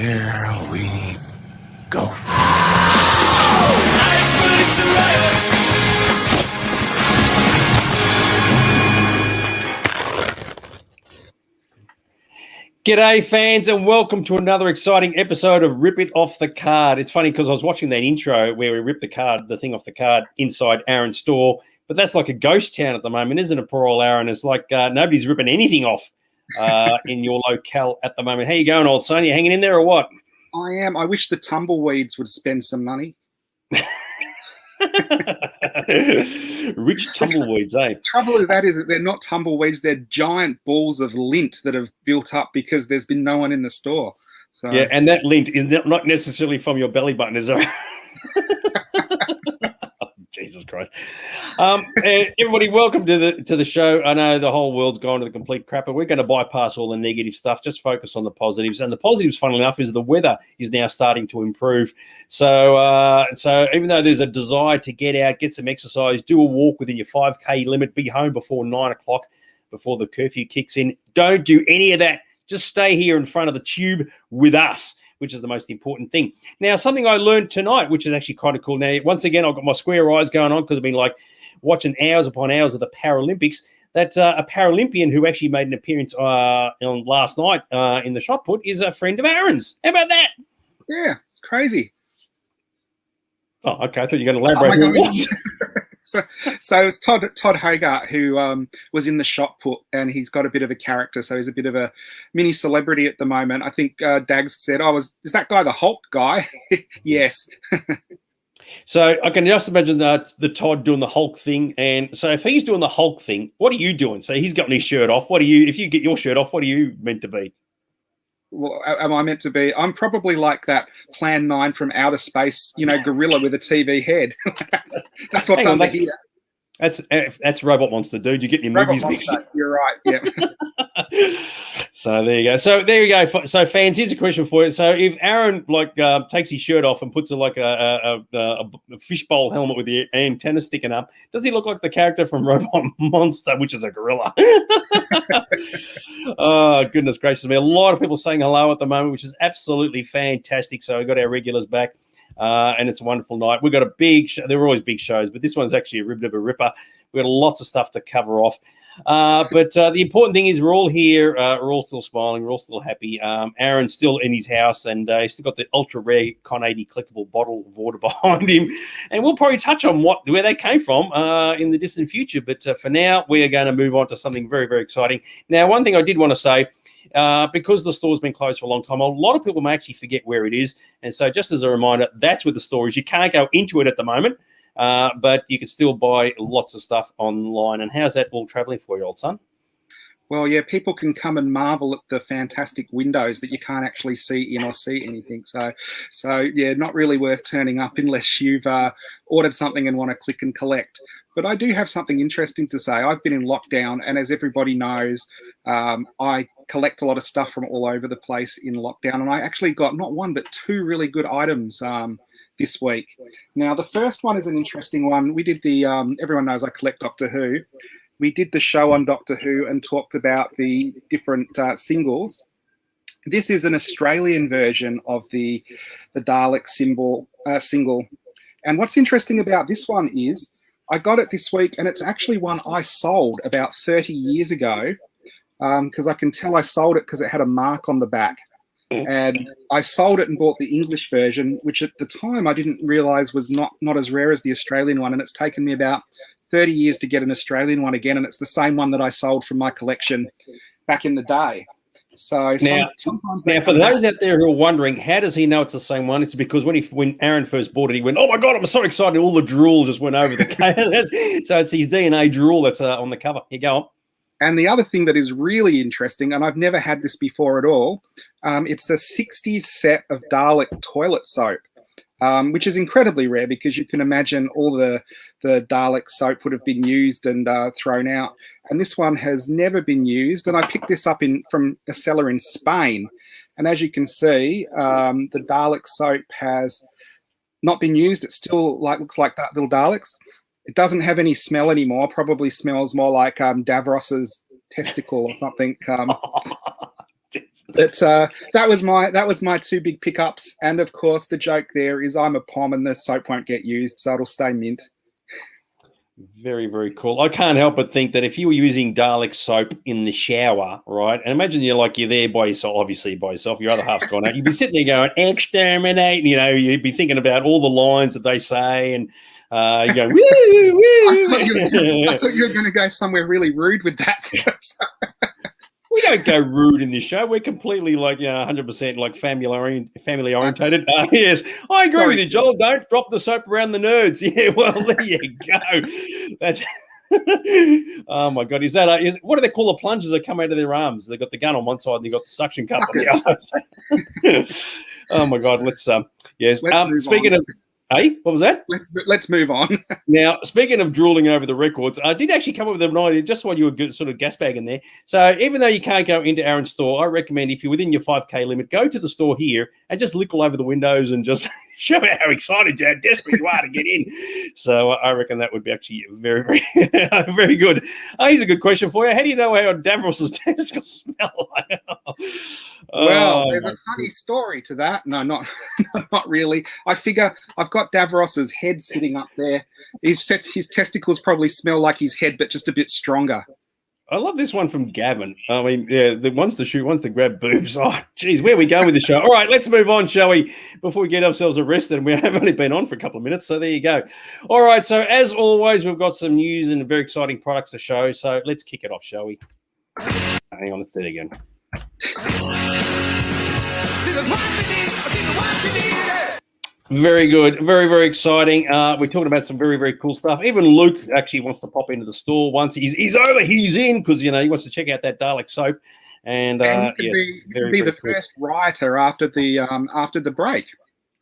Here we go. G'day fans and welcome to another exciting episode of Rip It Off the Card. It's funny because I was watching that intro where we ripped the thing off the card inside Aaron's store, but that's like a ghost town at the moment, isn't it, poor old Aaron? It's like nobody's ripping anything off in your locale at the moment. How you going, old son? You hanging in there or what? I am. I wish the tumbleweeds would spend some money. Rich tumbleweeds, eh? Trouble with that is that they're not tumbleweeds; they're giant balls of lint that have built up because there's been no one in the store. So yeah, and that lint is not necessarily from your belly button, is it? Jesus Christ! Everybody, welcome to the show. I know the whole world's gone to the complete crap, but we're going to bypass all the negative stuff. Just focus on the positives. And the positives, funnily enough, is the weather is now starting to improve. So even though there's a desire to get out, get some exercise, do a walk within your 5K limit, be home before 9 o'clock, before the curfew kicks in. Don't do any of that. Just stay here in front of the tube with us, which is the most important thing. Now, something I learned tonight, which is actually kind of cool. Now, once again, I've got my square eyes going on because I've been like watching hours upon hours of the Paralympics, that a Paralympian who actually made an appearance on last night in the shot put is a friend of Aaron's. How about that? Yeah, crazy. Oh, okay. I thought you were going to elaborate who it was. So it's Todd Hogarth who was in the shot put, and he's got a bit of a character, so he's a bit of a mini celebrity at the moment. I think Dags said, is that guy the Hulk guy? Yes. So I can just imagine the Todd doing the Hulk thing. And so if he's doing the Hulk thing, what are you doing? So he's gotten his shirt off. If you get your shirt off, what are you meant to be? Well, am I meant to be? I'm probably like that Plan 9 from outer space, gorilla with a TV head. That's what's under here. That's Robot Monster, dude. You get your movies mixed. You're right. Yeah. So there you go. So there you go. So fans, here's a question for you. So if Aaron takes his shirt off and puts a fishbowl helmet with the antenna sticking up, does he look like the character from Robot Monster, which is a gorilla? Oh goodness gracious me! A lot of people saying hello at the moment, which is absolutely fantastic. So we've got our regulars back. And it's a wonderful night. We've got a big show. There are always big shows, but this one's actually a bit of a ripper. We've got lots of stuff to cover off. But the important thing is we're all here. We're all still smiling. We're all still happy. Aaron's still in his house, and he's still got the ultra-rare Con 80 collectible bottle of water behind him. And we'll probably touch on where they came from in the distant future. But for now, we are going to move on to something very, very exciting. Now, one thing I did want to say, because the store's been closed for a long time, a lot of people may actually forget where it is. And so just as a reminder, that's where the store is. You can't go into it at the moment, but you can still buy lots of stuff online. And how's that all traveling for you, old son? Well, yeah, people can come and marvel at the fantastic windows that you can't actually see in or see anything. So yeah, not really worth turning up unless you've ordered something and want to click and collect. But I do have something interesting to say. I've been in lockdown, and as everybody knows, I collect a lot of stuff from all over the place in lockdown, and I actually got not one but two really good items this week. Now, the first one is an interesting one. We did the everyone knows I collect Doctor Who. We did the show on Doctor Who and talked about the different singles. This is an Australian version of the Dalek single. And what's interesting about this one is I got it this week, and it's actually one I sold about 30 years ago, because I can tell I sold it because it had a mark on the back. And I sold it and bought the English version, which at the time I didn't realise was not as rare as the Australian one. And it's taken me about 30 years to get an Australian one again, and it's the same one that I sold from my collection back in the day. So sometimes for those out there who are wondering, how does he know it's the same one? It's because when Aaron first bought it, he went, "Oh my God, I'm so excited!" All the drool just went over the case. So it's his DNA drool that's on the cover. Here, go on. And the other thing that is really interesting, and I've never had this before at all, it's a 60s set of Dalek toilet soap, which is incredibly rare because you can imagine all the Dalek soap would have been used and thrown out. And this one has never been used. And I picked this up from a seller in Spain. And as you can see, the Dalek soap has not been used. It still looks like that little Daleks. It doesn't have any smell anymore. Probably smells more like Davros's testicle or something. But that was my two big pickups, and of course the joke there is I'm a pom and the soap won't get used, so it'll stay mint. Very, very cool. I can't help but think that if you were using Dalek soap in the shower, right, and imagine you're there by yourself, obviously by yourself, your other half's gone out, you'd be sitting there going, exterminate, you'd be thinking about all the lines that they say, and you go, woo, woo. I thought you were going to go somewhere really rude with that. We don't go rude in this show. We're completely 100% family orientated. Yes, I agree with you, Joel. Don't drop the soap around the nerds. Yeah, well, there you go. That's. Oh my God, is that what do they call the plungers that come out of their arms? They've got the gun on one side and they've got the suction cup on the other. Oh my God, let's yes. Speaking of. Hey, what was that? Let's move on. Now, speaking of drooling over the records, I did actually come up with an idea just while you were sort of gasbagging there. So even though you can't go into Aaron's store, I recommend if you're within your 5K limit, go to the store here and just look all over the windows and just show how excited you, how desperate you are to get in. So I reckon that would be actually very, very, very good. Here's a good question for you. How do you know how Davros's testicles smell like? Well, there's a funny story to that. No, not really. I figure I've got Davros's head sitting up there. His testicles probably smell like his head, but just a bit stronger. I love this one from Gavin. I mean, yeah, the one's to shoot, one's to grab boobs. Oh, geez, where are we going with the show? All right, let's move on, shall we? Before we get ourselves arrested, we have only been on for a couple of minutes, so there you go. All right, so as always, we've got some news and very exciting products to show, so let's kick it off, shall we? Hang on, let's do it again. Very good. Very, very exciting. We're talking about some very, very cool stuff. Even Luke actually wants to pop into the store once he's over. He's in because, he wants to check out that Dalek soap. And you can be the first writer after the break.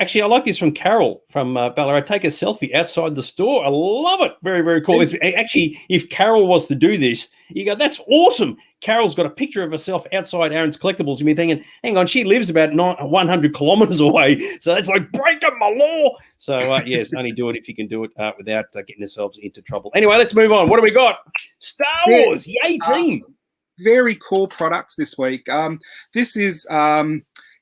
Actually, I like this from Carol from Ballarat. Take a selfie outside the store. I love it. Very, very cool. Actually, if Carol was to do this, you go, that's awesome. Carol's got a picture of herself outside Aaron's Collectables. You'd be thinking, hang on, she lives about 100 kilometres away. So that's like breaking my law. So, yes, only do it if you can do it without getting yourselves into trouble. Anyway, let's move on. What do we got? Star Wars. Yay, team. Very cool products this week. This is...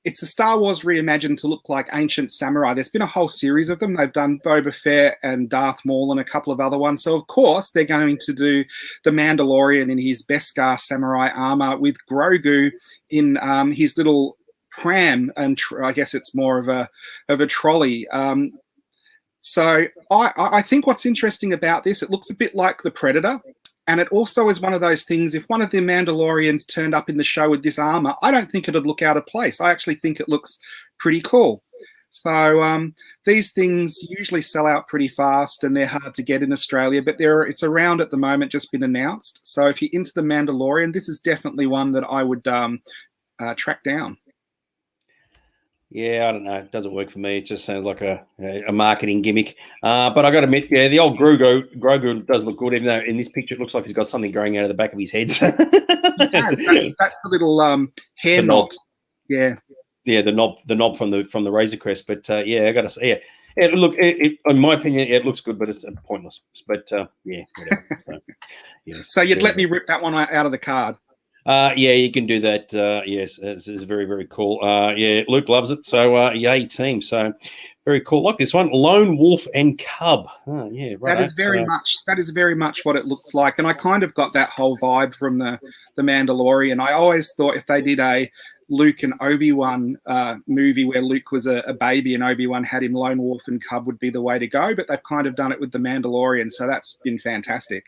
it's a Star Wars reimagined to look like ancient samurai. There's been a whole series of them. They've done Boba Fett and Darth Maul and a couple of other ones. So, of course, they're going to do the Mandalorian in his Beskar samurai armor with Grogu in his little pram, and I guess it's more of a trolley. So I think what's interesting about this, it looks a bit like the Predator. And it also is one of those things, if one of the Mandalorians turned up in the show with this armor, I don't think it'd look out of place. I actually think it looks pretty cool. So these things usually sell out pretty fast and they're hard to get in Australia, but it's around at the moment, just been announced. So if you're into the Mandalorian, this is definitely one that I would track down. Yeah, I don't know. It doesn't work for me. It just sounds like a marketing gimmick. But I got to admit, yeah, the old Grogu does look good, even though in this picture it looks like he's got something growing out of the back of his head. Yes, that's the little hair knot. Yeah. Yeah, the knob from the Razor Crest. But yeah, I got to say, yeah. Look, in my opinion, it looks good, but it's pointless. But yeah, whatever. So, yes, so you'd let me rip that one out of the card. Yeah, you can do that. Yes, it's very, very cool. Yeah, Luke loves it. So, yay, team. So, very cool. Like this one, Lone Wolf and Cub. Oh, yeah, right. That is very much what it looks like. And I kind of got that whole vibe from the Mandalorian. I always thought if they did a Luke and Obi-Wan movie where Luke was a baby and Obi-Wan had him Lone Wolf and Cub would be the way to go. But they've kind of done it with the Mandalorian. So that's been fantastic.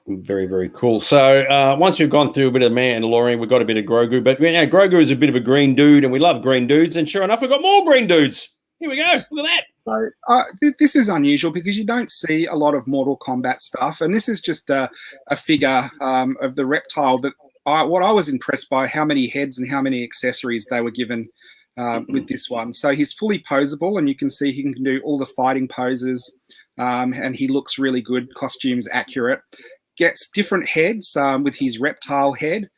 Very, very cool. So once we've gone through a bit of Mandalorian, we've got a bit of Grogu. But Grogu is a bit of a green dude, and we love green dudes. And sure enough, we've got more green dudes. Here we go. Look at that. So this is unusual because you don't see a lot of Mortal Kombat stuff. And this is just a figure of the reptile. But what I was impressed by, how many heads and how many accessories they were given with this one. So he's fully posable, and you can see he can do all the fighting poses. And he looks really good. Costume's accurate. Gets different heads with his reptile head.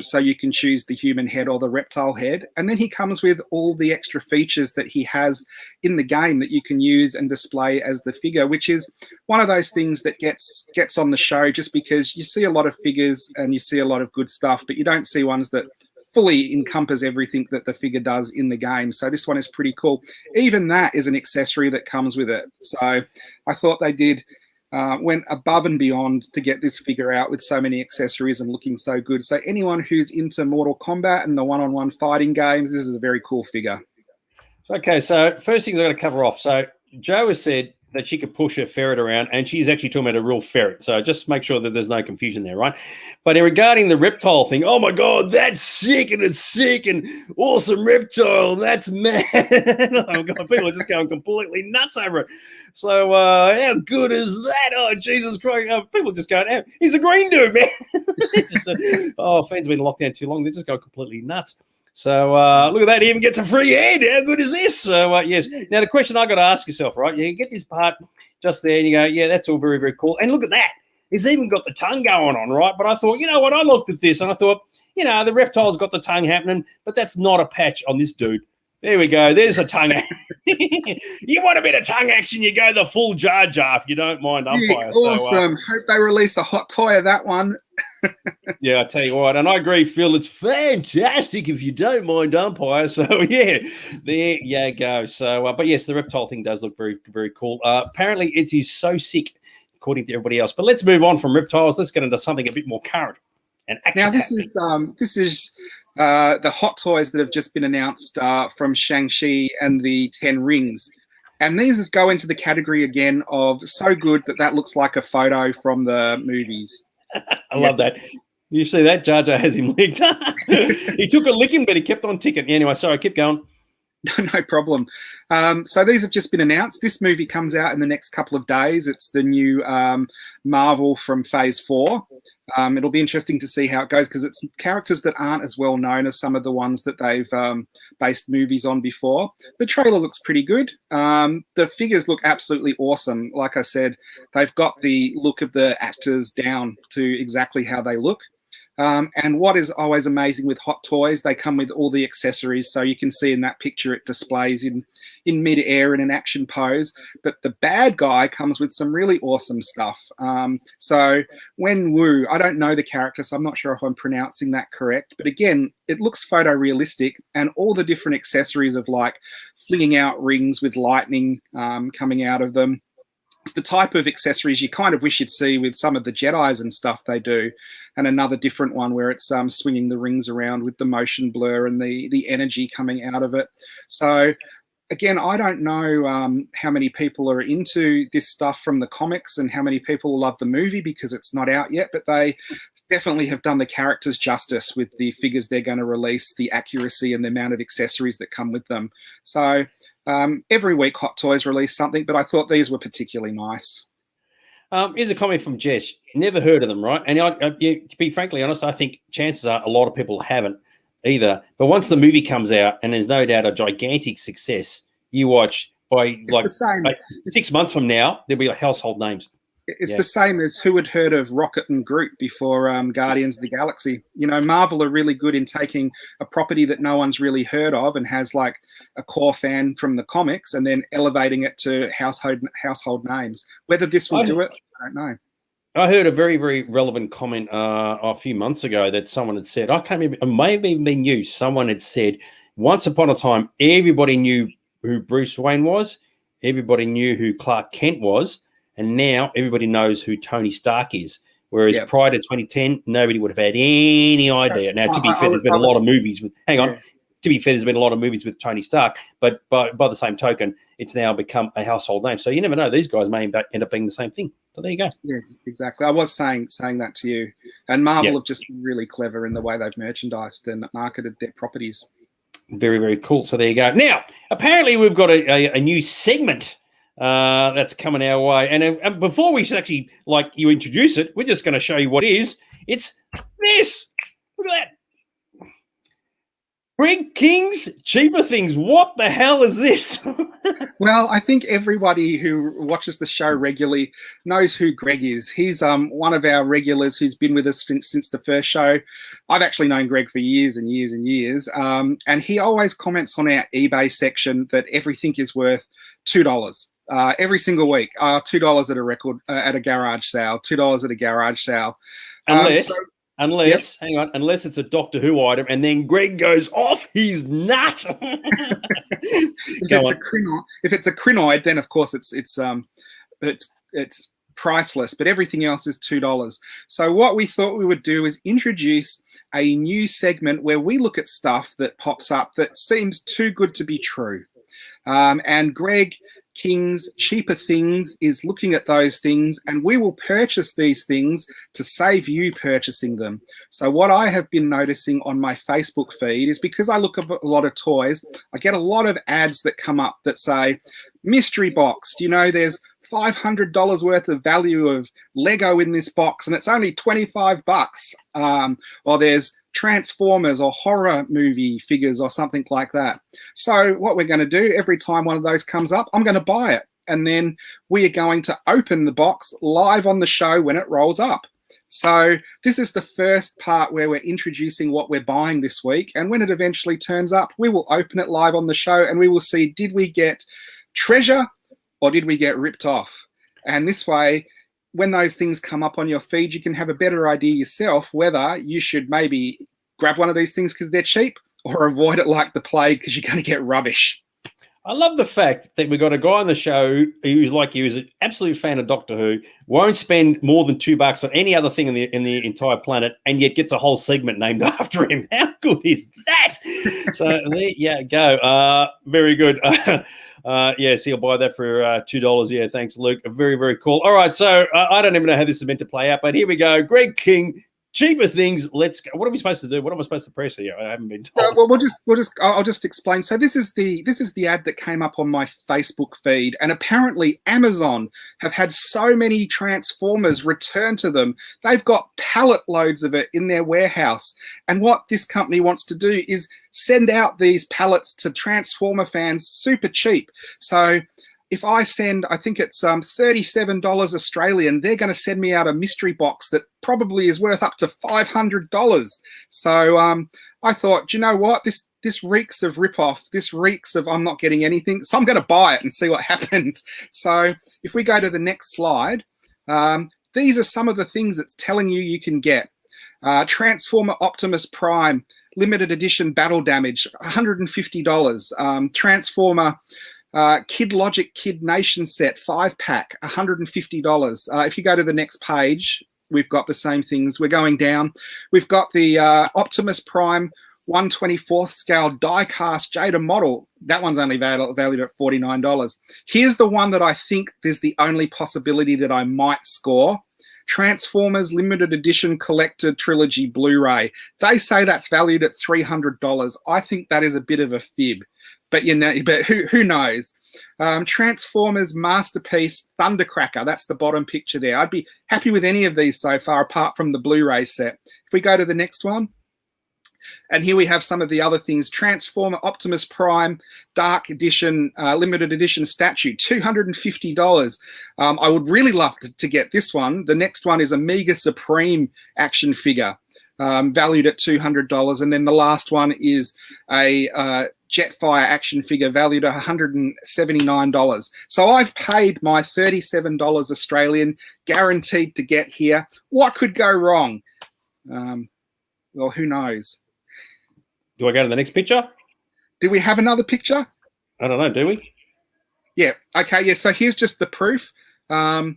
So you can choose the human head or the reptile head. And then he comes with all the extra features that he has in the game that you can use and display as the figure, which is one of those things that gets on the show just because you see a lot of figures and you see a lot of good stuff, but you don't see ones that fully encompass everything that the figure does in the game. So this one is pretty cool. Even that is an accessory that comes with it. So I thought they went above and beyond to get this figure out with so many accessories and looking so good. So anyone who's into Mortal Kombat and the one-on-one fighting games, this is a very cool figure. Okay, so first things I got to cover off. So Jo has said that she could push a ferret around, and she's actually talking about a real ferret. So just make sure that there's no confusion there, right? But regarding the reptile thing, oh my God, that's sick, and it's sick and awesome reptile. That's mad. Oh God, people are just going completely nuts over it. So how good is that? Oh, Jesus Christ. People are just going, oh, he's a green dude, man. Fans have been locked down too long. They're just going completely nuts. So look at that. He even gets a free head. How good is this? So, yes. Now, the question I got to ask yourself, right? You get this part just there and you go, yeah, that's all very, very cool. And look at that. He's even got the tongue going on, right? But I thought, you know what? I looked at this and I thought, you know, the reptile's got the tongue happening, but that's not a patch on this dude. There we go. There's a tongue. You want a bit of tongue action, you go the full Jar Jar if you don't mind, umpire. Awesome. Hope they release a hot toy of that one. Yeah, I tell you what, and I agree, Phil. It's fantastic if you don't mind, umpire. So yeah, there you go. So, but yes, the reptile thing does look very, very cool. Apparently, it is so sick, according to everybody else. But let's move on from reptiles. Let's get into something a bit more current and action. Now, this is the hot toys that have just been announced from Shang-Chi and the 10 Rings. And these go into the category again of so good that looks like a photo from the movies. I love that. You see that? Jar Jar has him licked. He took a licking, but he kept on ticking. Anyway, sorry, keep going. No problem. So these have just been announced. This movie comes out in the next couple of days. It's the new Marvel from Phase 4. It'll be interesting to see how it goes because it's characters that aren't as well known as some of the ones that they've based movies on before. The trailer looks pretty good. The figures look absolutely awesome. Like I said, they've got the look of the actors down to exactly how they look. And what is always amazing with hot toys, they come with all the accessories. So you can see in that picture it displays in mid-air in an action pose. But the bad guy comes with some really awesome stuff. So Wen Wu, I don't know the character, so I'm not sure if I'm pronouncing that correct. But again, it looks photorealistic, and all the different accessories of like flinging out rings with lightning coming out of them. It's the type of accessories you kind of wish you'd see with some of the Jedis and stuff they do, and another different one where it's swinging the rings around with the motion blur and the energy coming out of it. So again, I don't know how many people are into this stuff from the comics and how many people love the movie because it's not out yet, but they definitely have done the characters justice with the figures they're going to release, the accuracy and the amount of accessories that come with them. So every week Hot Toys release something, but I thought these were particularly nice. Here's a comment from Jess. Never heard of them, right? And to be frankly honest, I think chances are a lot of people haven't either. But once the movie comes out, and there's no doubt a gigantic success, you watch by like 6 months from now, there'll be like household names. It's the same as who had heard of Rocket and Groot before Guardians of the Galaxy. You know, Marvel are really good in taking a property that no one's really heard of and has like a core fan from the comics and then elevating it to household names. Whether this will do it, I don't know. I heard a very, very relevant comment a few months ago that someone had said, I can't remember, it may have even been you, someone had said, once upon a time, everybody knew who Bruce Wayne was, everybody knew who Clark Kent was, and now everybody knows who Tony Stark is. Whereas prior to 2010, nobody would have had any idea. Now, to be fair, there's been a lot of movies with, to be fair, there's been a lot of movies with Tony Stark, but by the same token, it's now become a household name. So you never know. These guys may end up being the same thing. So there you go. Yeah, exactly. I was saying that to you. And Marvel have just been really clever in the way they've merchandised and marketed their properties. Very, very cool. So there you go. Now, apparently we've got a new segment that's coming our way. And before we should actually, like, you introduce it, we're just going to show you what it is. It's this. Look at that. Greg King's Cheaper Things. What the hell is this? Well, I think everybody who watches the show regularly knows who Greg is. He's one of our regulars who's been with us since the first show. I've actually known Greg for years and years and years. And he always comments on our eBay section that everything is worth $2. Every single week, $2 at a garage sale, $2 at a garage sale. Unless Unless, hang on, unless it's a Doctor Who item, and then Greg goes off his nut. If it's a crinoid, then of course it's priceless, but everything else is $2. So what we thought we would do is introduce a new segment where we look at stuff that pops up that seems too good to be true. And Greg King's Cheaper Things is looking at those things, and we will purchase these things to save you purchasing them. So what I have been noticing on my Facebook feed is, because I look at a lot of toys, I get a lot of ads that come up that say, mystery box, there's $500 worth of value of Lego in this box and it's only $25. Or there's Transformers or horror movie figures or something like that. So what we're going to do, every time one of those comes up, I'm going to buy it. And then we are going to open the box live on the show when it rolls up. So this is the first part where we're introducing what we're buying this week. And when it eventually turns up, we will open it live on the show and we will see, did we get treasure or did we get ripped off? And this way, when those things come up on your feed, you can have a better idea yourself whether you should maybe grab one of these things because they're cheap or avoid it like the plague because you're going to get rubbish. I love the fact that we got a guy on the show who's like you, who's an absolute fan of Doctor Who, won't spend more than $2 on any other thing in the entire planet, and yet gets a whole segment named after him. How good is that? So there you go. Very good. Yes, he'll buy that for $2. Yeah, thanks, Luke. Very, very cool. All right, so I don't even know how this is meant to play out, but here we go. Greg King. Cheaper things. Let's go. What are we supposed to do? What am I supposed to press here? I haven't been told. Well, I'll just explain. So this is the ad that came up on my Facebook feed, and apparently Amazon have had so many Transformers returned to them. They've got pallet loads of it in their warehouse, and what this company wants to do is send out these pallets to Transformer fans super cheap. So if I send, I think it's $37 Australian, they're going to send me out a mystery box that probably is worth up to $500. So I thought, do you know what? This reeks of ripoff. This reeks of I'm not getting anything. So I'm going to buy it and see what happens. So if we go to the next slide, these are some of the things it's telling you can get. Transformer Optimus Prime, limited edition battle damage, $150. Transformer Kid Logic Kid Nation set 5-pack, $150. If you go to the next page, we've got the same things. We're going down. We've got the Optimus Prime 1/24th scale die-cast Jada model. That one's only valued at $49. Here's the one that I think there's the only possibility that I might score. Transformers limited edition collector trilogy Blu-ray. They say that's valued at $300. I think that is a bit of a fib. But who knows? Transformers Masterpiece Thundercracker. That's the bottom picture there. I'd be happy with any of these so far, apart from the Blu-ray set. If we go to the next one, and here we have some of the other things. Transformer Optimus Prime Dark Edition, limited edition statue, $250. I would really love to get this one. The next one is Amiga Supreme action figure, valued at $200. And then the last one is a Jetfire action figure valued at $179. So I've paid my $37 Australian, guaranteed to get here. What could go wrong? Well, who knows? Do I go to the next picture? Do we have another picture? I don't know. Do we? Yeah. Okay. Yeah. So here's just the proof. I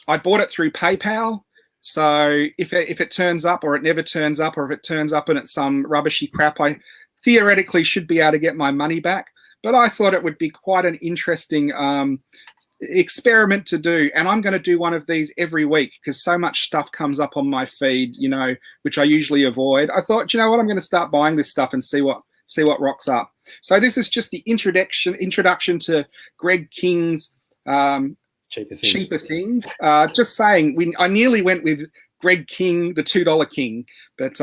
bought it through PayPal. So if it turns up, or it never turns up, or if it turns up and it's some rubbishy crap, I theoretically should be able to get my money back. But I thought it would be quite an interesting experiment to do, and I'm going to do one of these every week because so much stuff comes up on my feed, which I usually avoid. I thought, you know what, I'm going to start buying this stuff and see what rocks up. So this is just the introduction to Greg King's cheaper things. Just saying, I nearly went with Greg King, the $2 King, but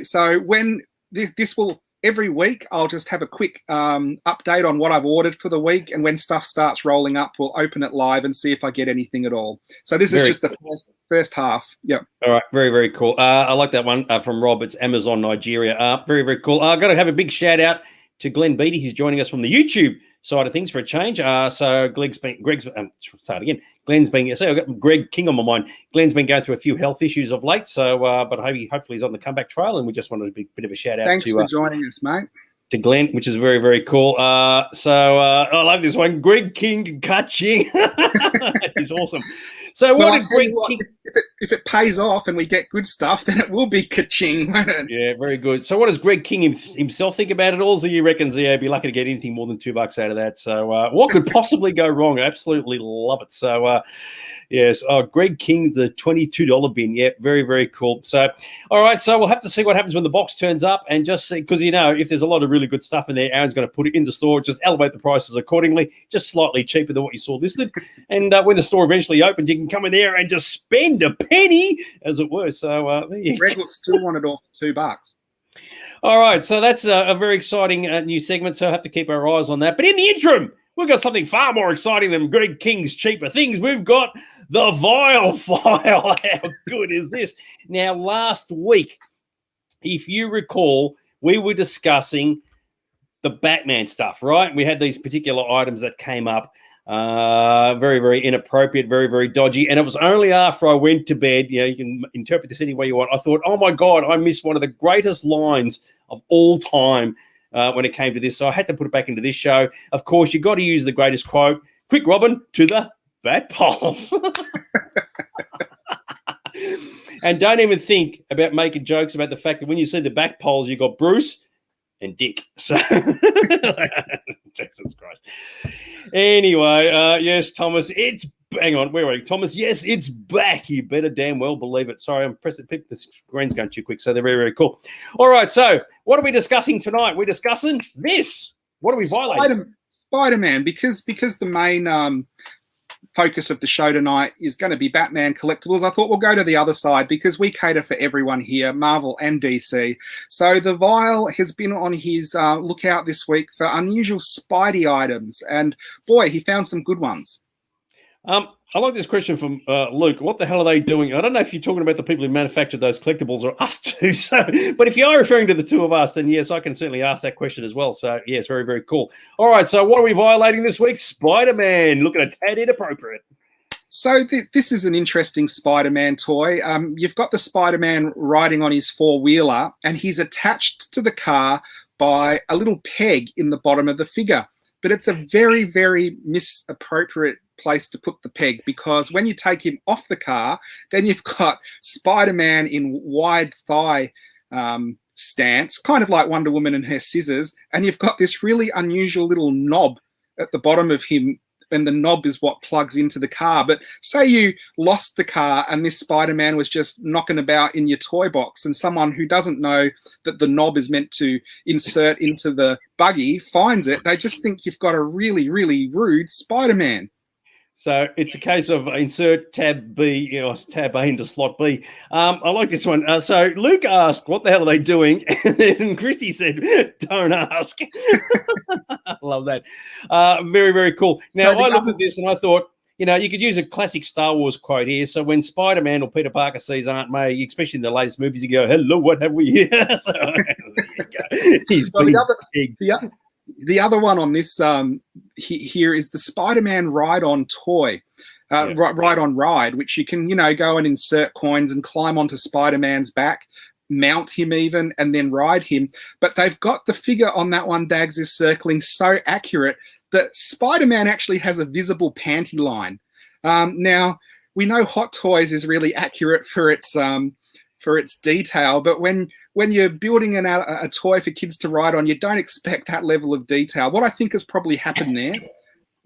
so when this will. Every week, I'll just have a quick update on what I've ordered for the week, and when stuff starts rolling up, we'll open it live and see if I get anything at all. So this is just the first half. Yep. All right. Very, very cool. I like that one from Rob. It's Amazon Nigeria. Very, very cool. I've got to have a big shout out to Glenn Beatty, who's joining us from the YouTube side of things for a change. So Greg's been so I've got Greg King on my mind. Glenn's been going through a few health issues of late, so but hopefully he's on the comeback trail, and we just wanted a bit of a shout out. Thanks for joining us, mate. To Glenn, which is very, very cool. I love this one. Greg King Kaching. He's awesome. So what did Greg King... If it pays off and we get good stuff, then it will be ka-ching, won't it? Yeah, very good. So what does Greg King himself think about it all? So you reckon he'd be lucky to get anything more than $2 out of that. So what could possibly go wrong? I absolutely love it. So yes, Greg King's the $22 bin. Yeah, very, very cool. So all right, so we'll have to see what happens when the box turns up, and just see, because if there's a lot of really good stuff in there, Aaron's going to put it in the store, just elevate the prices accordingly, just slightly cheaper than what you saw listed. And when the store eventually opens, you can come in there and just spend a penny, as it were. So Greg will still want it all for $2. All right, so that's a very exciting new segment, so I have to keep our eyes on that. But in the interim, we've got something far more exciting than Greg King's cheaper things. We've got the Vile File. How good is this? Now, last week, if you recall, we were discussing the Batman stuff, right? We had these particular items that came up, very, very inappropriate, very, very dodgy. And it was only after I went to bed, you can interpret this any way you want, I thought, oh my God, I missed one of the greatest lines of all time when it came to this. So I had to put it back into this show. Of course, you got to use the greatest quote, quick, Robin, to the bat poles. And don't even think about making jokes about the fact that when you see the back poles, you got Bruce and Dick. So Jesus Christ. Anyway, yes, Thomas, hang on, where are you, Thomas? Yes, it's back. You better damn well believe it. Sorry, I'm pressing the screen's going too quick, so they're very, very cool. All right, so what are we discussing tonight? We're discussing this. What are we violating? Spider-Man, because the main focus of the show tonight is going to be Batman collectibles. I thought we'll go to the other side because we cater for everyone here, Marvel and DC. So the Vile has been on his lookout this week for unusual Spidey items, and boy, he found some good ones. I like this question from Luke. What the hell are they doing? I don't know if you're talking about the people who manufactured those collectibles or us too. So, but if you are referring to the two of us, then yes, I can certainly ask that question as well. So, yes, very, very cool. All right. So, what are we violating this week? Spider-Man. Looking a tad inappropriate. So this is an interesting Spider-Man toy. You've got the Spider-Man riding on his four-wheeler, and he's attached to the car by a little peg in the bottom of the figure. But it's a very, very misappropriate place to put the peg, because when you take him off the car, then you've got Spider-Man in wide thigh stance, kind of like Wonder Woman and her scissors, and you've got this really unusual little knob at the bottom of him, and the knob is what plugs into the car. But say you lost the car and this Spider-Man was just knocking about in your toy box, and someone who doesn't know that the knob is meant to insert into the buggy finds it, they just think you've got a really, really rude Spider-Man. So it's a case of insert tab B, tab A into slot B. I like this one. So Luke asked, what the hell are they doing? And then Christy said, don't ask. I love that. Very, very cool. Now, I looked at this and I thought, you could use a classic Star Wars quote here. So when Spider-Man or Peter Parker sees Aunt May, especially in the latest movies, you go, hello, what have we here? So, there you go. He's big. The other one on this here is the Spider-Man ride-on toy, ride-on ride, which you can, go and insert coins and climb onto Spider-Man's back, mount him even, and then ride him. But they've got the figure on that one, Dags is circling, so accurate that Spider-Man actually has a visible panty line. Now, we know Hot Toys is really accurate for its detail, but when you're building a toy for kids to ride on, you don't expect that level of detail. What I think has probably happened there,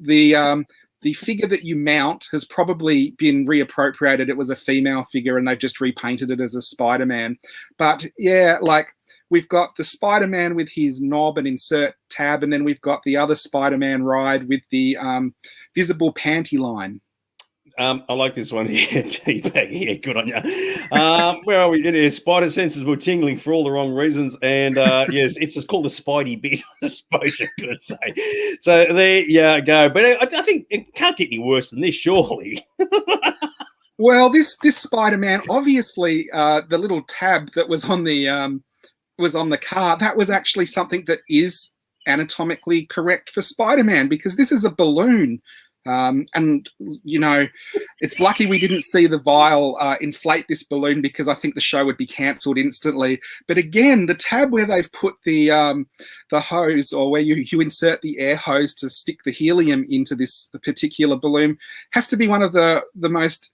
the figure that you mount has probably been reappropriated. It was a female figure and they've just repainted it as a Spider-Man. But yeah, like we've got the Spider-Man with his knob and insert tab, and then we've got the other Spider-Man ride with the visible panty line. I like this one here, T-Bag. Yeah, good on you. Where are we? It is spider senses were tingling for all the wrong reasons. And yes, it's just called a Spidey bit, I suppose you could say. So there you go. But I think it can't get any worse than this, surely. Well, this Spider-Man, obviously, the little tab that was on the car, that was actually something that is anatomically correct for Spider-Man, because this is a balloon. And, you know, it's lucky we didn't see the Vial inflate this balloon, because I think the show would be cancelled instantly. But again, the tab where they've put the hose, or where you insert the air hose to stick the helium into this particular balloon, has to be one of the most,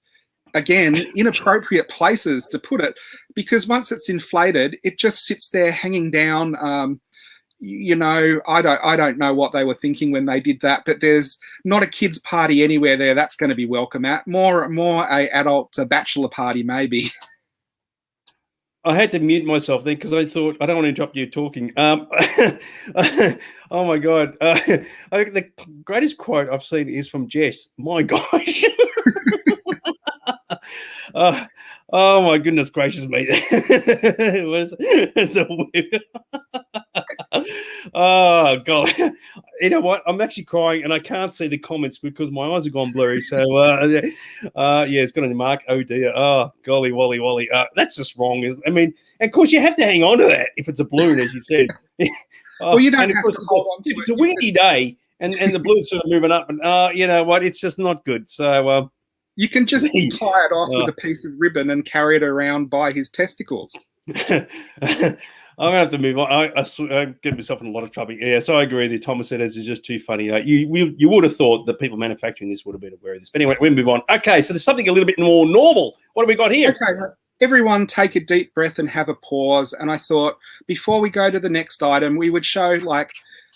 again, inappropriate places to put it, because once it's inflated, it just sits there hanging down. You know, I don't know what they were thinking when they did that, but there's not a kids' party anywhere there that's going to be welcome at. More a adult bachelor party, maybe. I had to mute myself then because I thought I don't want to interrupt you talking. Oh my God. I think the greatest quote I've seen is from Jess. My gosh. Oh my goodness gracious me. It's a weird. Oh God. You know what? I'm actually crying and I can't see the comments because my eyes have gone blurry. So yeah, it's got a mark. Oh dear. Oh golly wolly wolly. That's just wrong. I mean, and of course you have to hang on to that if it's a balloon, as you said. Well, you don't and have to hold on to it's a windy day and the balloon's sort of moving up, and you know what? It's just not good. So you can just tie it off with a piece of ribbon and carry it around by his testicles. I'm gonna have to move on. I get myself in a lot of trouble. Yeah, so I agree. The Thomas said it's just too funny. You would have thought the people manufacturing this would have been aware of this. But anyway, we'll move on. Okay, so there's something a little bit more normal. What have we got here? Okay, everyone take a deep breath and have a pause. And I thought before we go to the next item, we would show like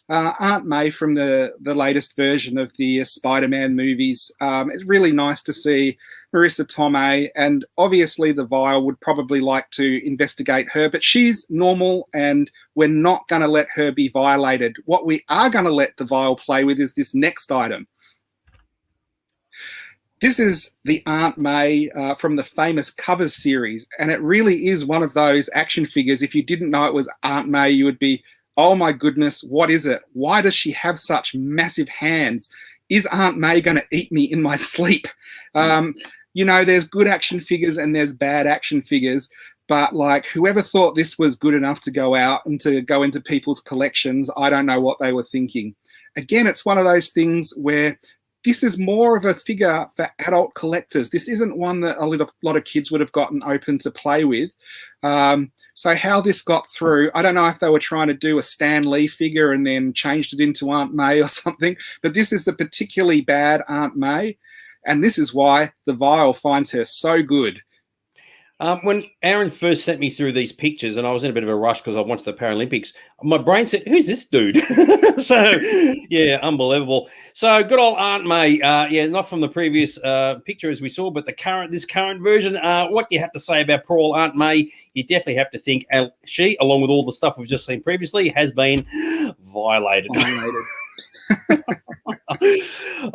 Aunt May from the latest version of the Spider-Man movies. It's really nice to see Marissa Tomei, and obviously the Vial would probably like to investigate her, but she's normal and we're not going to let her be violated. What we are going to let the Vial play with is this next item. This is the Aunt May from the famous Covers series, and it really is one of those action figures. If you didn't know it was Aunt May, you would be, oh my goodness, what is it? Why does she have such massive hands? Is Aunt May going to eat me in my sleep? You know, there's good action figures and there's bad action figures, but like whoever thought this was good enough to go out and to go into people's collections, I don't know what they were thinking. Again, it's one of those things where this is more of a figure for adult collectors. This isn't one that a lot of kids would have gotten open to play with. So how this got through, I don't know if they were trying to do a Stan Lee figure and then changed it into Aunt May or something, but this is a particularly bad Aunt May, and this is why the Vial finds her so good. When Aaron first sent me through these pictures, and I was in a bit of a rush because I went to the Paralympics, my brain said, "Who's this dude?" So, yeah, unbelievable. So, good old Aunt May. Yeah, not from the previous picture as we saw, but this current version. What you have to say about poor old Aunt May? You definitely have to think she, along with all the stuff we've just seen previously, has been violated.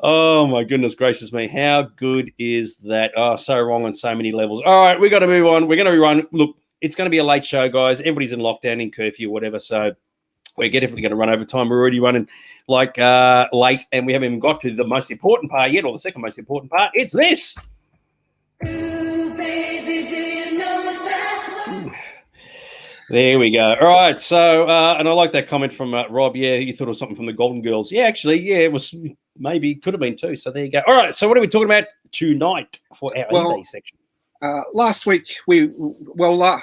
Oh my goodness gracious me, how good is that? Oh, so wrong on so many levels. All right, we got to move on. We're going to run. Look, it's going to be a late show, guys. Everybody's in lockdown, in curfew, whatever, so we're definitely going to run over time. We're already running like late, and we haven't even got to the most important part yet, or the second most important part. It's this. Ooh, baby, do you know that's... There we go. All right. So, and I like that comment from Rob. Yeah, you thought it was something from the Golden Girls. Yeah, actually, yeah, it was. Maybe could have been too. So there you go. All right. So what are we talking about tonight for our eBay section? Last week we were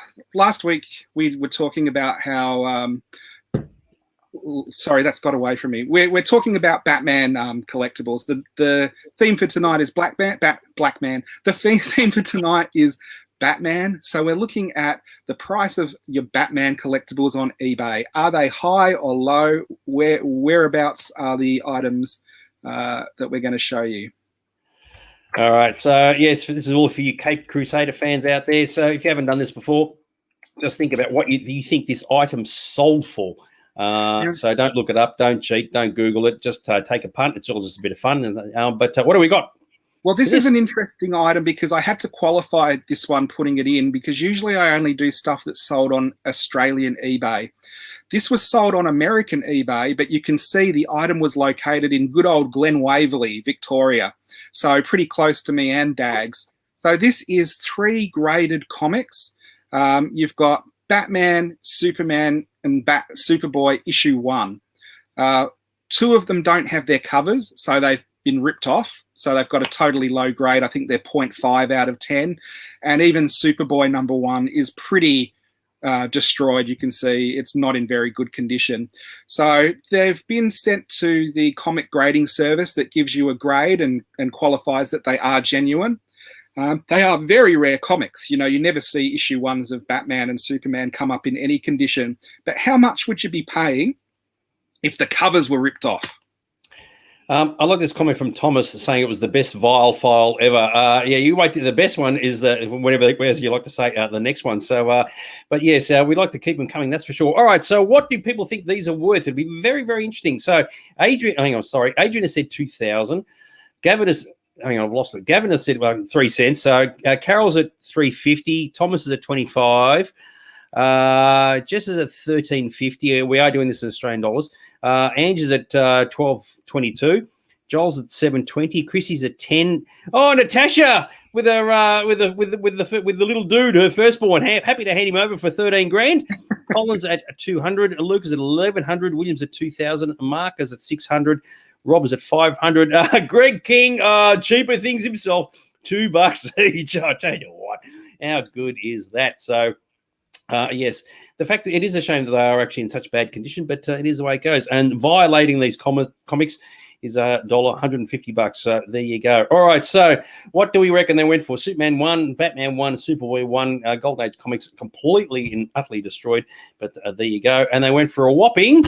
talking about how. Sorry, that's got away from me. We're talking about Batman collectibles. The theme for tonight is Black Man. The theme for tonight is Batman. So we're looking at the price of your Batman collectibles on eBay. Are they high or low? Whereabouts are the items that we're going to show you? All right. So yes, this is all for you Caped Crusader fans out there. So if you haven't done this before, just think about what you think this item sold for. So don't look it up, don't cheat, don't Google it. Just take a punt. It's all just a bit of fun. But what do we got? Well, this is an interesting item because I had to qualify this one putting it in, because usually I only do stuff that's sold on Australian eBay. This was sold on American eBay, but you can see the item was located in good old Glen Waverley, Victoria. So pretty close to me and Dags. So this is 3 graded comics. You've got Batman, Superman, and Superboy issue 1. Two of them don't have their covers, so they've been ripped off. So they've got a totally low grade. I think they're 0.5 out of 10. And even Superboy number 1 is pretty destroyed. You can see it's not in very good condition. So they've been sent to the comic grading service that gives you a grade and qualifies that they are genuine. They are very rare comics. You know, you never see issue 1s of Batman and Superman come up in any condition. But how much would you be paying if the covers were ripped off? I like this comment from Thomas saying it was the best vial file ever. Yeah, you wait. The best one is whatever as you like to say, the next one. So, but yes, we like to keep them coming. That's for sure. All right. So, what do people think these are worth? It'd be very, very interesting. So, Adrian has said 2,000. Gavin has. Hang on, I've lost it. Gavin has said 3 cents. So, Carol's at 3.50. Thomas is at 25. Jess is at 13.50. We are doing this in Australian dollars. Ange is at 12.22. Joel's at 7.20. Chrissy's at 10. Oh, Natasha with her with the little dude, her firstborn. Happy to hand him over for 13 grand. Collins at 200. Lucas at 1,100. Williams at 2,000. Mark is at 600. Rob is at 500. Greg King, cheaper things himself, $2 each. I tell you what, how good is that? So. Yes, the fact that it is a shame that they are actually in such bad condition, but it is the way it goes. And violating these comics is $150. So there you go. All right, so what do we reckon they went for? Superman 1, Batman 1, Superboy 1, Golden Age comics completely and utterly destroyed. But there you go. And they went for a whopping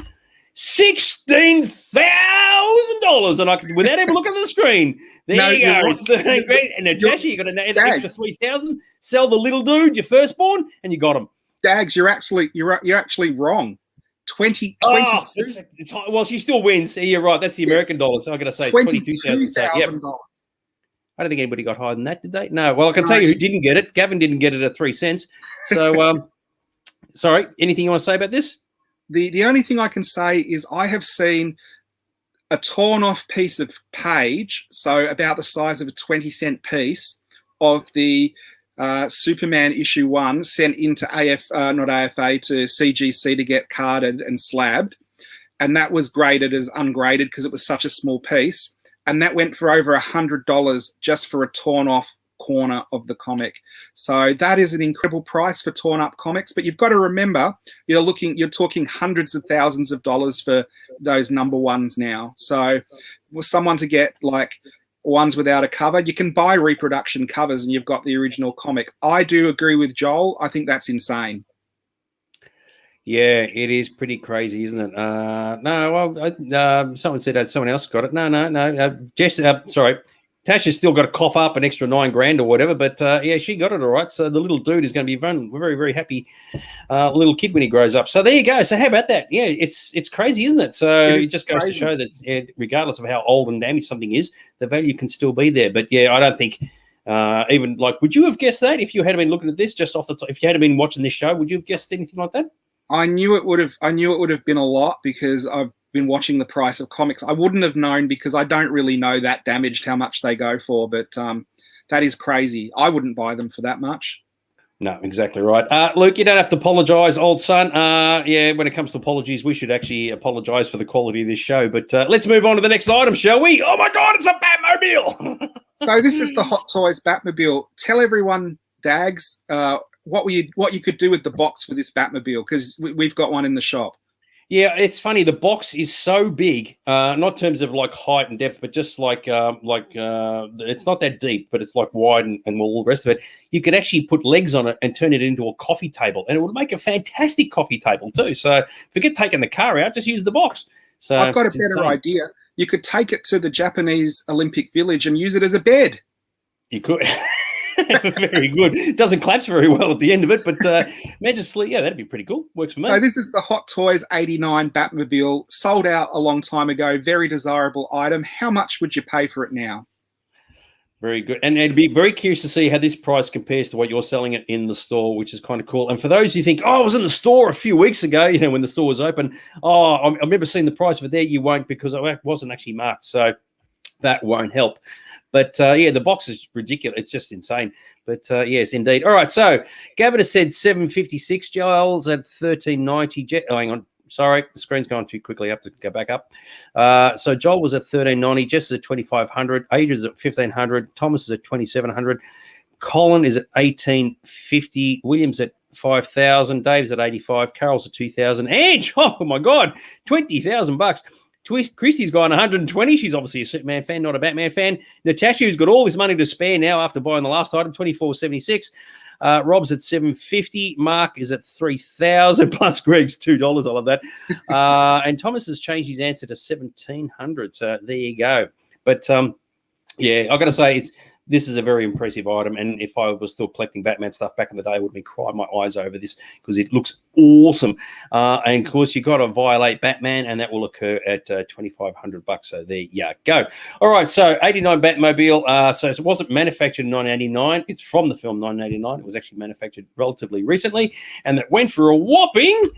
$16,000. And I could, without even looking at the screen, there you go. 13 grand. And Natasha, you got an extra 3,000. Sell the little dude, your firstborn, and you got him. Dags, you're actually wrong. 22. Oh, well, she still wins. You're right. That's the American dollar. So I got to say it's 22,000. So, yep. I don't think anybody got higher than that, did they? No. Well, I can tell you who didn't get it. Gavin didn't get it at 3 cents. So, sorry. Anything you want to say about this? The only thing I can say is I have seen a torn off piece of page, so about the size of a 20-cent piece of the Superman issue 1 sent into not AFA, to CGC to get carded and slabbed. And that was graded as ungraded because it was such a small piece. And that went for over $100 just for a torn off corner of the comic. So that is an incredible price for torn up comics. But you've got to remember, you're talking hundreds of thousands of dollars for those number 1s now. So for someone to get like ones without a cover, you can buy reproduction covers and you've got the original comic. I do agree with Joel. I think that's insane. Yeah, it is pretty crazy, isn't it? Someone said someone else got it. No. Jess, sorry. Tasha's still got to cough up an extra $9,000 or whatever, but yeah, she got it all right. So the little dude is going to be very, very happy little kid when he grows up. So there you go. So how about that? Yeah, it's crazy, isn't it? So it just goes to show that regardless of how old and damaged something is, the value can still be there. But yeah, I don't think even like, would you have guessed that if you had been looking at this just off the top? If you had been watching this show, would you have guessed anything like that? I knew it would have been a lot because I've been watching the price of comics. I wouldn't have known because I don't really know that damaged how much they go for, but that is crazy. I wouldn't buy them for that much. No, exactly right. Luke, you don't have to apologise, old son. Yeah, when it comes to apologies, we should actually apologise for the quality of this show. But let's move on to the next item, shall we? Oh, my God, it's a Batmobile. So this is the Hot Toys Batmobile. Tell everyone, Dags, what you could do with the box for this Batmobile, because we've got one in the shop. Yeah, it's funny. The box is so big, not in terms of like height and depth, but just like it's not that deep, but it's like wide and all the rest of it. You could actually put legs on it and turn it into a coffee table, and it would make a fantastic coffee table too. So forget taking the car out, just use the box. So I've got a better idea. You could take it to the Japanese Olympic Village and use it as a bed. You could. Very good. Doesn't collapse very well at the end of it, but imagine sleep. Yeah, that'd be pretty cool. Works for me. So this is the Hot Toys 89 Batmobile. Sold out a long time ago. Very desirable item. How much would you pay for it now? Very good. And it'd be very curious to see how this price compares to what you're selling it in the store, which is kind of cool. And for those who think, oh, I was in the store a few weeks ago, when the store was open. Oh, I remember seeing the price, but there you won't because it wasn't actually marked. So that won't help. But, yeah, the box is ridiculous. It's just insane. But, yes, indeed. All right, so Gavin has said $7.56. Joel's at $13.90. Hang on. Sorry, the screen's gone too quickly. I have to go back up. So Joel was at 1390, Jess is at 2500, Adrian's at 1500, Thomas is at 2700, Colin is at 1850, William's at 5,000, Dave's at 85, Carol's at 2,000, Ange, oh my God, $20,000. Christy's got 120. She's obviously a Superman fan, not a Batman fan. Natasha, who's got all this money to spare now after buying the last item, 24.76. Rob's at 750. Mark is at 3,000 plus Greg's $2. I love that. And Thomas has changed his answer to 1,700. So there you go. But yeah, I got to say this is a very impressive item, and if I was still collecting Batman stuff back in the day, I would be crying my eyes over this because it looks awesome. And of course, you've got to violate Batman, and that will occur at $2,500. So there you go. All right, so 89 Batmobile. So it wasn't manufactured in 1989. It's from the film 1989. It was actually manufactured relatively recently, and that went for a whopping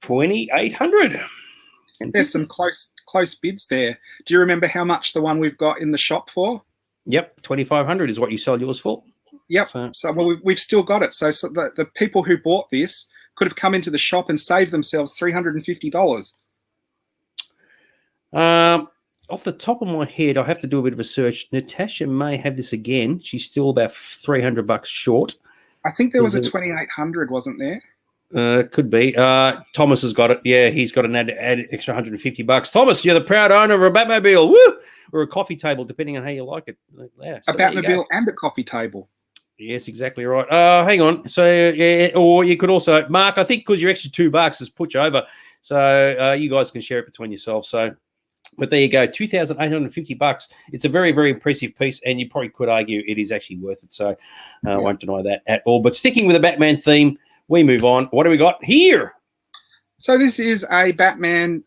$2,800. There's some close bids there. Do you remember how much the one we've got in the shop for? Yep, 2,500 is what you sold yours for. Yep. So well, we've still got it. So the people who bought this could have come into the shop and saved themselves $350. Off the top of my head, I have to do a bit of a search. Natasha may have this again. She's still about $300 short. I think there was a 2,800, wasn't there? Could be. Thomas has got it. Yeah, he's got an add extra $150. Thomas, you're the proud owner of a Batmobile. Woo! Or a coffee table, depending on how you like it. Yeah, so a Batmobile and a coffee table. Yes, exactly right. Hang on. So, yeah, or you could also, Mark, I think because your extra $2 has put you over. So you guys can share it between yourselves. So, but there you go, $2,850. It's a very, very impressive piece, and you probably could argue it is actually worth it. So I won't deny that at all. But sticking with the Batman theme, we move on. What do we got here? So this is a Batman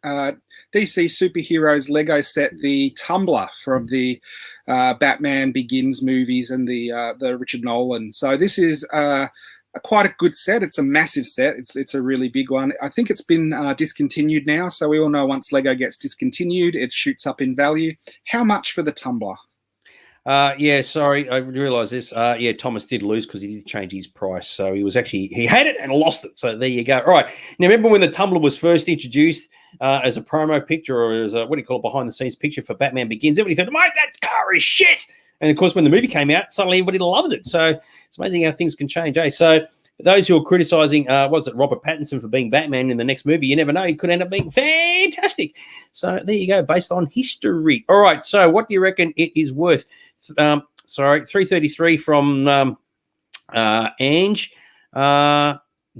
DC Superheroes Lego set, the Tumbler from the Batman Begins movies and the Richard Nolan. So this is quite a good set. It's a massive set. It's a really big one. I think it's been discontinued now. So we all know once Lego gets discontinued, it shoots up in value. How much for the Tumbler? Yeah, sorry, I realised this. Yeah, Thomas did lose because he did change his price. So he had it and lost it. So there you go. All right. Now, remember when the Tumbler was first introduced as a promo picture or as a, what do you call it, behind the scenes picture for Batman Begins? Everybody thought, mate, that car is shit. And of course, when the movie came out, suddenly everybody loved it. So it's amazing how things can change, eh? So those who are criticising, was it Robert Pattinson for being Batman in the next movie? You never know. He could end up being fantastic. So there you go, based on history. All right. So what do you reckon it is worth? $333 from Ange.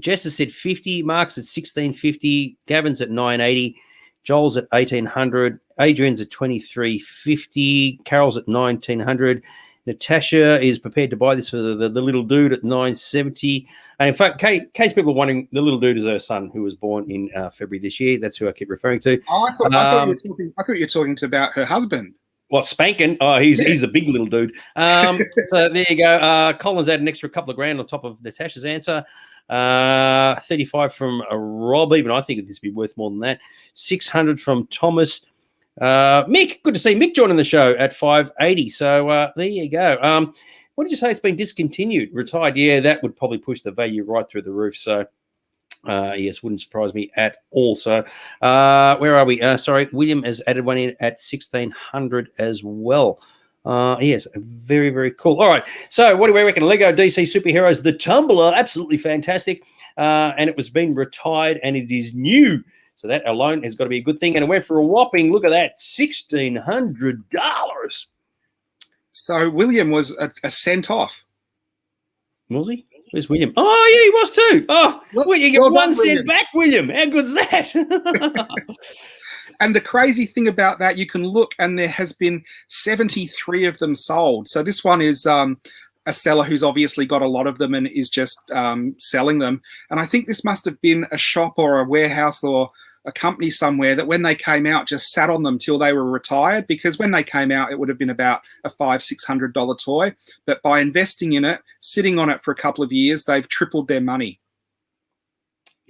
Jess has said 50. Mark's at 1,650. Gavin's at 980. Joel's at 1,800. Adrian's at 2,350. Carol's at 1,900. Natasha is prepared to buy this for the little dude at 970. And in fact, in case people are wondering, the little dude is her son who was born in February this year. That's who I keep referring to. Oh, I thought you were talking about her husband. What, Spankin? Oh, he's a big little dude. So there you go. Colin's added an extra couple of grand on top of Natasha's answer. 35 from Rob. Even I think this would be worth more than that. 600 from Thomas. Mick, good to see Mick joining the show at 580. So there you go. What did you say? It's been discontinued, retired. Yeah, that would probably push the value right through the roof. So yes, wouldn't surprise me at all. So where are we? Sorry, William has added one in at 1,600 as well. Yes, very, very cool. All right, so what do we reckon? Lego DC Superheroes, the Tumbler, absolutely fantastic. And it was being retired and it is new. So that alone has got to be a good thing. And it went for a whopping, look at that, $1,600. So William was a cent off. Was he? Where's William? Oh, yeah, he was too. Oh, well, you get 1 cent back, William. How good's that? And the crazy thing about that, you can look and there has been 73 of them sold. So this one is a seller who's obviously got a lot of them and is just selling them. And I think this must have been a shop or a warehouse or a company somewhere that when they came out just sat on them till they were retired, because when they came out it would have been about a $500-600 toy, but by investing in it, sitting on it for a couple of years, they've tripled their money.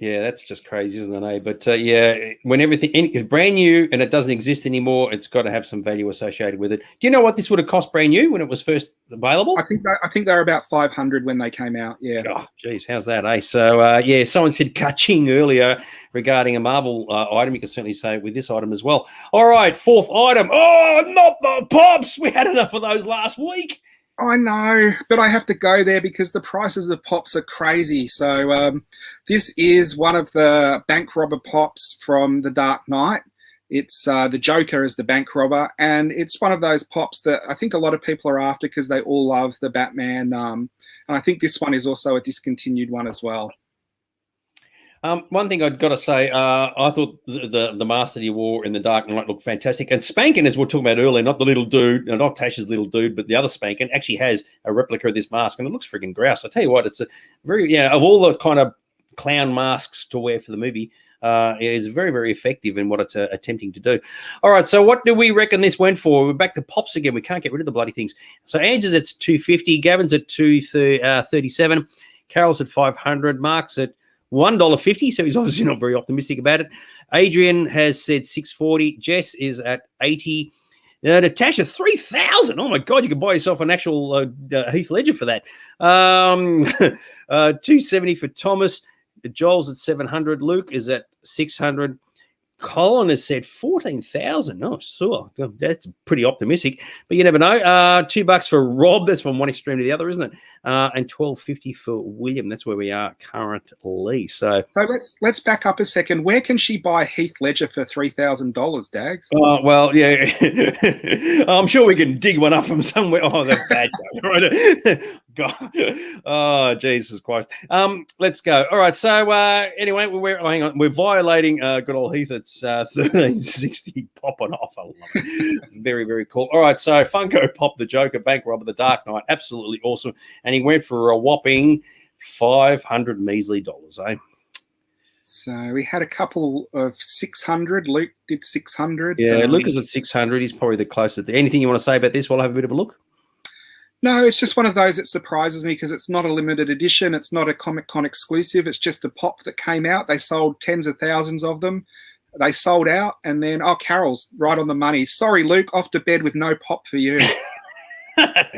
Yeah, that's just crazy, isn't it? Eh? But yeah, when everything is brand new and it doesn't exist anymore, it's got to have some value associated with it. Do you know what this would have cost brand new when it was first available? I think they were about 500 when they came out. Yeah. Oh, geez, how's that, eh? So, yeah, someone said ka-ching earlier regarding a Marvel item. You can certainly say it with this item as well. All right, fourth item. Oh, not the pops. We had enough of those last week. I know, but I have to go there because the prices of pops are crazy. So this is one of the bank robber pops from The Dark Knight. It's the Joker as the bank robber, and it's one of those pops that I think a lot of people are after because they all love the Batman. And I think this one is also a discontinued one as well. One thing I've got to say, I thought the mask that he wore in The Dark Knight looked fantastic. And Spankin, as we were talking about earlier, not the little dude, not Tasha's little dude, but the other Spankin actually has a replica of this mask, and it looks freaking grouse. I tell you what, it's a very, of all the kind of clown masks to wear for the movie, it is very, very effective in what it's attempting to do. All right, so what do we reckon this went for? We're back to pops again. We can't get rid of the bloody things. So Angie's at $2.50, Gavin's at $2.37, Carol's at $500, Mark's at $1.50, so he's obviously not very optimistic about it. Adrian has said $6.40. Jess is at $80. Natasha, $3,000. Oh my God, you could buy yourself an actual Heath Ledger for that. $2.70 for Thomas. Joel's at $700. Luke is at $600. Colin has said 14,000. Oh, sure. That's pretty optimistic, but you never know. $2 for Rob. That's from one extreme to the other, isn't it? And $12.50 for William. That's where we are currently. So let's back up a second. Where can she buy Heath Ledger for $3,000, Dags? Well, yeah, I'm sure we can dig one up from somewhere. Oh, that's bad. Right? God. Oh, Jesus Christ. Let's go. All right. So anyway, hang on. We're violating good old Heath. It's 1360 popping off. I love it. Very, very cool. All right. So Funko Pop, the Joker, bank robber, the Dark Knight, absolutely awesome. And he went for a whopping $500 measly, eh? So we had a couple of 600. Luke did 600. Yeah, Luke is at 600. He's probably the closest. Anything you want to say about this while I have a bit of a look? No, it's just one of those that surprises me because it's not a limited edition. It's not a Comic-Con exclusive. It's just a pop that came out. They sold tens of thousands of them. They sold out, and then, Carol's right on the money. Sorry, Luke, off to bed with no pop for you.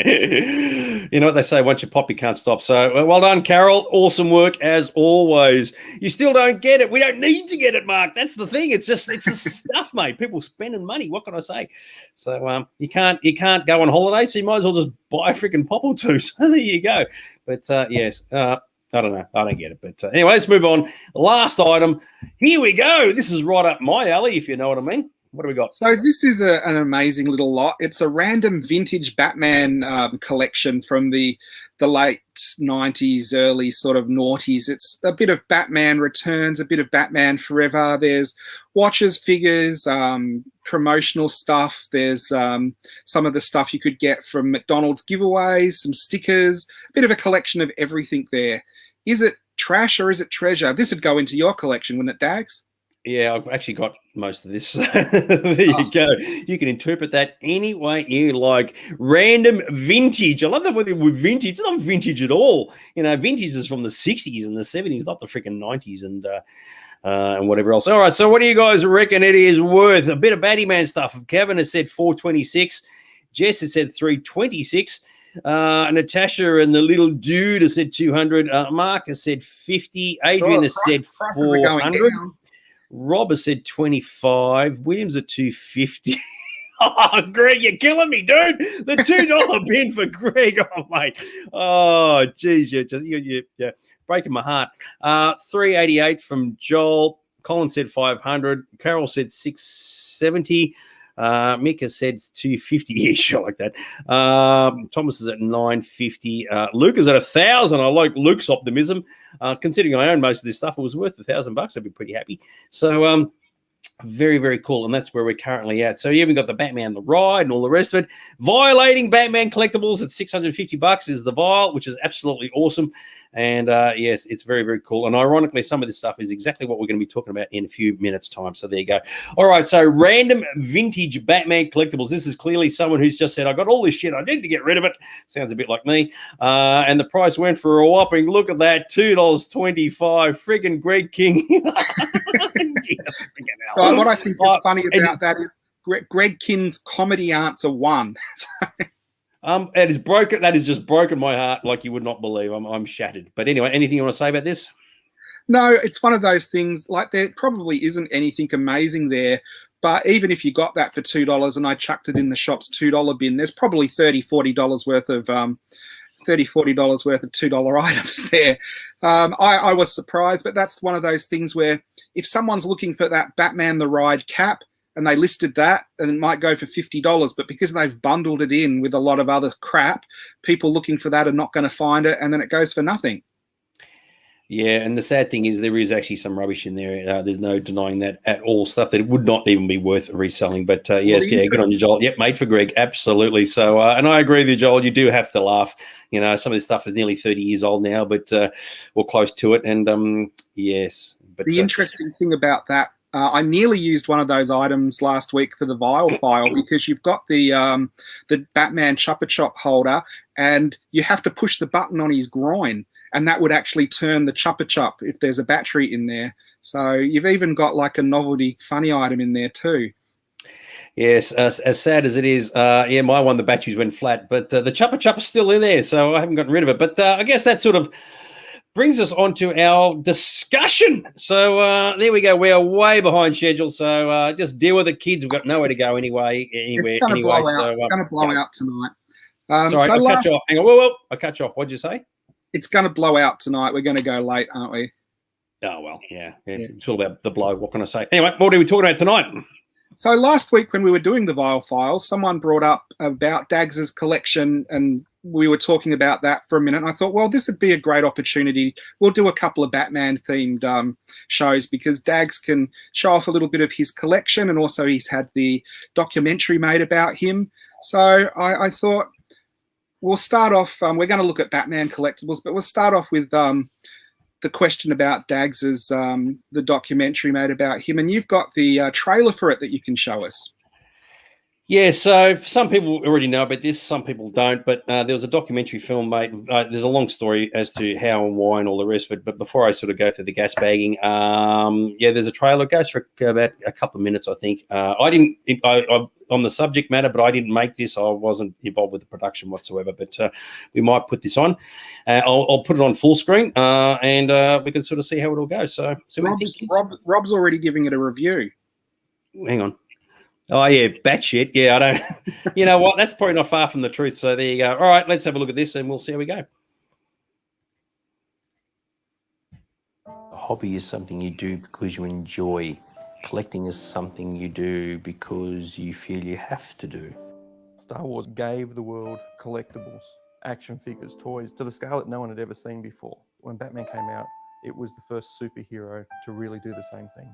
You know what they say, once you pop, you can't stop. So well done, Carol. Awesome work as always. You still don't get it. We don't need to get it, Mark. That's the thing. It's the stuff, mate. People spending money. What can I say? So you can't go on holiday, so you might as well just buy a freaking pop or two. So there you go. But yes, I don't know. I don't get it. But anyway, let's move on. Last item. Here we go. This is right up my alley, if you know what I mean. What do we got? So this is an amazing little lot. It's a random vintage Batman collection from the late 90s, early sort of noughties. It's a bit of Batman Returns, a bit of Batman Forever. There's watches, figures, promotional stuff. There's some of the stuff you could get from McDonald's giveaways, some stickers, a bit of a collection of everything there. Is it trash or is it treasure? This would go into your collection, wouldn't it, Dags? Yeah, I've actually got most of this. There you go. You can interpret that any way you like. Random vintage. I love that with vintage. It's not vintage at all. You know, vintage is from the 60s and the 70s, not the freaking 90s and whatever else. All right, so what do you guys reckon it is worth? A bit of Batman stuff. Kevin has said 426. Jess has said 326. Natasha and the little dude has said 200. Mark has said 50. Adrian has said 400. Rob has said 25. Williams at 250. Oh, Greg, you're killing me, dude. The $2 bin for Greg. Oh, mate. Oh, geez, you're breaking my heart. 388 from Joel. Colin said 500. Carol said 670. Mick has said 250-ish. I like that. Thomas is at 950. Luke is at 1,000. I like Luke's optimism. Considering I own most of this stuff, it was worth $1,000. I'd be pretty happy. So Very, very cool. And that's where we're currently at. So yeah, we got the Batman, the ride, and all the rest of it. Violating Batman collectibles at $650 is the vial, which is absolutely awesome. And yes, it's very, very cool. And ironically, some of this stuff is exactly what we're going to be talking about in a few minutes' time. So there you go. All right. So random vintage Batman collectibles. This is clearly someone who's just said, I got all this shit. I need to get rid of it. Sounds a bit like me. And the price went for a whopping, look at that, $2.25. Friggin' Greg King. What I think is funny about that is Greg Kinn's comedy answer won. It is broken. That has just broken my heart like you would not believe. I'm shattered. But anyway, anything you want to say about this? No, it's one of those things, like there probably isn't anything amazing there. But even if you got that for $2 and I chucked it in the shop's $2 bin, there's probably $30, $40 worth of $40 worth of $2 items there. I was surprised, but that's one of those things where if someone's looking for that Batman the Ride cap and they listed that, and it might go for $50, but because they've bundled it in with a lot of other crap, people looking for that are not going to find it, and then it goes for nothing. Yeah, and the sad thing is there is actually some rubbish in there. There's no denying that at all. Stuff that would not even be worth reselling. But yes, yeah, good on you, Joel. Yep, made for Greg. Absolutely. So, and I agree with you, Joel. You do have to laugh. You know, some of this stuff is nearly 30 years old now, but we're close to it. And yes. But the interesting thing about that, I nearly used one of those items last week for the vial file because you've got the Batman Chuppa Chop holder and you have to push the button on his groin. And that would actually turn the Chuppa Chop if there's a battery in there. So you've even got like a novelty funny item in there too. Yes, as sad as it is, yeah, my one, the batteries went flat, but the Chuppa Chop is still in there, so I haven't gotten rid of it. But I guess that sort of brings us on to our discussion. So there we go. We are way behind schedule, so just deal with it, kids. We've got nowhere to go anywhere. It's going to blow out. So, it's going to blow out tonight. Sorry, so I cut you off. Hang on, whoa, I cut you off. What'd you say? It's going to blow out tonight. We're going to go late, aren't we? Oh, well, yeah. It's all about the blow. What can I say? Anyway, what are we talking about tonight? So last week when we were doing the vial files, someone brought up about Dags's collection and we were talking about that for a minute. And I thought, well, this would be a great opportunity. We'll do a couple of Batman-themed shows because Dags can show off a little bit of his collection and also he's had the documentary made about him. So I thought, we'll start off, we're going to look at Batman collectibles, but we'll start off with the question about Dags's, the documentary made about him. And you've got the trailer for it that you can show us. Yeah, so some people already know about this, some people don't, but there was a documentary film made. There's a long story as to how and why and all the rest of it, but before I sort of go through the gas bagging, yeah, there's a trailer. It goes for about a couple of minutes, I think. I on the subject matter, but I didn't make this. I wasn't involved with the production whatsoever, but we might put this on. I'll put it on full screen, and we can sort of see how it all goes. So Rob's already giving it a review. Hang on. Oh, yeah, batshit. Yeah, I don't. You know what? That's probably not far from the truth. So there you go. All right, let's have a look at this and we'll see how we go. A hobby is something you do because you enjoy. Collecting is something you do because you feel you have to do. Star Wars gave the world collectibles, action figures, toys, to the scale that no one had ever seen before. When Batman came out, it was the first superhero to really do the same thing.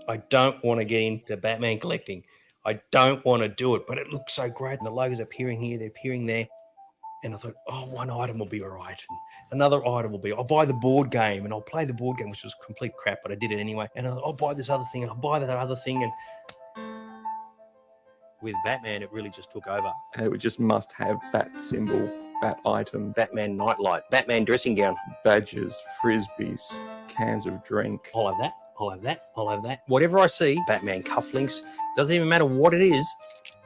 I don't want to get into Batman collecting. I don't want to do it, but it looks so great. And the logos are appearing here, they're appearing there. And I thought, oh, one item will be all right. And another item will be, I'll buy the board game and I'll play the board game, which was complete crap, but I did it anyway. And I'll buy this other thing and I'll buy that other thing. And with Batman, it really just took over. And it just must have Bat symbol, Bat item, Batman nightlight, Batman dressing gown, badges, frisbees, cans of drink. I'll have that. I'll have that. I'll have that. Whatever I see, Batman cufflinks, doesn't even matter what it is,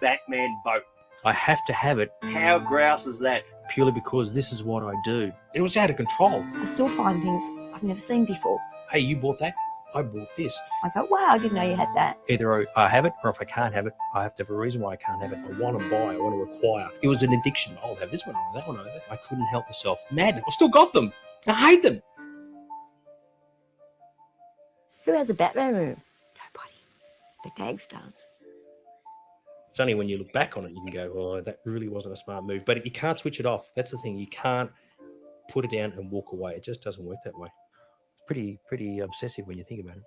Batman boat. I have to have it. How grouse is that? Purely because this is what I do. It was out of control. I still find things I've never seen before. Hey, you bought that? I bought this. I go, wow, I didn't know you had that. Either I have it, or if I can't have it, I have to have a reason why I can't have it. I want to buy, I want to acquire. It was an addiction. I'll have this one, I'll have that one, I'll have that. I couldn't help myself. Mad. I've still got them. I hate them. Who has a Batman room? Nobody. But Dags does. It's only when you look back on it, you can go, oh, that really wasn't a smart move. But you can't switch it off. That's the thing. You can't put it down and walk away. It just doesn't work that way. It's pretty obsessive when you think about it.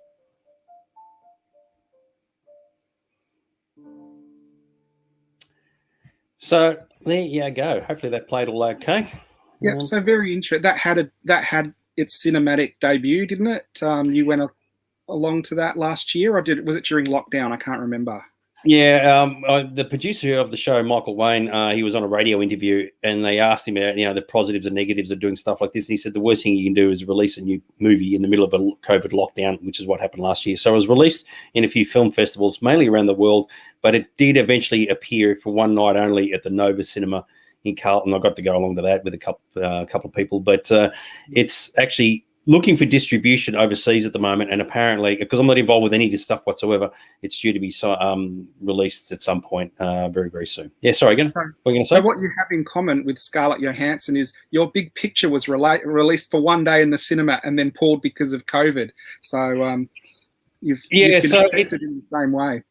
So there you go. Hopefully that played all okay. Yep. So very interesting. That had its cinematic debut, didn't it? You went along to that last year, or was it during lockdown? I can't remember. Yeah, the producer of the show, Michael Wayne, he was on a radio interview, and they asked him about the positives and negatives of doing stuff like this. And he said the worst thing you can do is release a new movie in the middle of a COVID lockdown, which is what happened last year. So it was released in a few film festivals, mainly around the world, but it did eventually appear for one night only at the Nova Cinema in Carlton. I got to go along to that with a couple of people, but it's actually looking for distribution overseas at the moment, and apparently, because I'm not involved with any of this stuff whatsoever, it's due to be released at some point very, very soon. Yeah, sorry, again. What are you going to say? So what you have in common with Scarlett Johansson is your big picture was released for one day in the cinema and then pulled because of COVID. So you've been affected in the same way.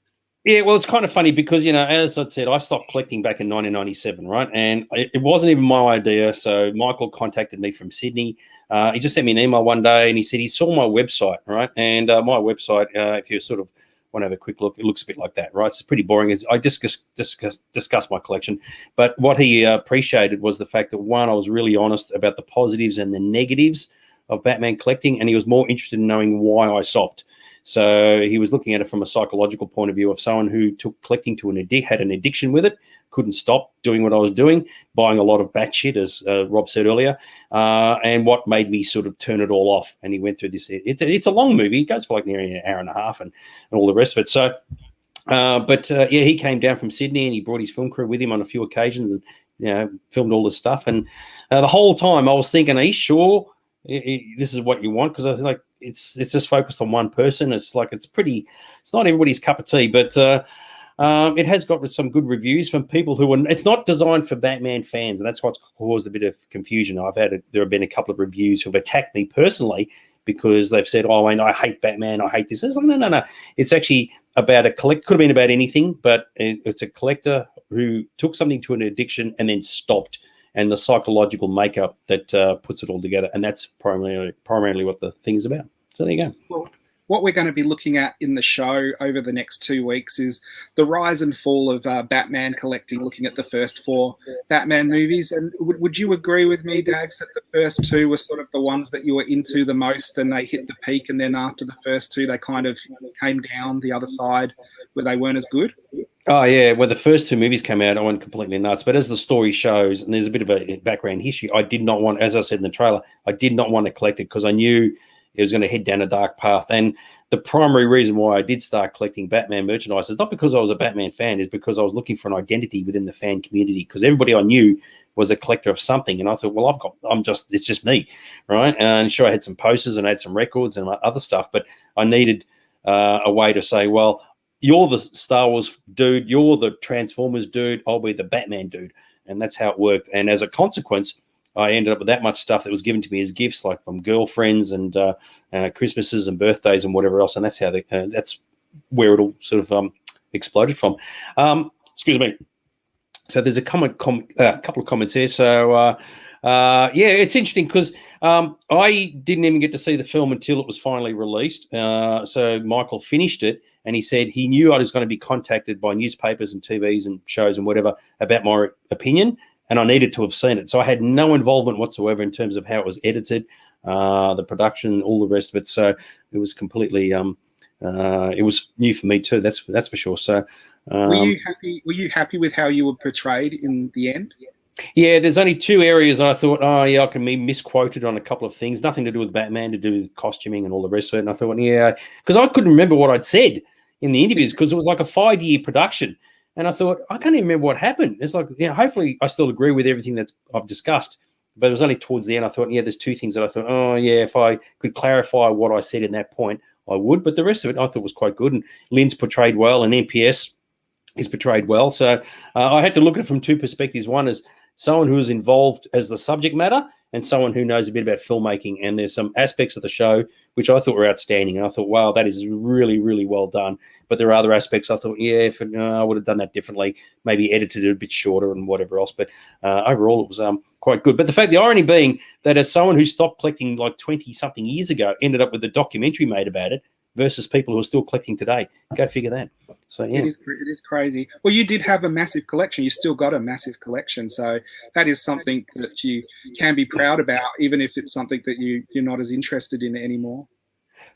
Yeah, well, it's kind of funny because, as I said, I stopped collecting back in 1997, right? And it wasn't even my idea. So Michael contacted me from Sydney. He just sent me an email one day and he said he saw my website, right? And my website, if you sort of want to have a quick look, it looks a bit like that, right? It's pretty boring. I just discussed my collection. But what he appreciated was the fact that, one, I was really honest about the positives and the negatives of Batman collecting, and he was more interested in knowing why I stopped. So he was looking at it from a psychological point of view of someone who took collecting to had an addiction with it, couldn't stop doing what I was doing, buying a lot of bat shit, as Rob said earlier, and what made me sort of turn it all off. And he went through this. It's a long movie. It goes for like nearly an hour and a half and all the rest of it. So, he came down from Sydney and he brought his film crew with him on a few occasions and, filmed all this stuff. And the whole time I was thinking, are you sure this is what you want? Because I was like, it's just focused on one person. It's like it's not everybody's cup of tea, but it has got some good reviews from people who are. It's not designed for Batman fans, and that's what's caused a bit of confusion. There have been a couple of reviews who've attacked me personally because they've said, "Oh, I hate Batman. I hate this." It's like, no. It's actually about could have been about anything, but it's a collector who took something to an addiction and then stopped. And the psychological makeup that puts it all together. And that's primarily what the thing is about. So there you go. Well, what we're going to be looking at in the show over the next 2 weeks is the rise and fall of Batman collecting, looking at the first 4 Batman movies. And would you agree with me, Dags, that the first 2 were sort of the ones that you were into the most and they hit the peak, and then after the first 2, they kind of came down the other side where they weren't as good? Oh, yeah. Well, the first 2 movies came out, I went completely nuts. But as the story shows, and there's a bit of a background history, I did not want, as I said in the trailer, I did not want to collect it because I knew it was going to head down a dark path. And the primary reason why I did start collecting Batman merchandise is not because I was a Batman fan, is because I was looking for an identity within the fan community, because everybody I knew was a collector of something. And I thought, well, it's just me, right? And sure, I had some posters and I had some records and other stuff, but I needed a way to say, well, you're the Star Wars dude, you're the Transformers dude, I'll be the Batman dude. And that's how it worked. And as a consequence, I ended up with that much stuff that was given to me as gifts, like from girlfriends and Christmases and birthdays and whatever else. And that's how that's where it all sort of exploded from. Excuse me. So there's a couple of comments here. So it's interesting because I didn't even get to see the film until it was finally released. So Michael finished it, and he said he knew I was going to be contacted by newspapers and TVs and shows and whatever about my opinion, and I needed to have seen it. So I had no involvement whatsoever in terms of how it was edited, the production, all the rest of it. So it was completely, it was new for me too. That's for sure. So were you happy with how you were portrayed in the end? Yeah, there's only 2 areas I thought, I can be misquoted on a couple of things, nothing to do with Batman, to do with costuming and all the rest of it. And I thought, because I couldn't remember what I'd said in the interviews because it was like a 5-year production. And I thought, I can't even remember what happened. It's like, hopefully I still agree with everything that I've discussed. But it was only towards the end I thought, there's 2 things that I thought, if I could clarify what I said in that point, I would. But the rest of it I thought was quite good. And Lynn's portrayed well, and NPS is portrayed well. So I had to look at it from 2 perspectives. One is someone who is involved as the subject matter and someone who knows a bit about filmmaking. And there's some aspects of the show which I thought were outstanding. And I thought, wow, that is really, really well done. But there are other aspects I thought, I would have done that differently, maybe edited it a bit shorter and whatever else. But overall, it was quite good. But the irony being that as someone who stopped collecting like 20-something years ago, ended up with a documentary made about it, versus people who are still collecting today. Go figure that. So yeah, it is crazy. Well, you did have a massive collection. You still got a massive collection, so that is something that you can be proud about, even if it's something that you're not as interested in anymore.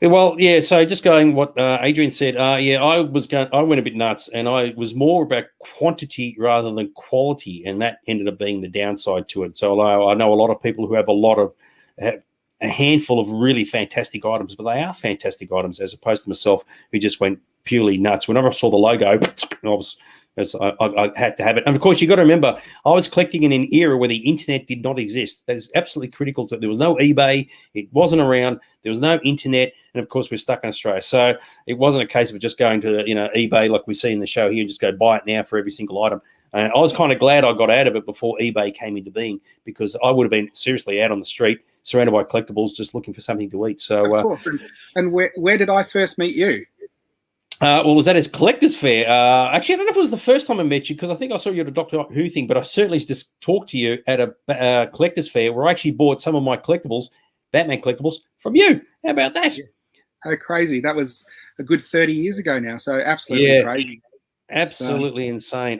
Well, yeah. So just going what Adrian said. Yeah, I went a bit nuts, and I was more about quantity rather than quality, and that ended up being the downside to it. So I know a lot of people who have a handful of really fantastic items, but they are fantastic items as opposed to myself, who just went purely nuts. Whenever I saw the logo, I had to have it. And of course, you got to remember, I was collecting in an era where the internet did not exist. That is absolutely critical. There was no eBay. It wasn't around. There was no internet. And of course, we're stuck in Australia. So it wasn't a case of just going to eBay like we see in the show here and just go buy it now for every single item. And I was kind of glad I got out of it before eBay came into being, because I would have been seriously out on the street, surrounded by collectibles, just looking for something to eat. So, of course. And where did I first meet you? Well, was that his collector's fair? Actually, I don't know if it was the first time I met you, because I think I saw you at a Doctor Who thing, but I certainly just talked to you at a collector's fair where I actually bought some of my collectibles, Batman collectibles, from you. How about that? Yeah. So crazy. That was a good 30 years ago now. So absolutely crazy. Absolutely insane.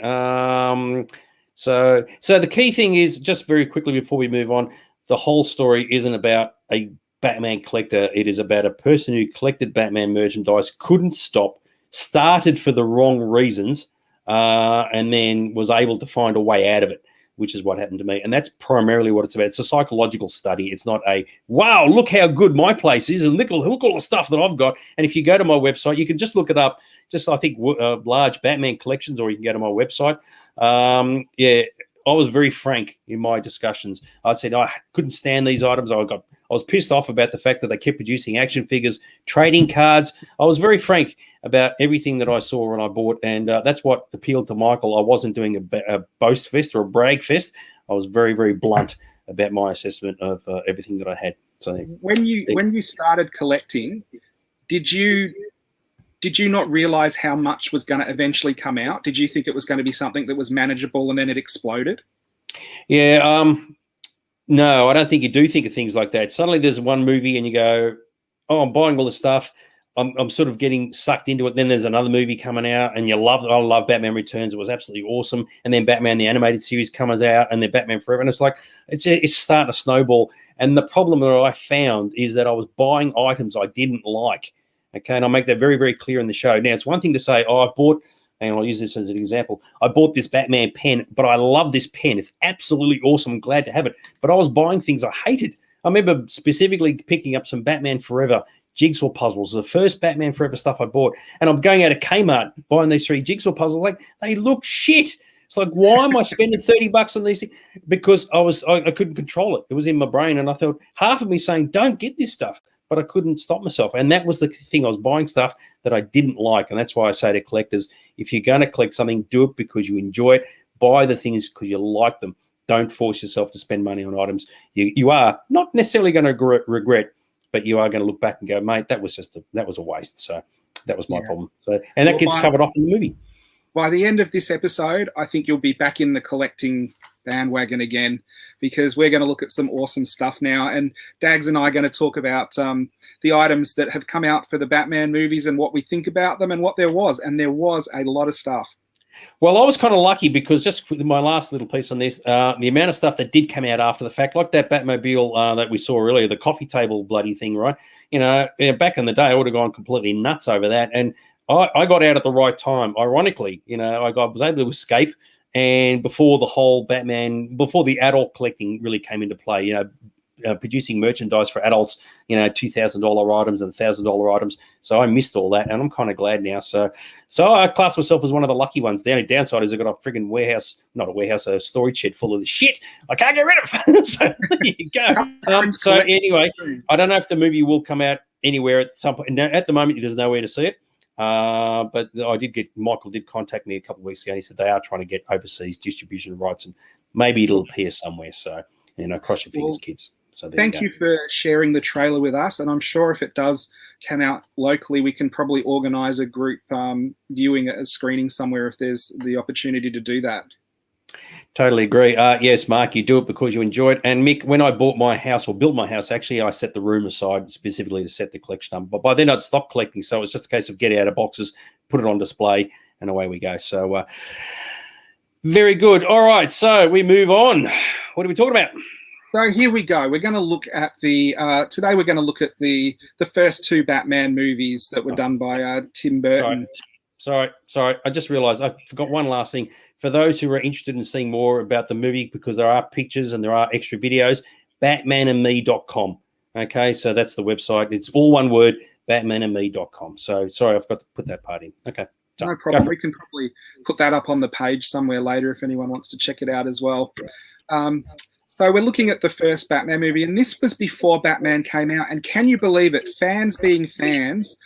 So the key thing is, just very quickly before we move on, the whole story isn't about a Batman collector. It is about a person who collected Batman merchandise, couldn't stop, started for the wrong reasons, and then was able to find a way out of it, which is what happened to me. And that's primarily what it's about. It's a psychological study. It's not a, wow, look how good my place is, and look all the stuff that I've got. And if you go to my website, you can just look it up. Just, I think, large Batman collections, or you can go to my website. Yeah, I was very frank in my discussions. I said I couldn't stand these items. I was pissed off about the fact that they kept producing action figures, trading cards. I was very frank about everything that I saw when I bought, and that's what appealed to Michael. I wasn't doing a boast fest or a brag fest. I was very, very blunt about my assessment of everything that I had. So when you started collecting, did you not realize how much was going to eventually come out? Did you think it was going to be something that was manageable and then it exploded? Yeah, no, I don't think you do think of things like that. Suddenly there's one movie and you go, oh, I'm buying all this stuff. I'm sort of getting sucked into it. Then there's another movie coming out, and I love Batman Returns. It was absolutely awesome. And then Batman, the animated series, comes out, and then Batman Forever. And it's like, it's starting to snowball. And the problem that I found is that I was buying items I didn't like. Okay, and I'll make that very, very clear in the show. Now, it's one thing to say, oh, I've bought, and I'll use this as an example, I bought this Batman pen, but I love this pen. It's absolutely awesome. I'm glad to have it. But I was buying things I hated. I remember specifically picking up some Batman Forever jigsaw puzzles, the first Batman Forever stuff I bought. And I'm going out of Kmart buying these 3 jigsaw puzzles. Like, they look shit. It's like, why am I spending $30 on these things? Because I couldn't control it. It was in my brain. And I thought, half of me saying, don't get this stuff. But I couldn't stop myself. And that was the thing. I was buying stuff that I didn't like. And that's why I say to collectors, if you're going to collect something, do it because you enjoy it. Buy the things because you like them. Don't force yourself to spend money on items you are not necessarily going to regret, but you are going to look back and go, mate, that was a waste. So that was my problem. So, and that gets covered off in the movie. By the end of this episode, I think you'll be back in the collecting bandwagon again, because we're going to look at some awesome stuff now. And Dags and I are going to talk about the items that have come out for the Batman movies and what we think about them and what there was. And there was a lot of stuff. Well, I was kind of lucky because just with my last little piece on this, the amount of stuff that did come out after the fact, like that Batmobile that we saw earlier, the coffee table bloody thing, right? Back in the day, I would have gone completely nuts over that. And I got out at the right time. Ironically, I was able to escape. And before the adult collecting really came into play, producing merchandise for adults, $2,000 items and $1,000 items. So I missed all that, and I'm kind of glad now. So I class myself as one of the lucky ones. The only downside is I got a frigging a storage shed full of the shit I can't get rid of. So there you go. So anyway, I don't know if the movie will come out anywhere at some point. Now, at the moment, there's nowhere to see it. But Michael did contact me a couple of weeks ago. And he said they are trying to get overseas distribution rights, and maybe it'll appear somewhere. So, cross your fingers, kids. So thank you for sharing the trailer with us. And I'm sure if it does come out locally, we can probably organise a group viewing a screening somewhere if there's the opportunity to do that. Totally agree. Yes, Mark, you do it because you enjoy it. And Mick, when I bought my house or built my house, actually, I set the room aside specifically to set the collection up. But by then I'd stopped collecting. So it was just a case of get it out of boxes, put it on display, and away we go. So very good. All right. So we move on. What are we talking about? So here we go. We're going to look at the today. We're going to look at the first two Batman movies that were done by Tim Burton. Sorry. I just realised I forgot one last thing. For those who are interested in seeing more about the movie, because there are pictures and there are extra videos, batmanandme.com. Okay, so that's the website. It's all one word, batmanandme.com. So sorry, I've got to put that part in. Okay. So, no problem. We can probably put that up on the page somewhere later if anyone wants to check it out as well. So we're looking at the first Batman movie, and this was before Batman came out. And can you believe it? Fans being fans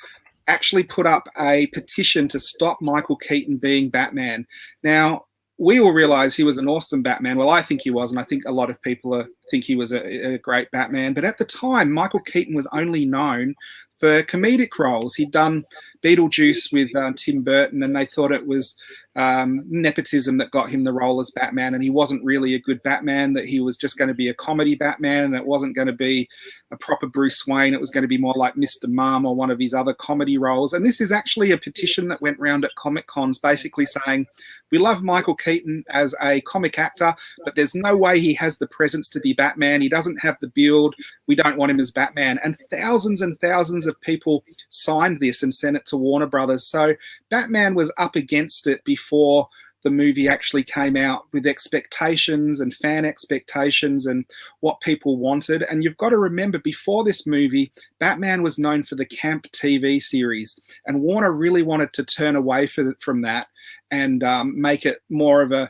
actually put up a petition to stop Michael Keaton being Batman. Now, we all realize he was an awesome Batman. Well, I think he was, and I think a lot of people think he was a great Batman. But at the time, Michael Keaton was only known for comedic roles. He'd done Beetlejuice with Tim Burton, and they thought it was nepotism that got him the role as Batman, and he wasn't really a good Batman, that he was just going to be a comedy Batman, and it wasn't going to be a proper Bruce Wayne. It was going to be more like Mr. Mom or one of his other comedy roles. And this is actually a petition that went round at Comic Cons basically saying, we love Michael Keaton as a comic actor, but there's no way he has the presence to be Batman. He doesn't have the build. We don't want him as Batman. And thousands of people signed this and sent it to Warner Brothers. So Batman was up against it before the movie actually came out, with expectations and fan expectations and what people wanted. And you've got to remember, before this movie, Batman was known for the camp TV series, and Warner really wanted to turn away from that and make it more of a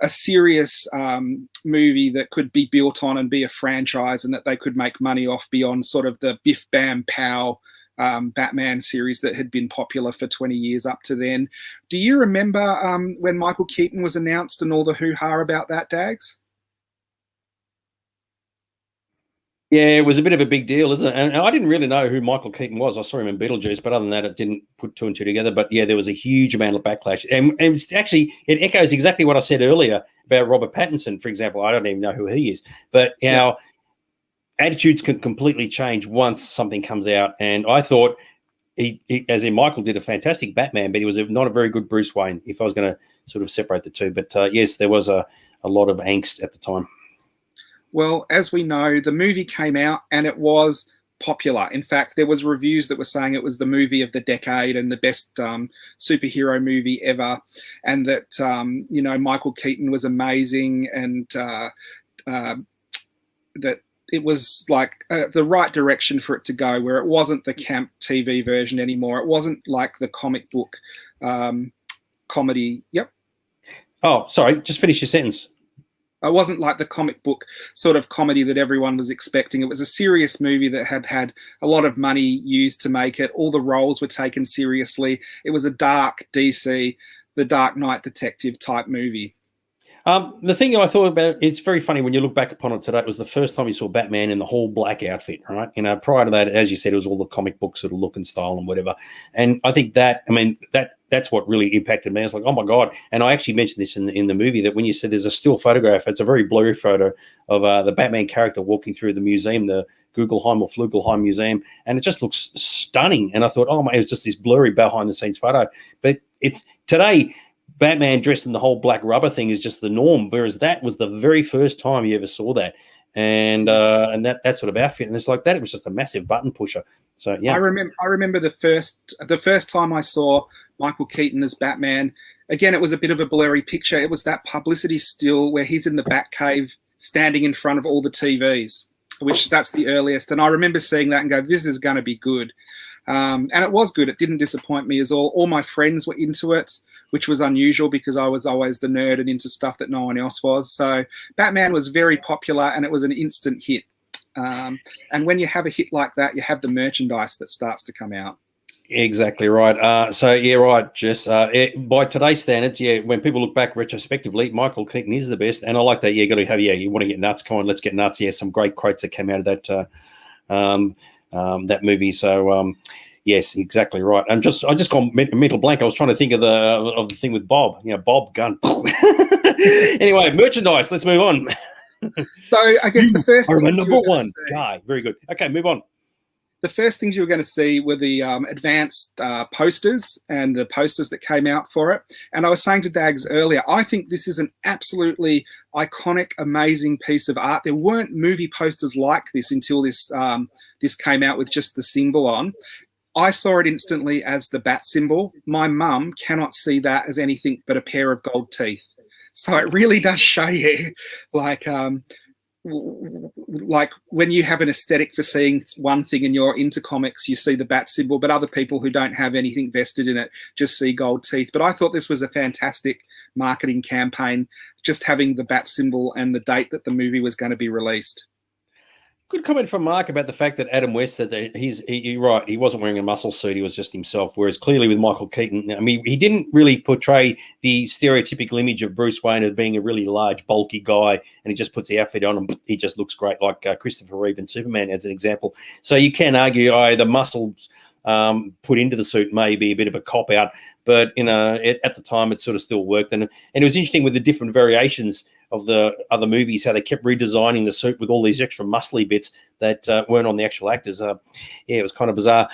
serious movie that could be built on and be a franchise, and that they could make money off beyond sort of the Biff Bam Pow Batman series that had been popular for 20 years up to then. Do you remember when Michael Keaton was announced and all the hoo-ha about that, Dags? Yeah, it was a bit of a big deal, isn't it? And I didn't really know who Michael Keaton was. I saw him in Beetlejuice, but other than that, it didn't put two and two together. But yeah, there was a huge amount of backlash. And it's actually, it echoes exactly what I said earlier about Robert Pattinson, for example. I don't even know who he is. But, you know, attitudes can completely change once something comes out. And I thought, as in Michael did a fantastic Batman, but he was not a very good Bruce Wayne, if I was going to sort of separate the two. But yes, there was a lot of angst at the time. Well, as we know, the movie came out and it was popular. In fact, there was reviews that were saying it was the movie of the decade and the best superhero movie ever, and that you know, Michael Keaton was amazing, and that it was like the right direction for it to go, where it wasn't the camp TV version anymore. It wasn't like the comic book comedy. Yep. Oh, sorry. Just finish your sentence. It wasn't like the comic book sort of comedy that everyone was expecting. It was a serious movie that had a lot of money used to make it. All the roles were taken seriously. It was a dark DC, the Dark Knight detective type movie. The thing I thought about, it's very funny when you look back upon it today, it was the first time you saw Batman in the whole black outfit, right? You know, prior to that, as you said, it was all the comic book sort of look and style and whatever. And I think that's what really impacted me. I was like, oh my God. And I actually mentioned this in the movie, that when you said there's a still photograph, it's a very blurry photo of the Batman character walking through the museum, the Guggenheim or Flugelheim Museum, and it just looks stunning. And I thought, oh my, it's just this blurry behind the scenes photo. But it's today, Batman dressed in the whole black rubber thing is just the norm, whereas that was the very first time you ever saw that. And that sort of outfit, and it's like that. It was just a massive button pusher. So yeah, I remember the first time I saw Michael Keaton as Batman. Again, it was a bit of a blurry picture. It was that publicity still where he's in the Batcave, standing in front of all the TVs, which that's the earliest. And I remember seeing that and go, "This is going to be good." And it was good. It didn't disappoint me at all. All my friends were into it, which was unusual because I was always the nerd and into stuff that no one else was. So Batman was very popular and it was an instant hit. And when you have a hit like that, you have the merchandise that starts to come out. Exactly right. So yeah, right, Jess. By today's standards, yeah, when people look back retrospectively, Michael Keaton is the best. And I like that. Yeah, you want to get nuts. Come on, let's get nuts. Yeah, some great quotes that came out of that that movie. So Yes, exactly right. I just got mental blank. I was trying to think of the thing with Bob. Bob gun. Anyway, merchandise. Let's move on. So I guess the first are thing my you number were gonna one see- guy. Very good. Okay, move on. the first things you were going to see were the advanced posters and the posters that came out for it. And I was saying to Dags earlier, I think this is an absolutely iconic, amazing piece of art. There weren't movie posters like this until this came out with just the symbol on. I saw it instantly as the bat symbol. My mum cannot see that as anything but a pair of gold teeth. So it really does show you, like when you have an aesthetic for seeing one thing and you're into comics, you see the bat symbol, but other people who don't have anything vested in it just see gold teeth. But I thought this was a fantastic marketing campaign, just having the bat symbol and the date that the movie was going to be released. Good comment from Mark about the fact that Adam West said that you're right. He wasn't wearing a muscle suit. He was just himself. Whereas clearly with Michael Keaton, I mean, he didn't really portray the stereotypical image of Bruce Wayne as being a really large, bulky guy, and he just puts the outfit on and he just looks great, like Christopher Reeve in Superman as an example. So you can argue the muscles put into the suit may be a bit of a cop out, but at the time it sort of still worked. And it was interesting with the different variations of the other movies, how they kept redesigning the suit with all these extra muscly bits that weren't on the actual actors. It was kind of bizarre.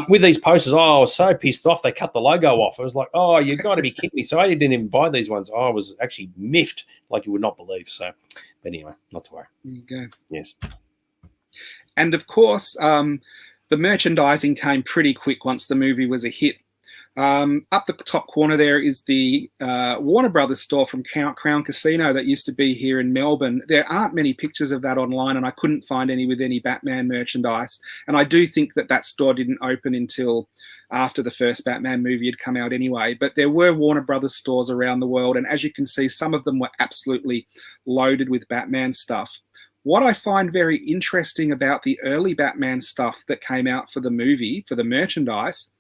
With these posters, I was so pissed off. They cut the logo off. I was like, oh, you've got to be kidding me. So I didn't even buy these ones. I was actually miffed like you would not believe. So, but anyway, not to worry. There you go. Yes. And of course, the merchandising came pretty quick once the movie was a hit. Up the top corner there is the Warner Brothers store from Crown Casino that used to be here in Melbourne. There aren't many pictures of that online, and I couldn't find any with any Batman merchandise. And I do think that store didn't open until after the first Batman movie had come out anyway. But there were Warner Brothers stores around the world, and as you can see, some of them were absolutely loaded with Batman stuff. What I find very interesting about the early Batman stuff that came out for the movie, for the merchandise,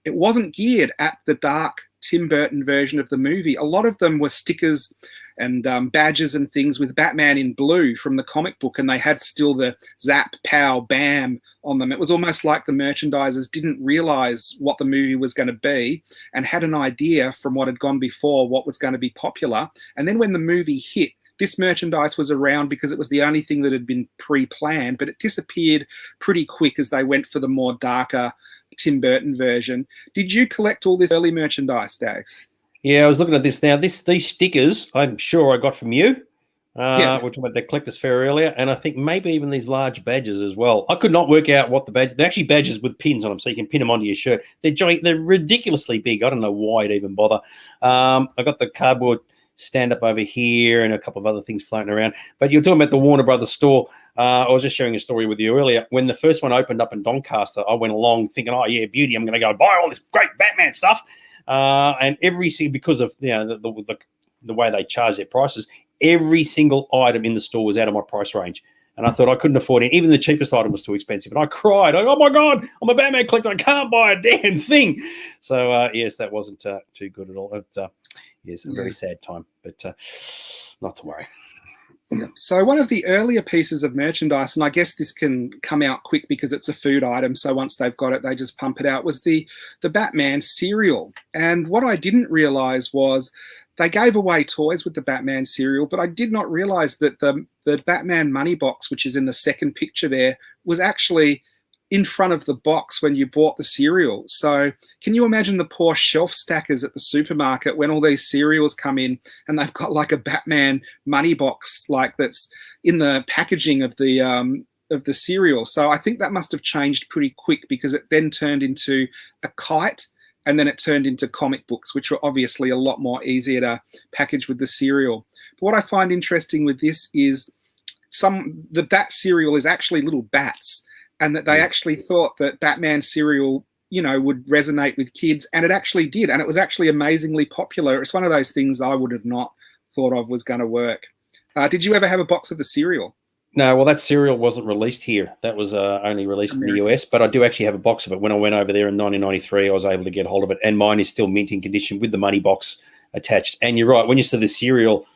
it wasn't geared at the dark Tim Burton version of the movie. A lot of them were stickers and badges and things with Batman in blue from the comic book, and they had still the zap, pow, bam on them. It was almost like the merchandisers didn't realize what the movie was going to be and had an idea from what had gone before what was going to be popular. And then when the movie hit, this merchandise was around because it was the only thing that had been pre-planned, but it disappeared pretty quick as they went for the more darker Tim Burton version. Did you collect all this early merchandise, Dags? Yeah, I was looking at this now. These stickers, I'm sure I got from you. Yeah. We're talking about the collector's fair earlier, and I think maybe even these large badges as well. I could not work out what the badges. They're actually badges with pins on them, so you can pin them onto your shirt. They're ridiculously big. I don't know why I'd even bother. I got the cardboard stand up over here and a couple of other things floating around. But you're talking about the Warner Brothers store. I was just sharing a story with you earlier. When the first one opened up in Doncaster, I went along thinking, oh, yeah, beauty, I'm going to go buy all this great Batman stuff. And every single, because of the way they charge their prices, every single item in the store was out of my price range. And I thought I couldn't afford it. Even the cheapest item was too expensive. And I cried. Oh, my God, I'm a Batman collector. I can't buy a damn thing. So, yes, that wasn't too good at all. Yes, a very sad time, but not to worry. So one of the earlier pieces of merchandise, and I guess this can come out quick because it's a food item, so once they've got it, they just pump it out, was the Batman cereal. And what I didn't realize was they gave away toys with the Batman cereal, but I did not realize that the Batman money box, which is in the second picture there, was actually in front of the box when you bought the cereal. So can you imagine the poor shelf stackers at the supermarket when all these cereals come in and they've got like a Batman money box like that's in the packaging of the cereal. So I think that must have changed pretty quick because it then turned into a kite and then it turned into comic books, which were obviously a lot more easier to package with the cereal. But what I find interesting with this is the bat cereal is actually little bats, and that they actually thought that Batman cereal, would resonate with kids, and it actually did, and it was actually amazingly popular. It's one of those things I would have not thought of was going to work. Did you ever have a box of the cereal? No, well, that cereal wasn't released here. That was only released in the US, but I do actually have a box of it. When I went over there in 1993, I was able to get hold of it, and mine is still mint in condition with the money box attached. And you're right, when you see the cereal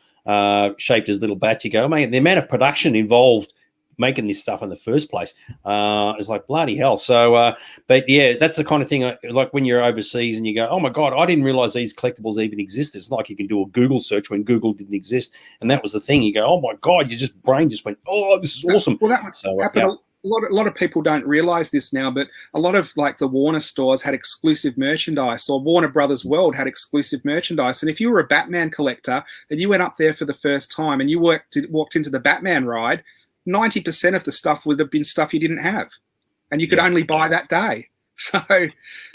shaped as little bats, you go, man, the amount of production involved making this stuff in the first place. It's like bloody hell. So, but yeah, that's the kind of thing like when you're overseas and you go, oh my God, I didn't realize these collectibles even existed. It's like you can do a Google search when Google didn't exist. And that was the thing. You go, oh my God, brain just went, oh, this is awesome. Well, that happened. Yeah. A lot of people don't realize this now, but a lot of like the Warner stores had exclusive merchandise, or Warner Brothers World had exclusive merchandise. And if you were a Batman collector and you went up there for the first time and you walked into the Batman ride, 90% of the stuff would have been stuff you didn't have, and you could only buy that day. So,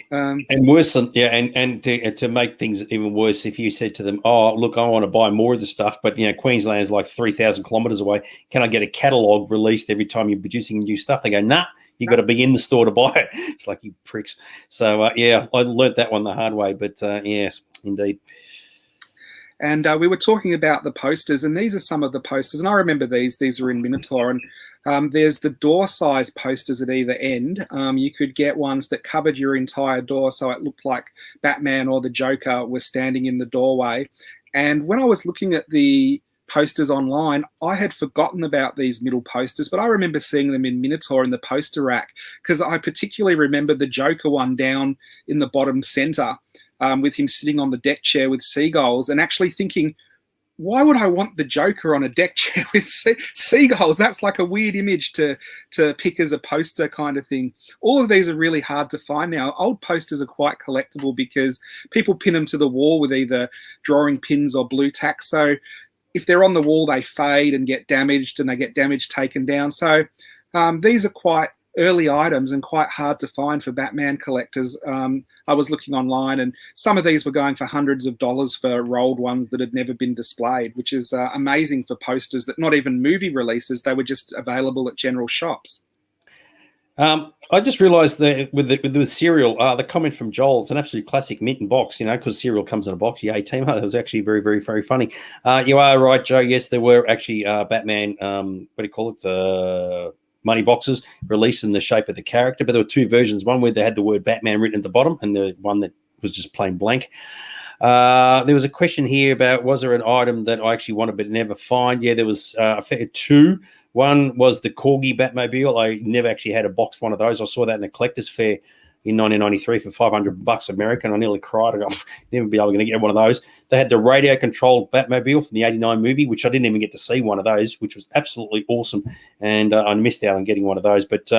and worse than and to make things even worse, if you said to them, "Oh, look, I want to buy more of the stuff, but Queensland is like 3,000 kilometers away. Can I get a catalog released every time you're producing new stuff?" They go, "Nah, you got to be in the store to buy it." It's like, you pricks. So I learnt that one the hard way. But yes, indeed. And we were talking about the posters, and these are some of the posters. And I remember these. These are in Minotaur. And there's the door-size posters at either end. You could get ones that covered your entire door, so it looked like Batman or the Joker were standing in the doorway. And when I was looking at the posters online, I had forgotten about these middle posters, but I remember seeing them in Minotaur in the poster rack, because I particularly remember the Joker one down in the bottom center. With him sitting on the deck chair with seagulls, and actually thinking, why would I want the Joker on a deck chair with seagulls? That's like a weird image to pick as a poster kind of thing. All of these are really hard to find now. Old posters are quite collectible because people pin them to the wall with either drawing pins or blue tack. So if they're on the wall, they fade and get damaged, and they get damage taken down. So these are quite early items and quite hard to find for Batman collectors. I was looking online, and some of these were going for hundreds of dollars for rolled ones that had never been displayed, which is amazing for posters that not even movie releases, they were just available at general shops. I just realised that with the cereal, the comment from Joel, it's an absolute classic mint and box, because cereal comes in a box. Yeah, team, that was actually very, very, very funny. You are right, Joe. Yes, there were actually Batman, what do you call it? Money boxes released in the shape of the character, but there were two versions, one where they had the word Batman written at the bottom and the one that was just plain blank. There was a question here about, was there an item that I actually wanted but never find? Yeah, there was two. One was the Corgi Batmobile. I never actually had a boxed one of those. I saw that in a collector's fair in 1993 for $500 American. I nearly cried. I never be able to get one of those. They had the radio-controlled Batmobile from the '89 movie, which I didn't even get to see one of those, which was absolutely awesome. And I missed out on getting one of those. But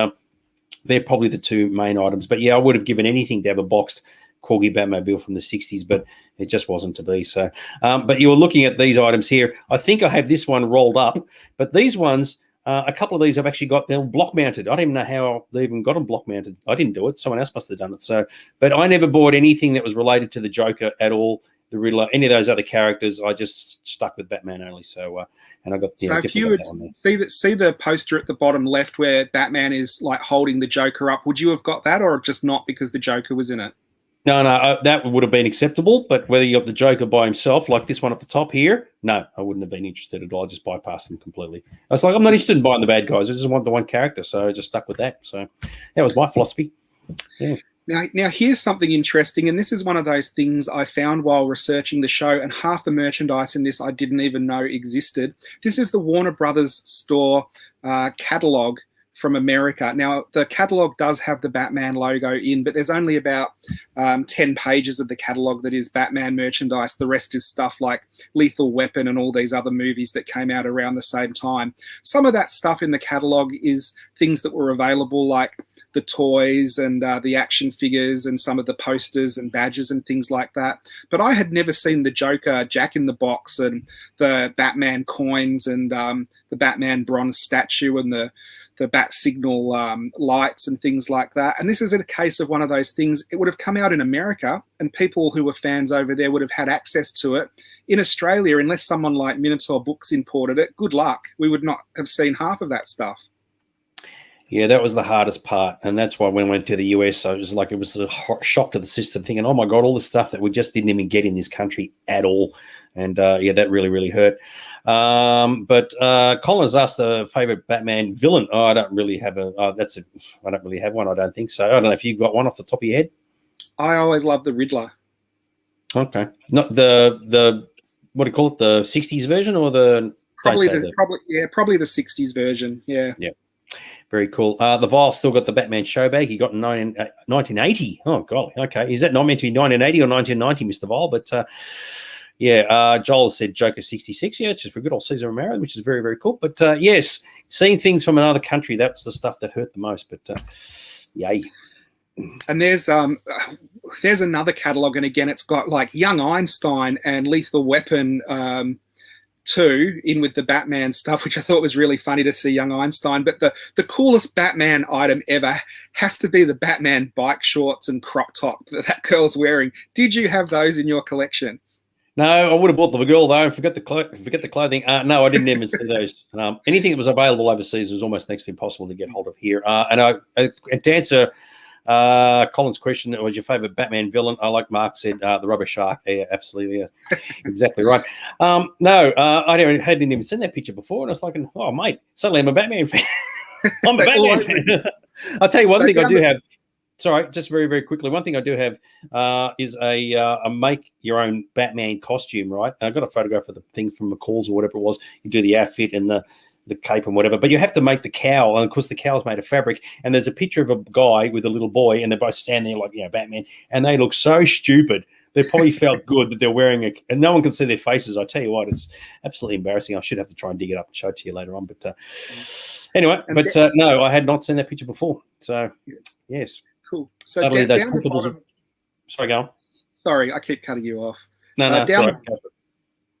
they're probably the two main items. But yeah, I would have given anything to have a boxed Corgi Batmobile from the 60s, but it just wasn't to be. So, but you're looking at these items here. I think I have this one rolled up, but these ones, a couple of these I've actually got them block mounted. I don't even know how they even got them block mounted. I didn't do it. Someone else must have done it. So, but I never bought anything that was related to the Joker at all, the Riddler, any of those other characters. I just stuck with Batman only. So, and I got. So if you would see the poster at the bottom left where Batman is like holding the Joker up, would you have got that, or just not because the Joker was in it? No, that would have been acceptable. But whether you have the Joker by himself, like this one at the top here, no, I wouldn't have been interested at all. I just bypassed them completely. I was like, I'm not interested in buying the bad guys. I just want the one character. So I just stuck with that. So that was my philosophy. Yeah. Now here's something interesting, and this is one of those things I found while researching the show, and half the merchandise in this I didn't even know existed. This is the Warner Brothers store catalog from America. Now, the catalog does have the Batman logo in, but there's only about 10 pages of the catalog that is Batman merchandise. The rest is stuff like Lethal Weapon and all these other movies that came out around the same time. Some of that stuff in the catalog is things that were available, like the toys and the action figures and some of the posters and badges and things like that. But I had never seen the Joker Jack in the Box and the Batman coins and the Batman bronze statue and the bat signal lights and things like that. And this is a case of one of those things. It would have come out in America and people who were fans over there would have had access to it. In Australia, unless someone like Minotaur Books imported it, good luck. We would not have seen half of that stuff. Yeah, that was the hardest part. And that's why when I went to the US, it was a shock to the system, thinking, oh my God, all the stuff that we just didn't even get in this country at all. And yeah, that really, really hurt. But Colin has asked the favorite Batman villain. Oh, I don't really have I don't really have one. I don't think so. I don't know if you've got one off the top of your head. I always loved the Riddler. Okay. Not the what do you call it? The 60s version or the Probably say the that. probably the '60s version. Yeah. Yeah. Very cool. The Vile still got the Batman show bag. He got in 1980. Oh, God. Okay. Is that not meant to be 1980 or 1990, Mr. Vile? But Joel said Joker 66. Yeah, it's just for good old Cesar Romero, which is very, very cool. But yes, seeing things from another country, that's the stuff that hurt the most. But yay. And there's another catalog, and again, it's got like Young Einstein and Lethal Weapon 2 in with the Batman stuff, which I thought was really funny to see Young Einstein. But the coolest Batman item ever has to be the Batman bike shorts and crop top that girl's wearing. Did you have those in your collection? No, I would have bought the girl though. Forget the clothing. No, I didn't even see those. Anything that was available overseas was almost next to impossible to get hold of here. And to answer Colin's question, was your favorite Batman villain? Like Mark said, the Rubber Shark. Yeah, absolutely. Yeah. Exactly right. No, I hadn't even seen that picture before, and I was like, oh, mate, suddenly I'm a Batman fan. I'm a Batman fan. I'll tell you one thing I do have. Sorry, just very, very quickly. One thing I do have is a make your own Batman costume, right? I got a photograph of the thing from McCall's or whatever it was. You do the outfit and the cape and whatever, but you have to make the cowl, and of course the cowl's made of fabric, and there's a picture of a guy with a little boy, and they're both standing there like, Batman, and they look so stupid. They probably felt good that they're wearing and no one can see their faces. I tell you what, it's absolutely embarrassing. I should have to try and dig it up and show it to you later on, but anyway, no, I had not seen that picture before, so yes. Cool. So Suddenly down those the bottom, sorry, go on. Sorry, I keep cutting you off. No,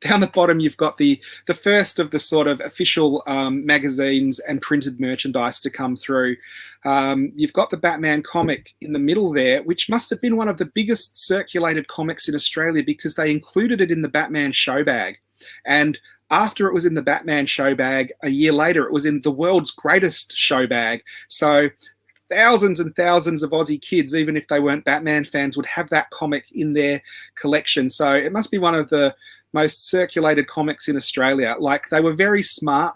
Down the bottom, you've got the first of the sort of official magazines and printed merchandise to come through. You've got the Batman comic in the middle there, which must have been one of the biggest circulated comics in Australia because they included it in the Batman show bag. And after it was in the Batman show bag, a year later, it was in the world's greatest show bag. So thousands and thousands of Aussie kids, even if they weren't Batman fans, would have that comic in their collection. So it must be one of the most circulated comics in Australia. Like, they were very smart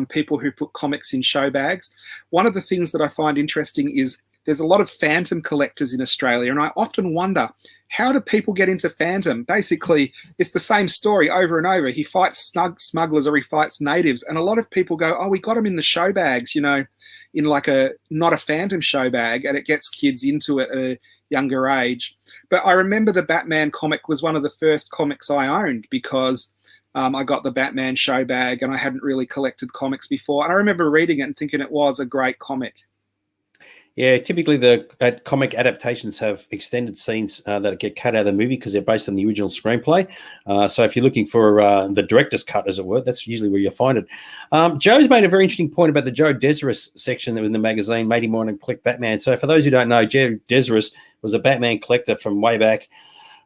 people who put comics in show bags. One of the things that I find interesting is there's a lot of Phantom collectors in Australia, and I often wonder, how do people get into Phantom? Basically, it's the same story over and over. He fights smugglers or he fights natives, and a lot of people go, oh, we got him in the show bags, in like not a Phantom show bag, and it gets kids into it at a younger age. But I remember the Batman comic was one of the first comics I owned because I got the Batman show bag and I hadn't really collected comics before. And I remember reading it and thinking it was a great comic. Yeah, typically the comic adaptations have extended scenes that get cut out of the movie because they're based on the original screenplay. So if you're looking for the director's cut, as it were, that's usually where you'll find it. Joe's made a very interesting point about the Joe Desirous section that was in the magazine, made him want to collect Batman. So for those who don't know, Joe Desirous was a Batman collector from way back,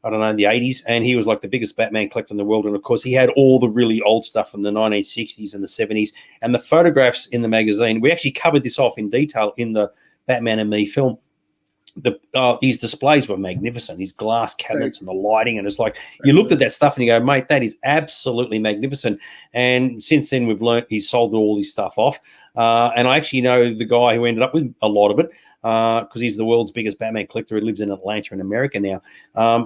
I don't know, the 80s, and he was like the biggest Batman collector in the world. And of course, he had all the really old stuff from the 1960s and the 70s. And the photographs in the magazine, we actually covered this off in detail in the Batman and Me film. His displays were magnificent, his glass cabinets and the lighting, and it's like you looked at that stuff and you go, mate, that is absolutely magnificent. And since then we've learned he's sold all his stuff off, and I actually know the guy who ended up with a lot of it because he's the world's biggest Batman collector. He lives in Atlanta in America now,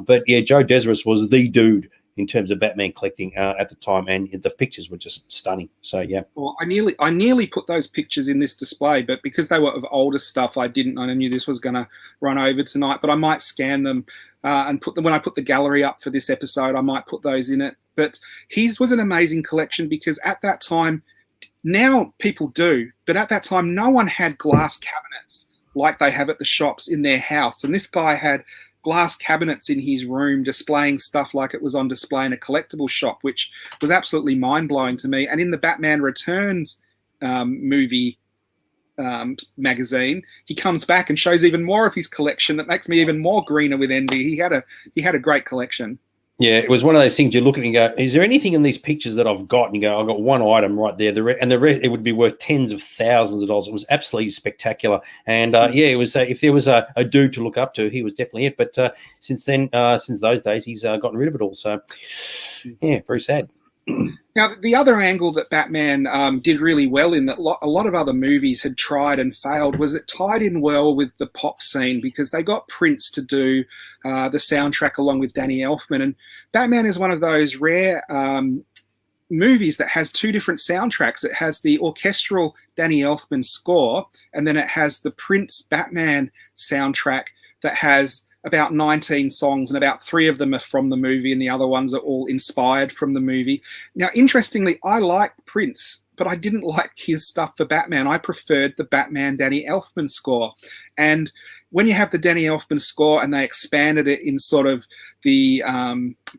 but yeah, Joe Desirous was the dude in terms of Batman collecting at the time, and the pictures were just stunning. So yeah. Well, I nearly put those pictures in this display, but because they were of older stuff, I didn't. I knew this was going to run over tonight, but I might scan them and put them when I put the gallery up for this episode. I might put those in it. But his was an amazing collection because at that time, now people do, but at that time, no one had glass cabinets like they have at the shops in their house, and this guy had glass cabinets in his room displaying stuff like it was on display in a collectible shop, which was absolutely mind-blowing to me. And in the Batman Returns movie magazine, he comes back and shows even more of his collection that makes me even more greener with envy. He had a great collection. Yeah, it was one of those things you look at and go, is there anything in these pictures that I've got? And you go, I've got one item right there. The rest, it would be worth tens of thousands of dollars. It was absolutely spectacular. And it was if there was a dude to look up to, he was definitely it. But since then, since those days, he's gotten rid of it all. So, yeah, very sad. Now, the other angle that Batman did really well in that a lot of other movies had tried and failed was it tied in well with the pop scene because they got Prince to do the soundtrack along with Danny Elfman. And Batman is one of those rare movies that has two different soundtracks. It has the orchestral Danny Elfman score, and then it has the Prince Batman soundtrack that has about 19 songs, and about 3 of them are from the movie, and the other ones are all inspired from the movie. Now, interestingly, I like Prince, but I didn't like his stuff for Batman. I preferred the Batman Danny Elfman score. And when you have the Danny Elfman score and they expanded it in sort of the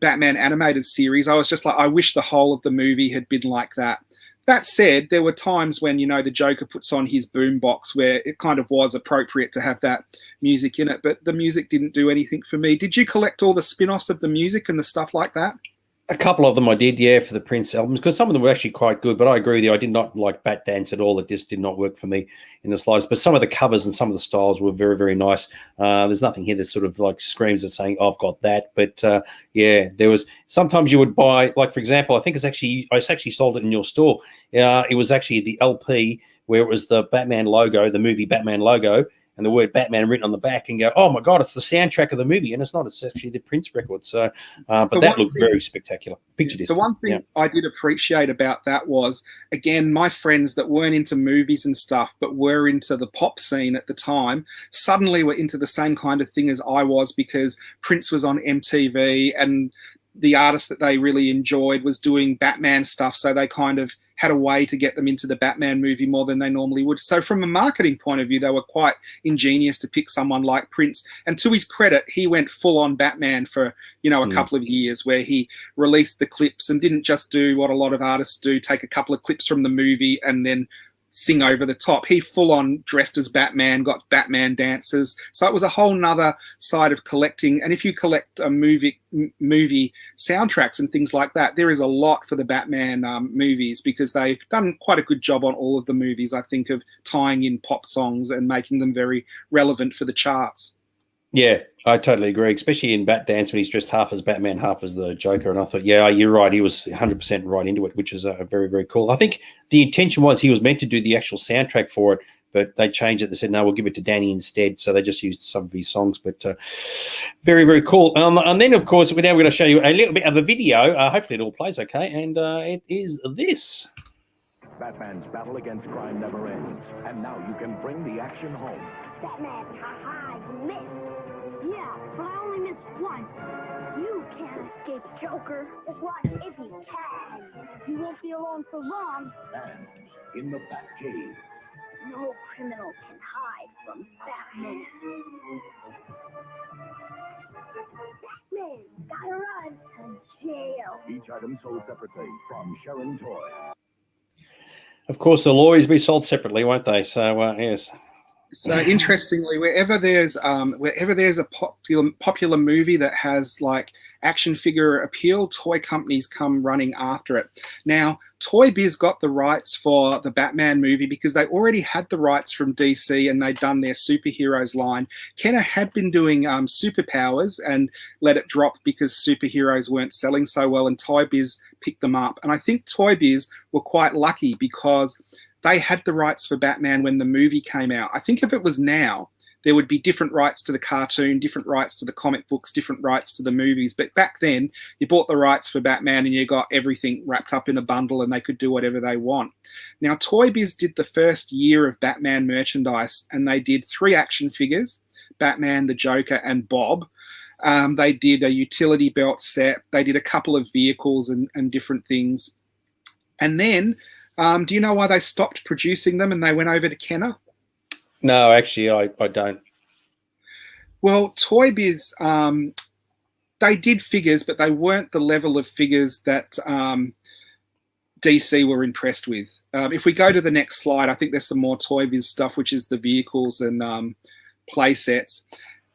Batman animated series, I was just like, I wish the whole of the movie had been like that. That said, there were times when, you know, the Joker puts on his boombox where it kind of was appropriate to have that music in it, but the music didn't do anything for me. Did you collect all the spin-offs of the music and the stuff like that? A couple of them I did, yeah, for the Prince albums, because some of them were actually quite good. But I agree with you. I did not like Bat Dance at all. It just did not work for me in the slightest. But some of the covers and some of the styles were very, very nice. There's nothing here that sort of like screams at saying, oh, I've got that. But yeah, there was sometimes you would buy, like, for example, I actually sold it in your store. It was actually the LP where it was the Batman logo, the movie Batman logo, and the word Batman written on the back, and go, oh my God, it's the soundtrack of the movie. And it's not, it's actually the Prince record. So, but that looked very spectacular. Picture disc. The one thing I did appreciate about that was, again, my friends that weren't into movies and stuff, but were into the pop scene at the time, suddenly were into the same kind of thing as I was, because Prince was on MTV and the artist that they really enjoyed was doing Batman stuff. So they kind of had a way to get them into the Batman movie more than they normally would. So from a marketing point of view, they were quite ingenious to pick someone like Prince. And to his credit, he went full on Batman for, you know, a couple of years, where he released the clips and didn't just do what a lot of artists do, take a couple of clips from the movie and then sing over the top. He full on dressed as Batman, got Batman dancers. So it was a whole nother side of collecting. And if you collect a movie soundtracks and things like that, there is a lot for the Batman movies, because they've done quite a good job on all of the movies, I think, of tying in pop songs and making them very relevant for the charts. Yeah, I totally agree, especially in Bat Dance when he's dressed half as Batman, half as the Joker. And I thought, yeah, you're right. He was 100% right into it, which is very, very cool. I think the intention was he was meant to do the actual soundtrack for it, but they changed it. They said, no, we'll give it to Danny instead. So they just used some of his songs, but very, very cool. And then, of course, we're going to show you a little bit of a video. Hopefully it all plays okay. And it is this. Batman's battle against crime never ends. And now you can bring the action home. Batman, ha-ha, you missed. Yeah, but I only missed once. You can't escape Joker. Just watch if you can. You won't be alone for long. And in the Batcave. No criminal can hide from Batman. Batman, gotta run to jail. Each item sold separately from Sharon Toy. Of course, they'll always be sold separately, won't they? So, yes. So interestingly, wherever there's a popular movie that has like action figure appeal, toy companies come running after it. Now, Toy Biz got the rights for the Batman movie because they already had the rights from DC and they'd done their superheroes line. Kenner had been doing superpowers and let it drop because superheroes weren't selling so well, and Toy Biz picked them up. And I think Toy Biz were quite lucky because they had the rights for Batman when the movie came out. I think if it was now, there would be different rights to the cartoon, different rights to the comic books, different rights to the movies. But back then, you bought the rights for Batman and you got everything wrapped up in a bundle and they could do whatever they want. Now, Toy Biz did the first year of Batman merchandise and they did 3 action figures, Batman, the Joker, and Bob. They did a utility belt set. They did a couple of vehicles and different things. And then, do you know why they stopped producing them and they went over to Kenner? No, actually, I don't. Well, Toy Biz, they did figures, but they weren't the level of figures that DC were impressed with. If we go to the next slide, I think there's some more Toy Biz stuff, which is the vehicles and play sets.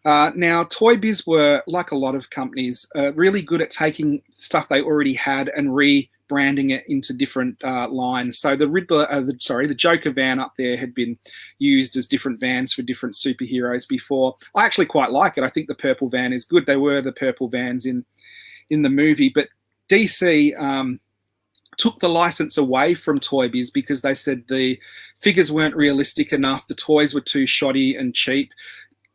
Now, Toy Biz were, like a lot of companies, really good at taking stuff they already had and rebranding it into different lines. So the Joker van up there had been used as different vans for different superheroes before. I actually quite like it. I think the purple van is good. They were the purple vans in the movie, but DC took the license away from Toy Biz because they said the figures weren't realistic enough. The toys were too shoddy and cheap.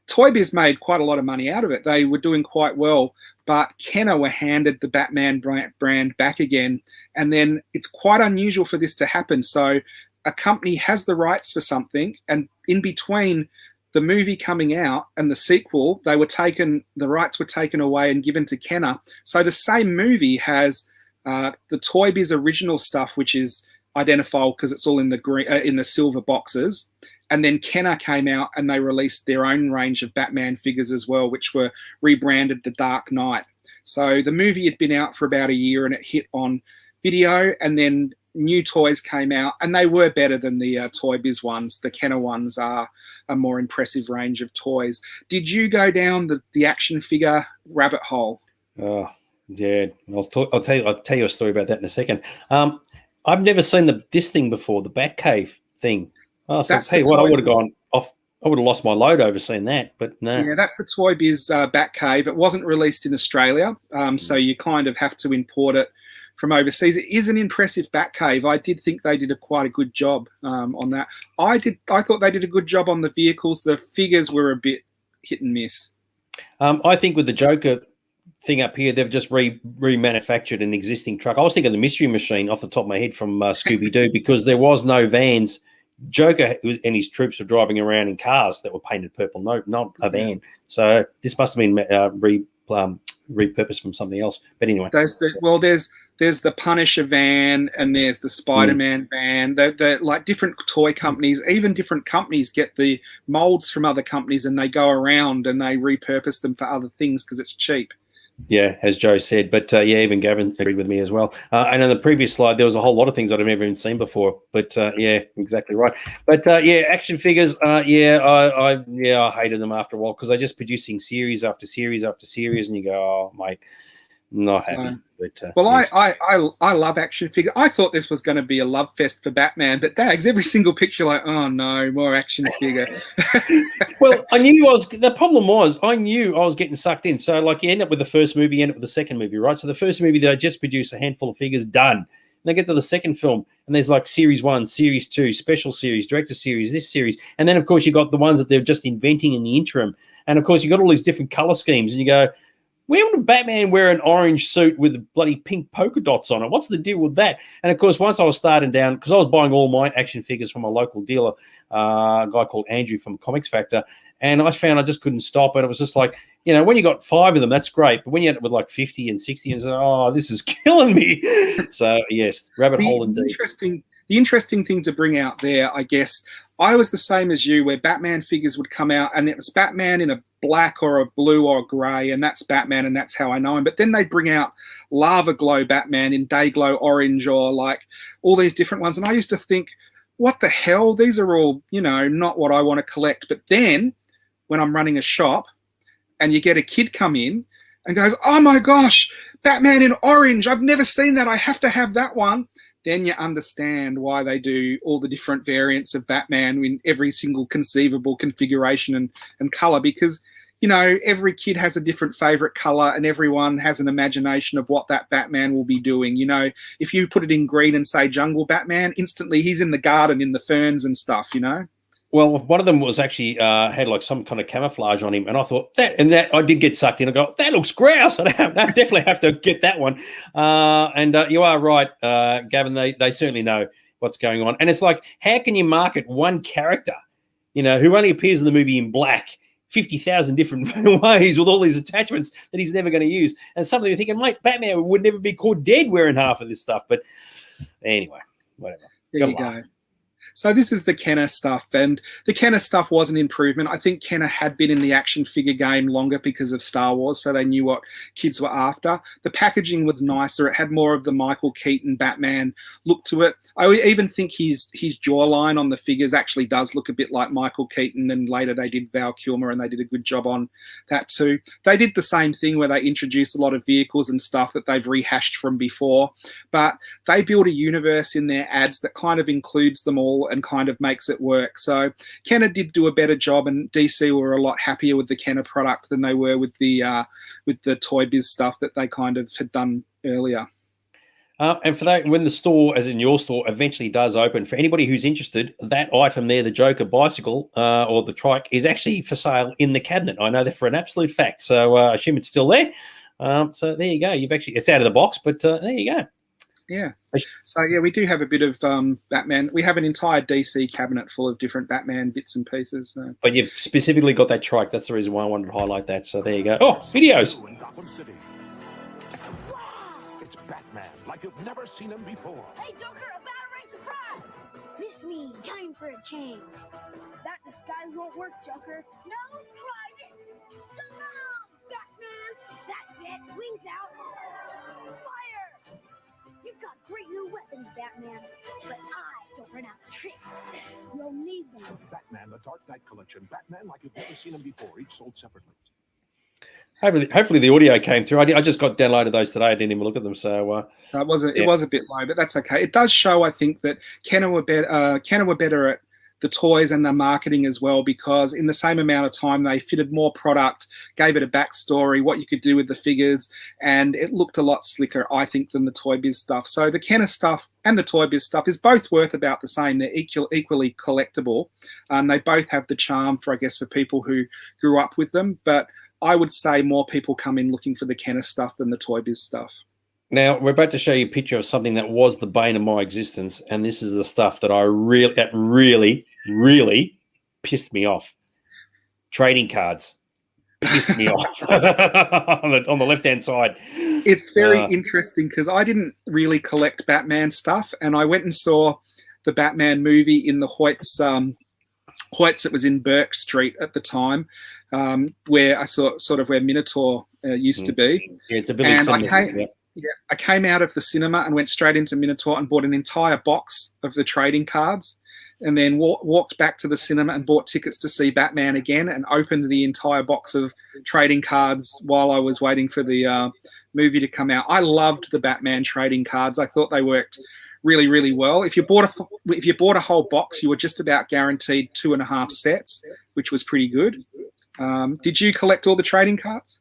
Toy Biz made quite a lot of money out of it. They were doing quite well, but Kenner were handed the Batman brand back again. And then it's quite unusual for this to happen. So a company has the rights for something, and in between the movie coming out and the sequel, the rights were taken away and given to Kenner. So the same movie has the Toy Biz original stuff, which is identifiable because it's all in the green, in the silver boxes. And then Kenner came out and they released their own range of Batman figures as well, which were rebranded The Dark Knight. So the movie had been out for about a year and it hit on video, and then new toys came out, and they were better than the Toy Biz ones. The Kenner ones are a more impressive range of toys. Did you go down the action figure rabbit hole? Oh, yeah. I'll tell you a story about that in a second. I've never seen this thing before, the Batcave thing. Oh, so tell you what, I would have gone off. I would have lost my load over seeing that, but no. Yeah, that's the Toy Biz Batcave. It wasn't released in Australia, so you kind of have to import it from overseas. It is an impressive Batcave. I did think they did quite a good job on that. I thought they did a good job on the vehicles. The figures were a bit hit and miss. I think with the Joker thing up here, they've just remanufactured an existing truck. I was thinking the Mystery Machine off the top of my head from Scooby-Doo, because there was no vans. Joker and his troops were driving around in cars that were painted purple, not a van. So this must have been repurposed from something else. But anyway, there's the Punisher van and there's the Spider-Man van. The like different toy companies, even different companies get the molds from other companies and they go around and they repurpose them for other things because it's cheap. Yeah, as Joe said, but yeah, even Gavin agreed with me as well. And on the previous slide, there was a whole lot of things I'd never even seen before. But yeah, exactly right. But yeah, action figures. I hated them after a while because they're just producing series after series after series, and you go, oh, mate, not happy. But, well, yes. I love action figures. I thought this was going to be a love fest for Batman, but Dags, every single picture, like, oh no, more action figure. Well, the problem was I knew I was getting sucked in. So like you end up with the first movie, you end up with the second movie, right? So the first movie, they just produce a handful of figures, done. And they get to the second film and there's like series 1, series 2, special series, director series, this series. And then of course you got the ones that they're just inventing in the interim. And of course you got all these different color schemes and you go, why would Batman wear an orange suit with bloody pink polka dots on it? What's the deal with that? And, of course, once I was starting down, because I was buying all my action figures from a local dealer, a guy called Andrew from Comics Factor, and I found I just couldn't stop it. It was just like, you know, when you got 5 of them, that's great. But when you end up with like 50 and 60, and oh, this is killing me. So, yes, rabbit hole indeed. The interesting thing to bring out there, I guess, I was the same as you, where Batman figures would come out and it was Batman in a black or a blue or a grey, and that's Batman and that's how I know him. But then they'd bring out Lava Glow Batman in Day Glow Orange or like all these different ones. And I used to think, what the hell? These are all, you know, not what I want to collect. But then when I'm running a shop and you get a kid come in and goes, oh my gosh, Batman in orange, I've never seen that, I have to have that one. Then you understand why they do all the different variants of Batman in every single conceivable configuration and color, because, you know, every kid has a different favorite color and everyone has an imagination of what that Batman will be doing. You know, if you put it in green and say Jungle Batman, instantly he's in the garden in the ferns and stuff, you know? Well, one of them was actually had like some kind of camouflage on him, and I thought that I did get sucked in. I go, that looks grouse. I definitely have to get that one. And you are right, Gavin. They certainly know what's going on, and it's like, how can you market one character, you know, who only appears in the movie in black 50,000 different ways with all these attachments that he's never going to use? And something you're thinking, mate, Batman would never be caught dead wearing half of this stuff. But anyway, whatever. There you go. So this is the Kenner stuff, and the Kenner stuff was an improvement. I think Kenner had been in the action figure game longer because of Star Wars, so they knew what kids were after. The packaging was nicer. It had more of the Michael Keaton Batman look to it. I even think his jawline on the figures actually does look a bit like Michael Keaton, and later they did Val Kilmer, and they did a good job on that too. They did the same thing where they introduced a lot of vehicles and stuff that they've rehashed from before, but they build a universe in their ads that kind of includes them all and kind of makes it work. So Kenner did do a better job, and DC were a lot happier with the Kenner product than they were with the Toy Biz stuff that they kind of had done earlier. And for that, when the store, as in your store, eventually does open, for anybody who's interested, that item there, the Joker bicycle or the trike, is actually for sale in the cabinet. I know that for an absolute fact. So I assume it's still there. So there you go. It's out of the box, but there you go. Yeah. So yeah, we do have a bit of Batman. We have an entire DC cabinet full of different Batman bits and pieces. So. But you've specifically got that trike. That's the reason why I wanted to highlight that. So there you go. Oh, videos. In Gotham City. It's Batman, like you've never seen him before. Hey, Joker, a batarang surprise! Missed me. Time for a change. That disguise won't work, Joker. No, try this. So long, Batman. That's it. Wings out. Fire! You've got great new weapons, Batman. But I don't run out of tricks. You'll need them. Batman, the Dark Knight Collection. Batman, like you've never seen him before, each sold separately. Hopefully the audio came through. I just got downloaded those today. I didn't even look at them. So it was a bit low, but that's okay. It does show, I think, that Kenner were better at the toys and the marketing as well, because in the same amount of time they fitted more product, gave it a backstory, what you could do with the figures, and it looked a lot slicker, I think, than the Toy Biz stuff. So the Kenner stuff and the Toy Biz stuff is both worth about the same. They're equally collectible. They both have the charm for people who grew up with them, but I would say more people come in looking for the Kenner stuff than the Toy Biz stuff. Now, we're about to show you a picture of something that was the bane of my existence, and this is the stuff that really pissed me off. Trading cards pissed me off on the left-hand side. It's very interesting because I didn't really collect Batman stuff, and I went and saw the Batman movie in the Hoyts. It was in Burke Street at the time, where I saw where Minotaur used to be. Yeah, it's a village. And I came out of the cinema and went straight into Minotaur and bought an entire box of the trading cards, and then walked back to the cinema and bought tickets to see Batman again, and opened the entire box of trading cards while I was waiting for the movie to come out. I loved the Batman trading cards. I thought they worked really, really well. If you bought a whole box, you were just about guaranteed 2.5 sets, which was pretty good. Did you collect all the trading cards?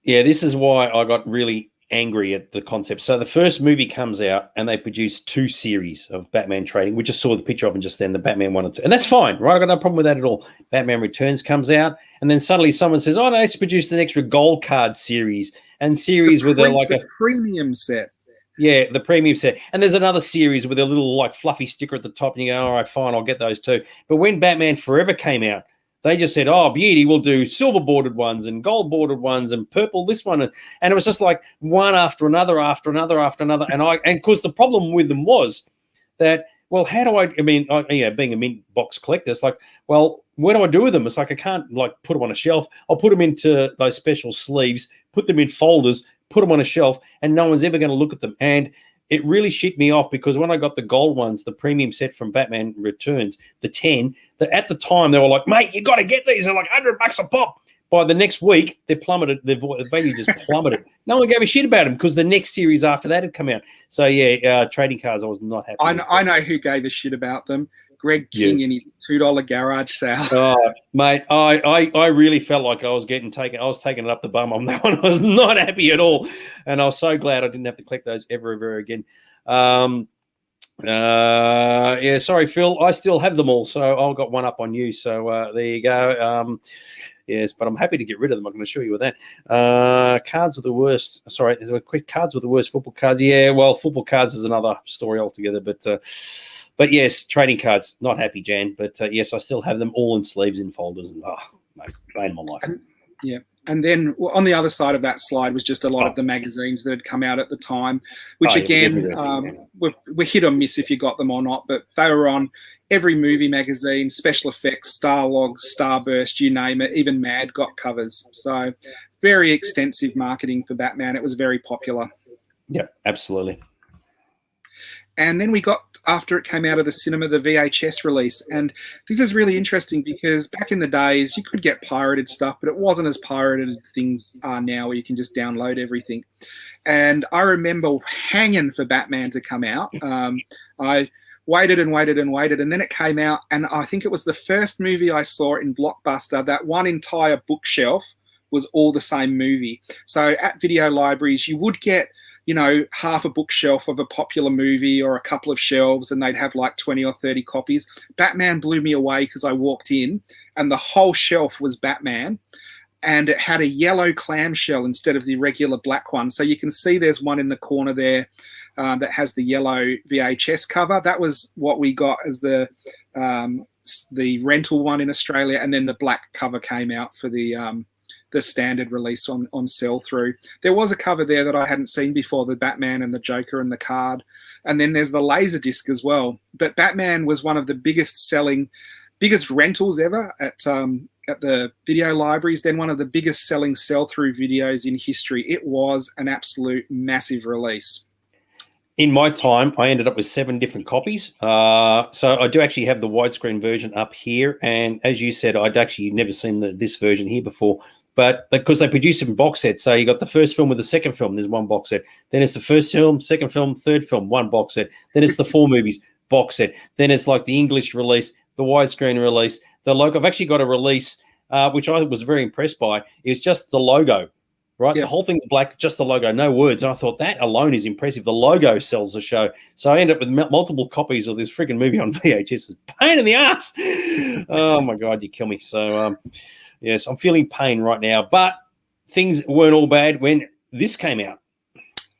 Yeah, this is why I got really angry at the concept. So the first movie comes out and they produce 2 series of Batman trading. We just saw the picture of them just then, the Batman 1 and 2. And that's fine, right? I got no problem with that at all. Batman Returns comes out, and then suddenly someone says, oh, no, let's produce an extra gold card series and series with a premium set. Yeah, the premium set. And there's another series with a little fluffy sticker at the top, and you go, all right, fine, I'll get those too. But when Batman Forever came out, they just said, oh, beauty, we'll do silver bordered ones and gold bordered ones and purple this one. And it was just like one after another, after another, after another. And of course, the problem with them was that, well, how do being a mint box collector, it's like, well, what do I do with them? It's like I can't put them on a shelf. I'll put them into those special sleeves, put them in folders, put them on a shelf, and no one's ever going to look at them. And it really shit me off, because when I got the gold ones, the premium set from Batman Returns, the 10, at the time they were like, mate, you got to get these. They're like $100 a pop. By the next week, they plummeted. The value just plummeted. No one gave a shit about them because the next series after that had come out. So yeah, trading cards, I was not happy. I know who gave a shit about them. Greg King in his $2 garage sale. Oh, mate, I really felt like I was taking it up the bum on that one. I was not happy at all, and I was so glad I didn't have to collect those ever again. Yeah, sorry, Phil, I still have them all, so I've got one up on you. So there you go. Yes, but I'm happy to get rid of them. I'm going to show you with that. Cards are the worst. Sorry, quick cards were the worst. Football cards. Yeah, well, football cards is another story altogether, But yes, trading cards, not happy, Jan. But yes, I still have them all in sleeves, in folders, and mate, bane of my life. And then on the other side of that slide was just a lot of the magazines that had come out at the time, which were hit or miss if you got them or not. But they were on every movie magazine, special effects, Starlog, Starburst, you name it. Even Mad got covers. So very extensive marketing for Batman. It was very popular. Yeah, absolutely. And then we got, after it came out of the cinema, the VHS release. And this is really interesting because back in the days, you could get pirated stuff, but it wasn't as pirated as things are now, where you can just download everything. And I remember hanging for Batman to come out. I waited and waited and waited, and then it came out. And I think it was the first movie I saw in Blockbuster. That one entire bookshelf was all the same movie. So at video libraries, you would get, half a bookshelf of a popular movie or a couple of shelves, and they'd have like 20 or 30 copies. Batman blew me away because I walked in and the whole shelf was Batman. and it had a yellow clamshell instead of the regular black one. So you can see there's one in the corner there that has the yellow VHS cover. That was what we got as the rental one in Australia, and then the black cover came out for the standard release on sell-through. There was a cover there that I hadn't seen before, the Batman and the Joker and the card. And then there's the Laserdisc as well. But Batman was one of the biggest rentals ever at the video libraries, then one of the biggest selling sell-through videos in history. It was an absolute massive release. In my time, I ended up with 7 different copies. So I do actually have the widescreen version up here. And as you said, I'd actually never seen this version here before. But because they produce it in box sets, so you got the first film with the second film, there's one box set. Then it's the first film, second film, third film, one box set. Then it's the 4 movies, box set. Then it's like the English release, the widescreen release, the logo. I've actually got a release, which I was very impressed by. It's just the logo, right? Yeah. The whole thing's black, just the logo, no words. And I thought that alone is impressive. The logo sells the show. So I ended up with multiple copies of this freaking movie on VHS. It's a pain in the ass. Oh, my God, you kill me. So, yes, I'm feeling pain right now. But things weren't all bad when this came out.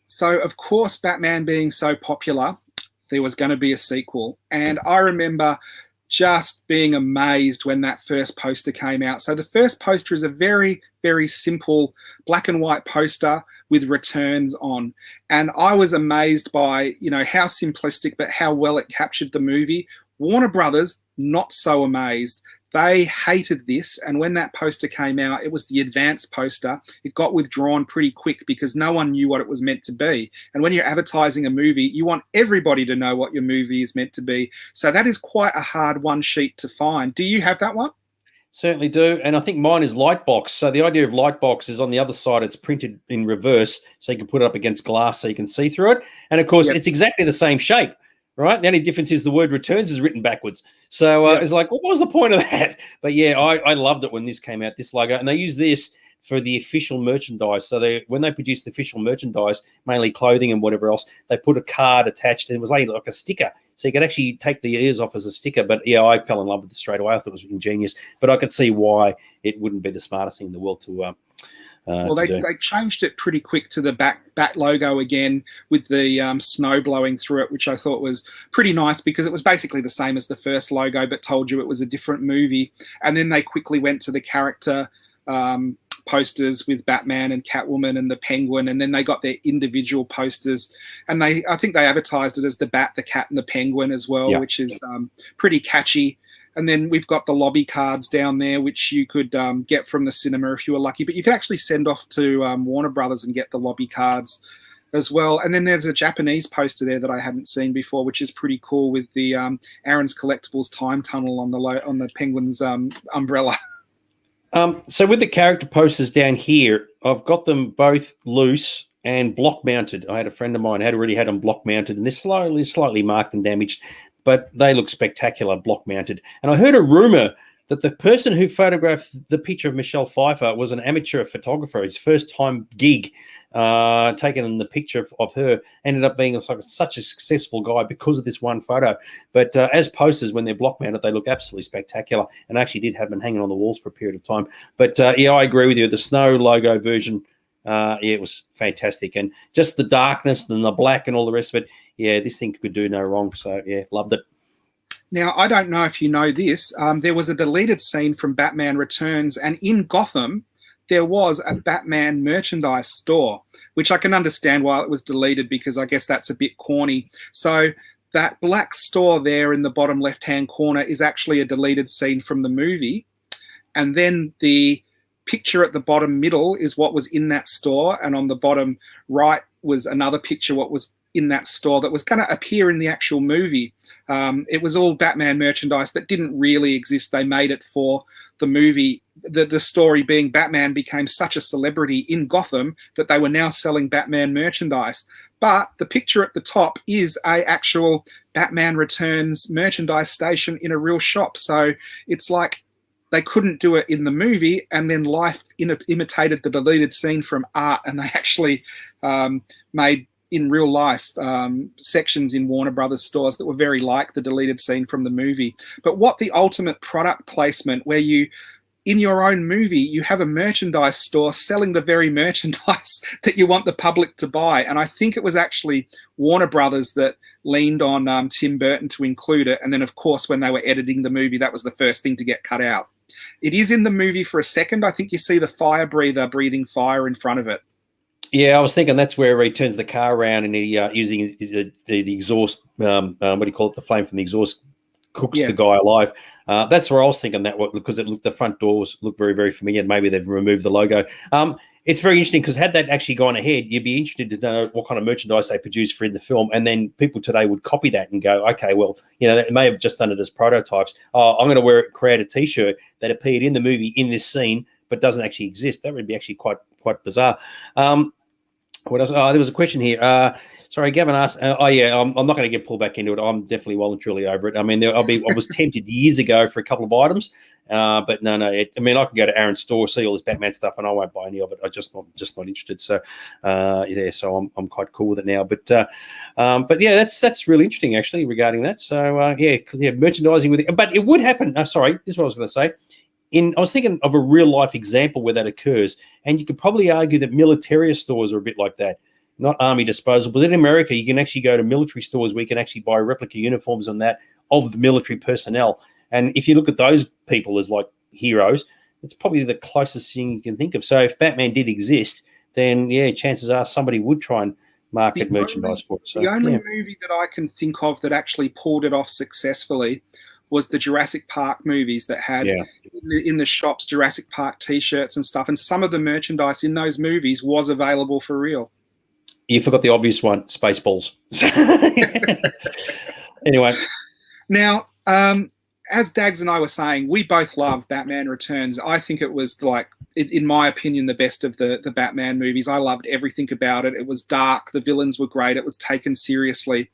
So, of course, Batman being so popular, there was going to be a sequel. And I remember just being amazed when that first poster came out. So the first poster is a very, very simple black and white poster with returns on. And I was amazed by, how simplistic, but how well it captured the movie. Warner Brothers, not so amazed. They hated this, and when that poster came out, it was the advanced poster. It got withdrawn pretty quick because no one knew what it was meant to be. And when you're advertising a movie, you want everybody to know what your movie is meant to be. So that is quite a hard one sheet to find. Do you have that one? Certainly do. And I think mine is Lightbox. So the idea of Lightbox is on the other side, it's printed in reverse, so you can put it up against glass so you can see through it. And, of course, It's exactly the same shape. Right. The only difference is the word returns is written backwards. So it's like, what was the point of that? But yeah, I loved it when this came out, this logo. And they use this for the official merchandise. So when they produced the official merchandise, mainly clothing and whatever else, they put a card attached and it was like a sticker. So you could actually take the ears off as a sticker. But yeah, I fell in love with it straight away. I thought it was ingenious. But I could see why it wouldn't be the smartest thing in the world to well, they changed it pretty quick to the bat logo again with the snow blowing through it, which I thought was pretty nice because it was basically the same as the first logo, but told you it was a different movie. And then they quickly went to the character posters with Batman and Catwoman and the Penguin, and then they got their individual posters. And I think they advertised it as the Bat, the Cat, and the Penguin as well, which is pretty catchy. And then we've got the lobby cards down there, which you could get from the cinema if you were lucky. But you could actually send off to Warner Brothers and get the lobby cards as well. And then there's a Japanese poster there that I hadn't seen before, which is pretty cool with the Aaron's Collectables time tunnel on the Penguin's umbrella. So with the character posters down here, I've got them both loose and block mounted. I had a friend of mine had already had them block mounted, and they're slightly marked and damaged, but they look spectacular block mounted. And I heard a rumor that the person who photographed the picture of Michelle Pfeiffer was an amateur photographer. His first time gig taking the picture of her ended up being such a successful guy because of this one photo. But as posters, when they're block mounted, they look absolutely spectacular. And I actually did have them hanging on the walls for a period of time. But yeah, I agree with you. The snow logo version, it was fantastic. And just the darkness and the black and all the rest of it, yeah, this thing could do no wrong. So, yeah, loved it. Now, I don't know if you know this. There was a deleted scene from Batman Returns, and in Gotham, there was a Batman merchandise store, which I can understand why it was deleted because I guess that's a bit corny. So that black store there in the bottom left-hand corner is actually a deleted scene from the movie. And then the picture at the bottom middle is what was in that store, and on the bottom right was another picture what was in that store that was going to appear in the actual movie. It was all Batman merchandise that didn't really exist. They made it for the movie. The story being Batman became such a celebrity in Gotham that they were now selling Batman merchandise. But the picture at the top is a actual Batman Returns merchandise station in a real shop. So it's like they couldn't do it in the movie, and then life imitated the deleted scene from art, and they actually made in real life sections in Warner Brothers stores that were very like the deleted scene from the movie. But what the ultimate product placement where you in your own movie, you have a merchandise store selling the very merchandise that you want the public to buy. And I think it was actually Warner Brothers that leaned on Tim Burton to include it. And then, of course, when they were editing the movie, that was the first thing to get cut out. It is in the movie for a second. I think you see the fire breather breathing fire in front of it. Yeah, I was thinking that's where he turns the car around and he using the exhaust, what do you call it, the flame from the exhaust cooks the guy alive. That's where I was thinking that, because the front doors look very, very familiar. And maybe they've removed the logo. It's very interesting because had that actually gone ahead, you'd be interested to know what kind of merchandise they produce for in the film. And then people today would copy that and go, okay, well, they may have just done it as prototypes. Oh, I'm going to create a T-shirt that appeared in the movie in this scene, but doesn't actually exist. That would be actually quite bizarre. What else? Oh, there was a question here. Sorry, Gavin asked. I'm not going to get pulled back into it. I'm definitely well and truly over it. I mean, I was tempted years ago for a couple of items, but no. I can go to Aaron's store, see all this Batman stuff, and I won't buy any of it. I'm just not interested. So, so I'm quite cool with it now. But yeah, that's really interesting actually regarding that. So merchandising with it, but it would happen. Sorry, this is what I was going to say. I was thinking of a real life example where that occurs, and you could probably argue that military stores are a bit like that, not army disposal. But in America, you can actually go to military stores where you can actually buy replica uniforms on that of the military personnel. And if you look at those people as like heroes, it's probably the closest thing you can think of. So if Batman did exist, then chances are somebody would try and market merchandise for it. So, the only movie that I can think of that actually pulled it off successfully was the Jurassic Park movies that had in the shops Jurassic Park T-shirts and stuff. And some of the merchandise in those movies was available for real. You forgot the obvious one, Spaceballs. Anyway. Now, as Dags and I were saying, we both love Batman Returns. I think it was, in my opinion, the best of the Batman movies. I loved everything about it. It was dark. The villains were great. It was taken seriously.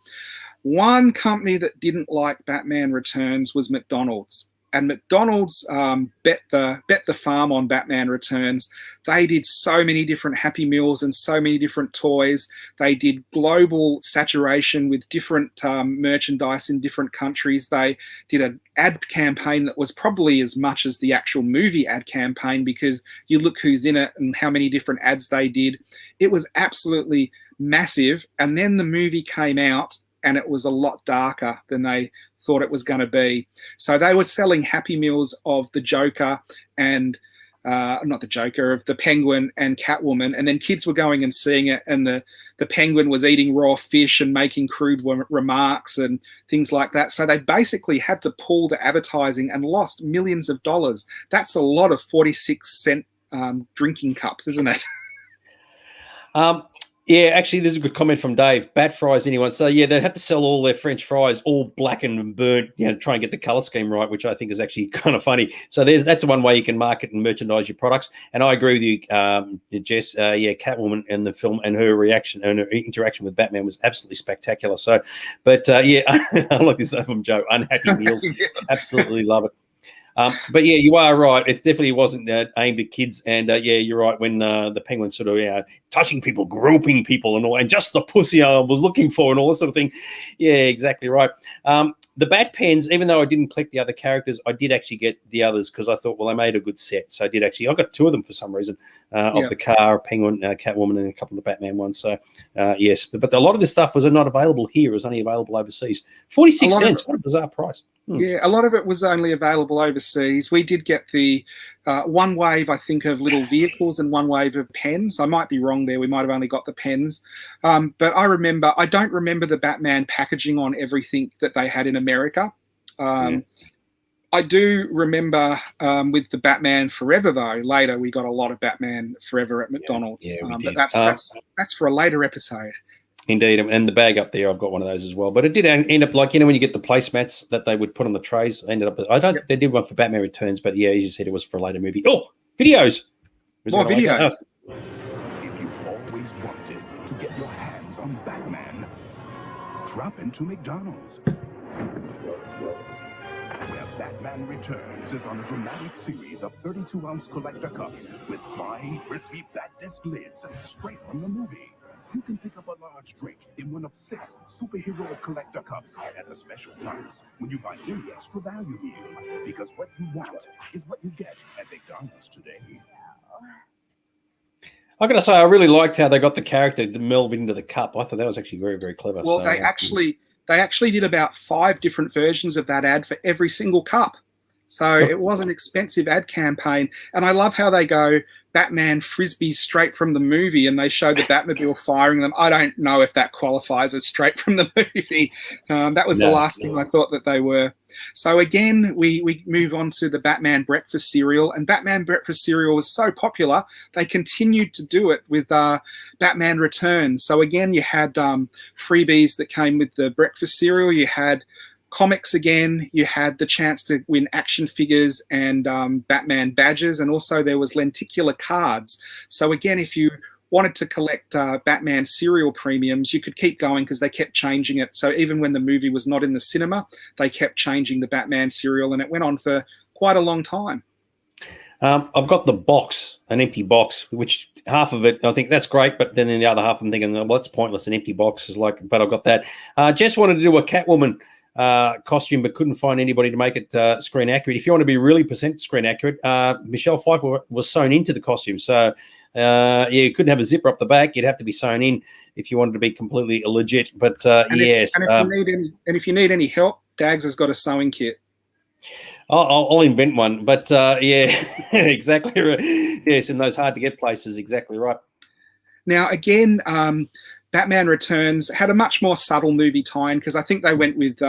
One company that didn't like Batman Returns was McDonald's, and McDonald's bet the farm on Batman Returns. They did so many different Happy Meals and so many different toys. They did global saturation with different merchandise in different countries. They did an ad campaign that was probably as much as the actual movie ad campaign, because you look who's in it and how many different ads they did. It was absolutely massive. And then the movie came out, and it was a lot darker than they thought it was going to be. So they were selling Happy Meals of the Joker and not the Joker, of the Penguin and Catwoman, and then kids were going and seeing it, and the Penguin was eating raw fish and making crude remarks and things like that. So they basically had to pull the advertising and lost millions of dollars. That's a lot of 46-cent drinking cups, isn't it? Yeah, actually, there's a good comment from Dave. Bat fries, anyone? So, yeah, they have to sell all their French fries all blackened and burnt, try and get the color scheme right, which I think is actually kind of funny. So that's one way you can market and merchandise your products. And I agree with you, Jess. Catwoman in the film and her reaction and her interaction with Batman was absolutely spectacular. So, but I like this from Joe. Unhappy Meals. Absolutely love it. But yeah, you are right. It definitely wasn't aimed at kids. And you're right. When the Penguin sort of touching people, groping people, and all, and just the pussy I was looking for, and all that sort of thing. Yeah, exactly right. The Bat Pens, even though I didn't collect the other characters, I did actually get the others because I thought, well, they made a good set. So I got two of them for some reason of the car, Penguin, Catwoman, and a couple of the Batman ones. So yes, but a lot of this stuff was not available here. It was only available overseas. 46 cents. What a bizarre price. Yeah, a lot of it was only available overseas. We did get the one wave, I think, of little vehicles and one wave of pens. I might be wrong there. We might have only got the pens. But I don't remember the Batman packaging on everything that they had in America. I do remember with the Batman Forever, though. Later, we got a lot of Batman Forever at McDonald's. But that's for a later episode. Indeed, and the bag up there, I've got one of those as well. But it did end up when you get the placemats that they would put on the trays. I don't think they did one for Batman Returns, but yeah, as you said, it was for a later movie. Oh, videos! More videos. If you've always wanted to get your hands on Batman, drop into McDonald's, where Batman Returns is on a dramatic series of 32-ounce collector cups with fine, crispy Bat disc lids straight from the movie. You can pick up a large drink in one of 6 superhero collector cups at a special price when you buy any extra value meal. Because what you want is what you get at McDonald's today. I got to say, I really liked how they got the character to meld into the cup. I thought that was actually very, very clever. Well, So, they actually did about 5 different versions of that ad for every single cup. So it was an expensive ad campaign. And I love how they go Batman frisbees straight from the movie and they show the Batmobile firing them. I don't know if that qualifies as straight from the movie. That was the last thing I thought that they were. So again, we move on to the Batman breakfast cereal. And Batman breakfast cereal was so popular, they continued to do it with Batman Returns. So again, you had freebies that came with the breakfast cereal. You had comics again, you had the chance to win action figures and Batman badges, and also there was lenticular cards. So again, if you wanted to collect Batman cereal premiums, you could keep going because they kept changing it. So even when the movie was not in the cinema, they kept changing the Batman cereal, and it went on for quite a long time. I've got the box, an empty box, which half of it, I think that's great, but then in the other half, I'm thinking, well, that's pointless. An empty box is like, but I've got that. Jess wanted to do a Catwoman costume, but couldn't find anybody to make it screen accurate. If you want to be really % screen accurate, Michelle Pfeiffer was sewn into the costume. So you couldn't have a zipper up the back. You'd have to be sewn in if you wanted to be completely legit. But yes. If you need any help, Dags has got a sewing kit. I'll invent one. But yeah, exactly right. Yes, in those hard to get places. Exactly right. Now, again, Batman Returns had a much more subtle movie tie-in because I think they went with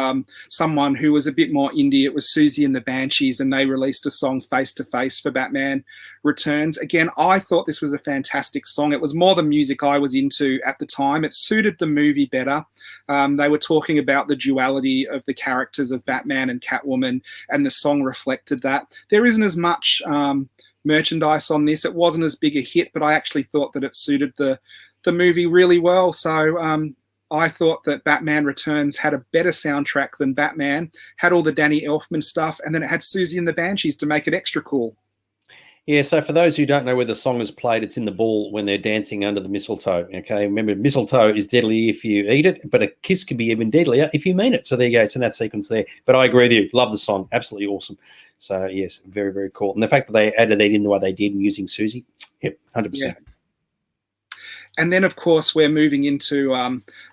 someone who was a bit more indie. It was Susie and the Banshees, and they released a song Face to Face for Batman Returns. Again, I thought this was a fantastic song. It was more the music I was into at the time. It suited the movie better. They were talking about the duality of the characters of Batman and Catwoman, and the song reflected that. There isn't as much merchandise on this. It wasn't as big a hit, but I actually thought that it suited the movie really well. So I thought that Batman Returns had a better soundtrack than Batman, had all the Danny Elfman stuff, and then it had Susie and the Banshees to make it extra cool. Yeah, so for those who don't know where the song is played, it's in the ball when they're dancing under the mistletoe. Okay, remember, mistletoe is deadly if you eat it, but a kiss can be even deadlier if you mean it. So there you go, it's in that sequence there. But I agree with you, love the song, absolutely awesome. So yes, very, very cool. And the fact that they added that in the way they did using Susie, yep, 100%. Yeah. And then, of course, we're moving into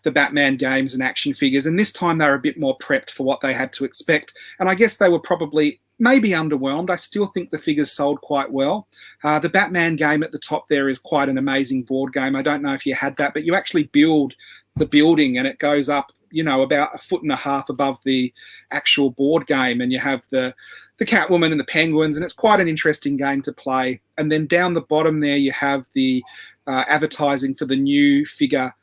the Batman games and action figures. And this time they're a bit more prepped for what they had to expect. And I guess they were probably maybe underwhelmed. I still think the figures sold quite well. The Batman game at the top there is quite an amazing board game. I don't know if you had that, but you actually build the building and it goes up, you know, about 1.5 feet above the actual board game. And you have the Catwoman and the Penguins, and it's quite an interesting game to play. And then down the bottom there, you have the advertising for the new figure,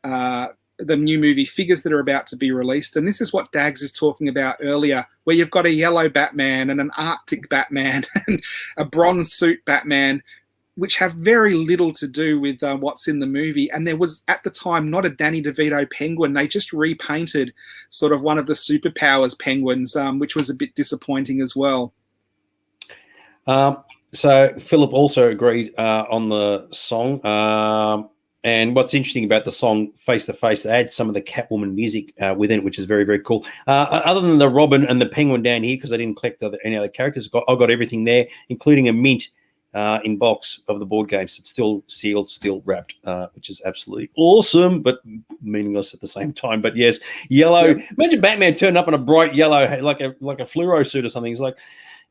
the new movie figures that are about to be released. And this is what Dags is talking about earlier, where you've got a yellow Batman and an Arctic Batman and a bronze suit Batman, which have very little to do with what's in the movie. And there was, at the time, not a Danny DeVito penguin. They just repainted sort of one of the superpowers penguins, which was a bit disappointing as well. So Philip also agreed on the song. And what's interesting about the song Face to Face, they add some of the Catwoman music within it, which is very, very cool. Other than the Robin and the Penguin down here, because I didn't collect any other characters, I've got everything there, including a mint in box of the board games. It's still sealed, still wrapped, which is absolutely awesome, but meaningless at the same time. But yes, yellow. Yeah. Imagine Batman turning up in a bright yellow, like a fluoro suit or something. He's like,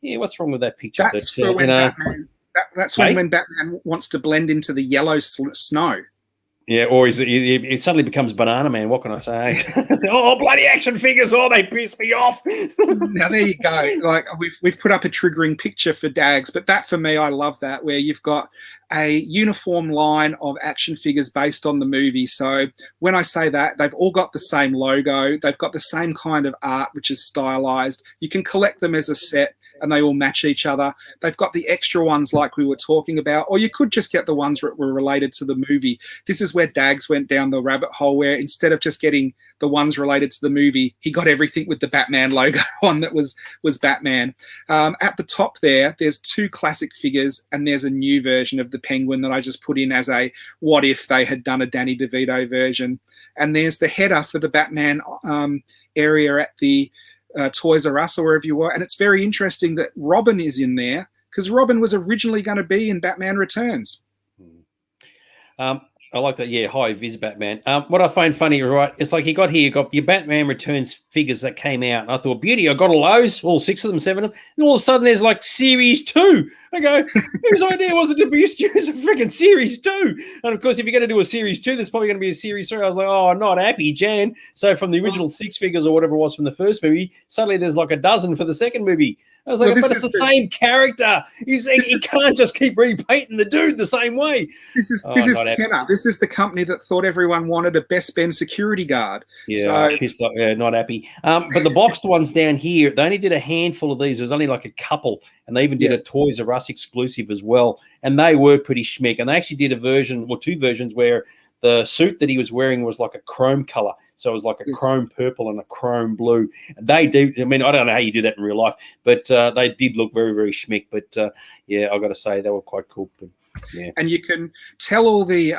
yeah, what's wrong with that picture? That's for when Batman. That's when Batman wants to blend into the yellow snow. Yeah, or it suddenly becomes Banana Man. What can I say? Oh, bloody action figures! Oh, they piss me off. Now there you go. Like we've put up a triggering picture for Dags, but that for me, I love that, where you've got a uniform line of action figures based on the movie. So when I say that, they've all got the same logo. They've got the same kind of art, which is stylized. You can collect them as a set. and they all match each other. They've got the extra ones like we were talking about, or you could just get the ones that were related to the movie. This is where Dags went down the rabbit hole, where instead of just getting the ones related to the movie, he got everything with the Batman logo on that was Batman. At the top there's 2 classic figures, and there's a new version of the Penguin that I just put in as a what if they had done a Danny DeVito version. And there's the header for the Batman area at the Toys R Us or wherever you were. And it's very interesting that Robin is in there, because Robin was originally going to be in Batman Returns. I like that. Yeah, high vis Batman. What I find funny, right? It's like you got your Batman Returns figures that came out, and I thought, beauty, I got all those, all 6 of them, 7 of them, and all of a sudden there's like series 2. I go, whose idea was it to use a freaking series 2? And of course, if you're going to do a series 2, there's probably going to be a series 3. I was like, oh, not happy, Jan. So from the original 6 figures or whatever it was from the first movie, suddenly there's like a dozen for the second movie. I was like, but it's the same character. He can't just keep repainting the dude the same way. This is Kenner. This is the company that thought everyone wanted a Best Ben security guard. Yeah, not happy. But the boxed ones down here, they only did a handful of these. There's only like a couple, and they even did a Toys R Us exclusive as well. And they were pretty schmick. And they actually did a version, or 2 versions, where the suit that he was wearing was like a chrome color. So it was like a chrome purple and a chrome blue. And they do, I mean, I don't know how you do that in real life, but they did look very, very schmick. But yeah, I got to say, they were quite cool. But, yeah. And you can tell all the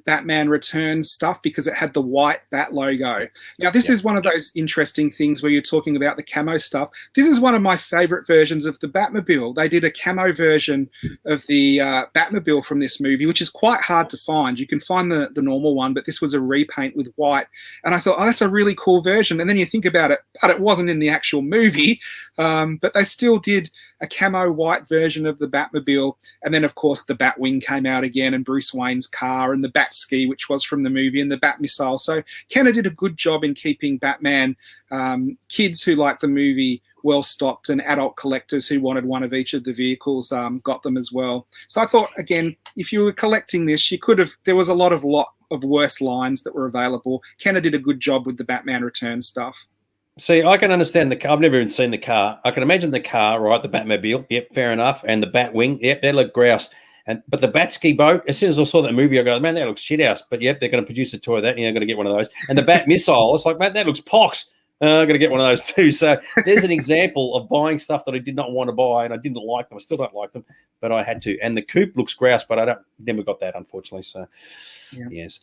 Batman Returns stuff because it had the white Bat logo. Now, this is one of those interesting things where you're talking about the camo stuff. This is one of my favorite versions of the Batmobile. They did a camo version of the Batmobile from this movie, which is quite hard to find. You can find the normal one, but this was a repaint with white. And I thought, oh, that's a really cool version. And then you think about it, but it wasn't in the actual movie. But they still did a camo white version of the Batmobile. And then, of course, the Batwing came out again, and Bruce Wayne's car, and the Bat Ski, which was from the movie, and the Bat Missile. So Kenner did a good job in keeping Batman kids who liked the movie well stocked, and adult collectors who wanted one of each of the vehicles got them as well. So I thought, again, if you were collecting this, you could have, there was a lot of worse lines that were available. Kenner did a good job with the Batman Returns stuff. See, I can understand the car. I've never even seen the car. I can imagine the car, right? The Batmobile. Yep, fair enough. And the Batwing. Yep, they look grouse. But the Batski boat, as soon as I saw that movie, I go, man, that looks shit house. But yep, they're going to produce a toy of that. And you're going to get one of those. And the Bat Missile, it's like, man, that looks pox. I'm going to get one of those too. So there's an example of buying stuff that I did not want to buy, and I didn't like them. I still don't like them, but I had to. And the coupe looks grouse, but I never got that, unfortunately. So, yes.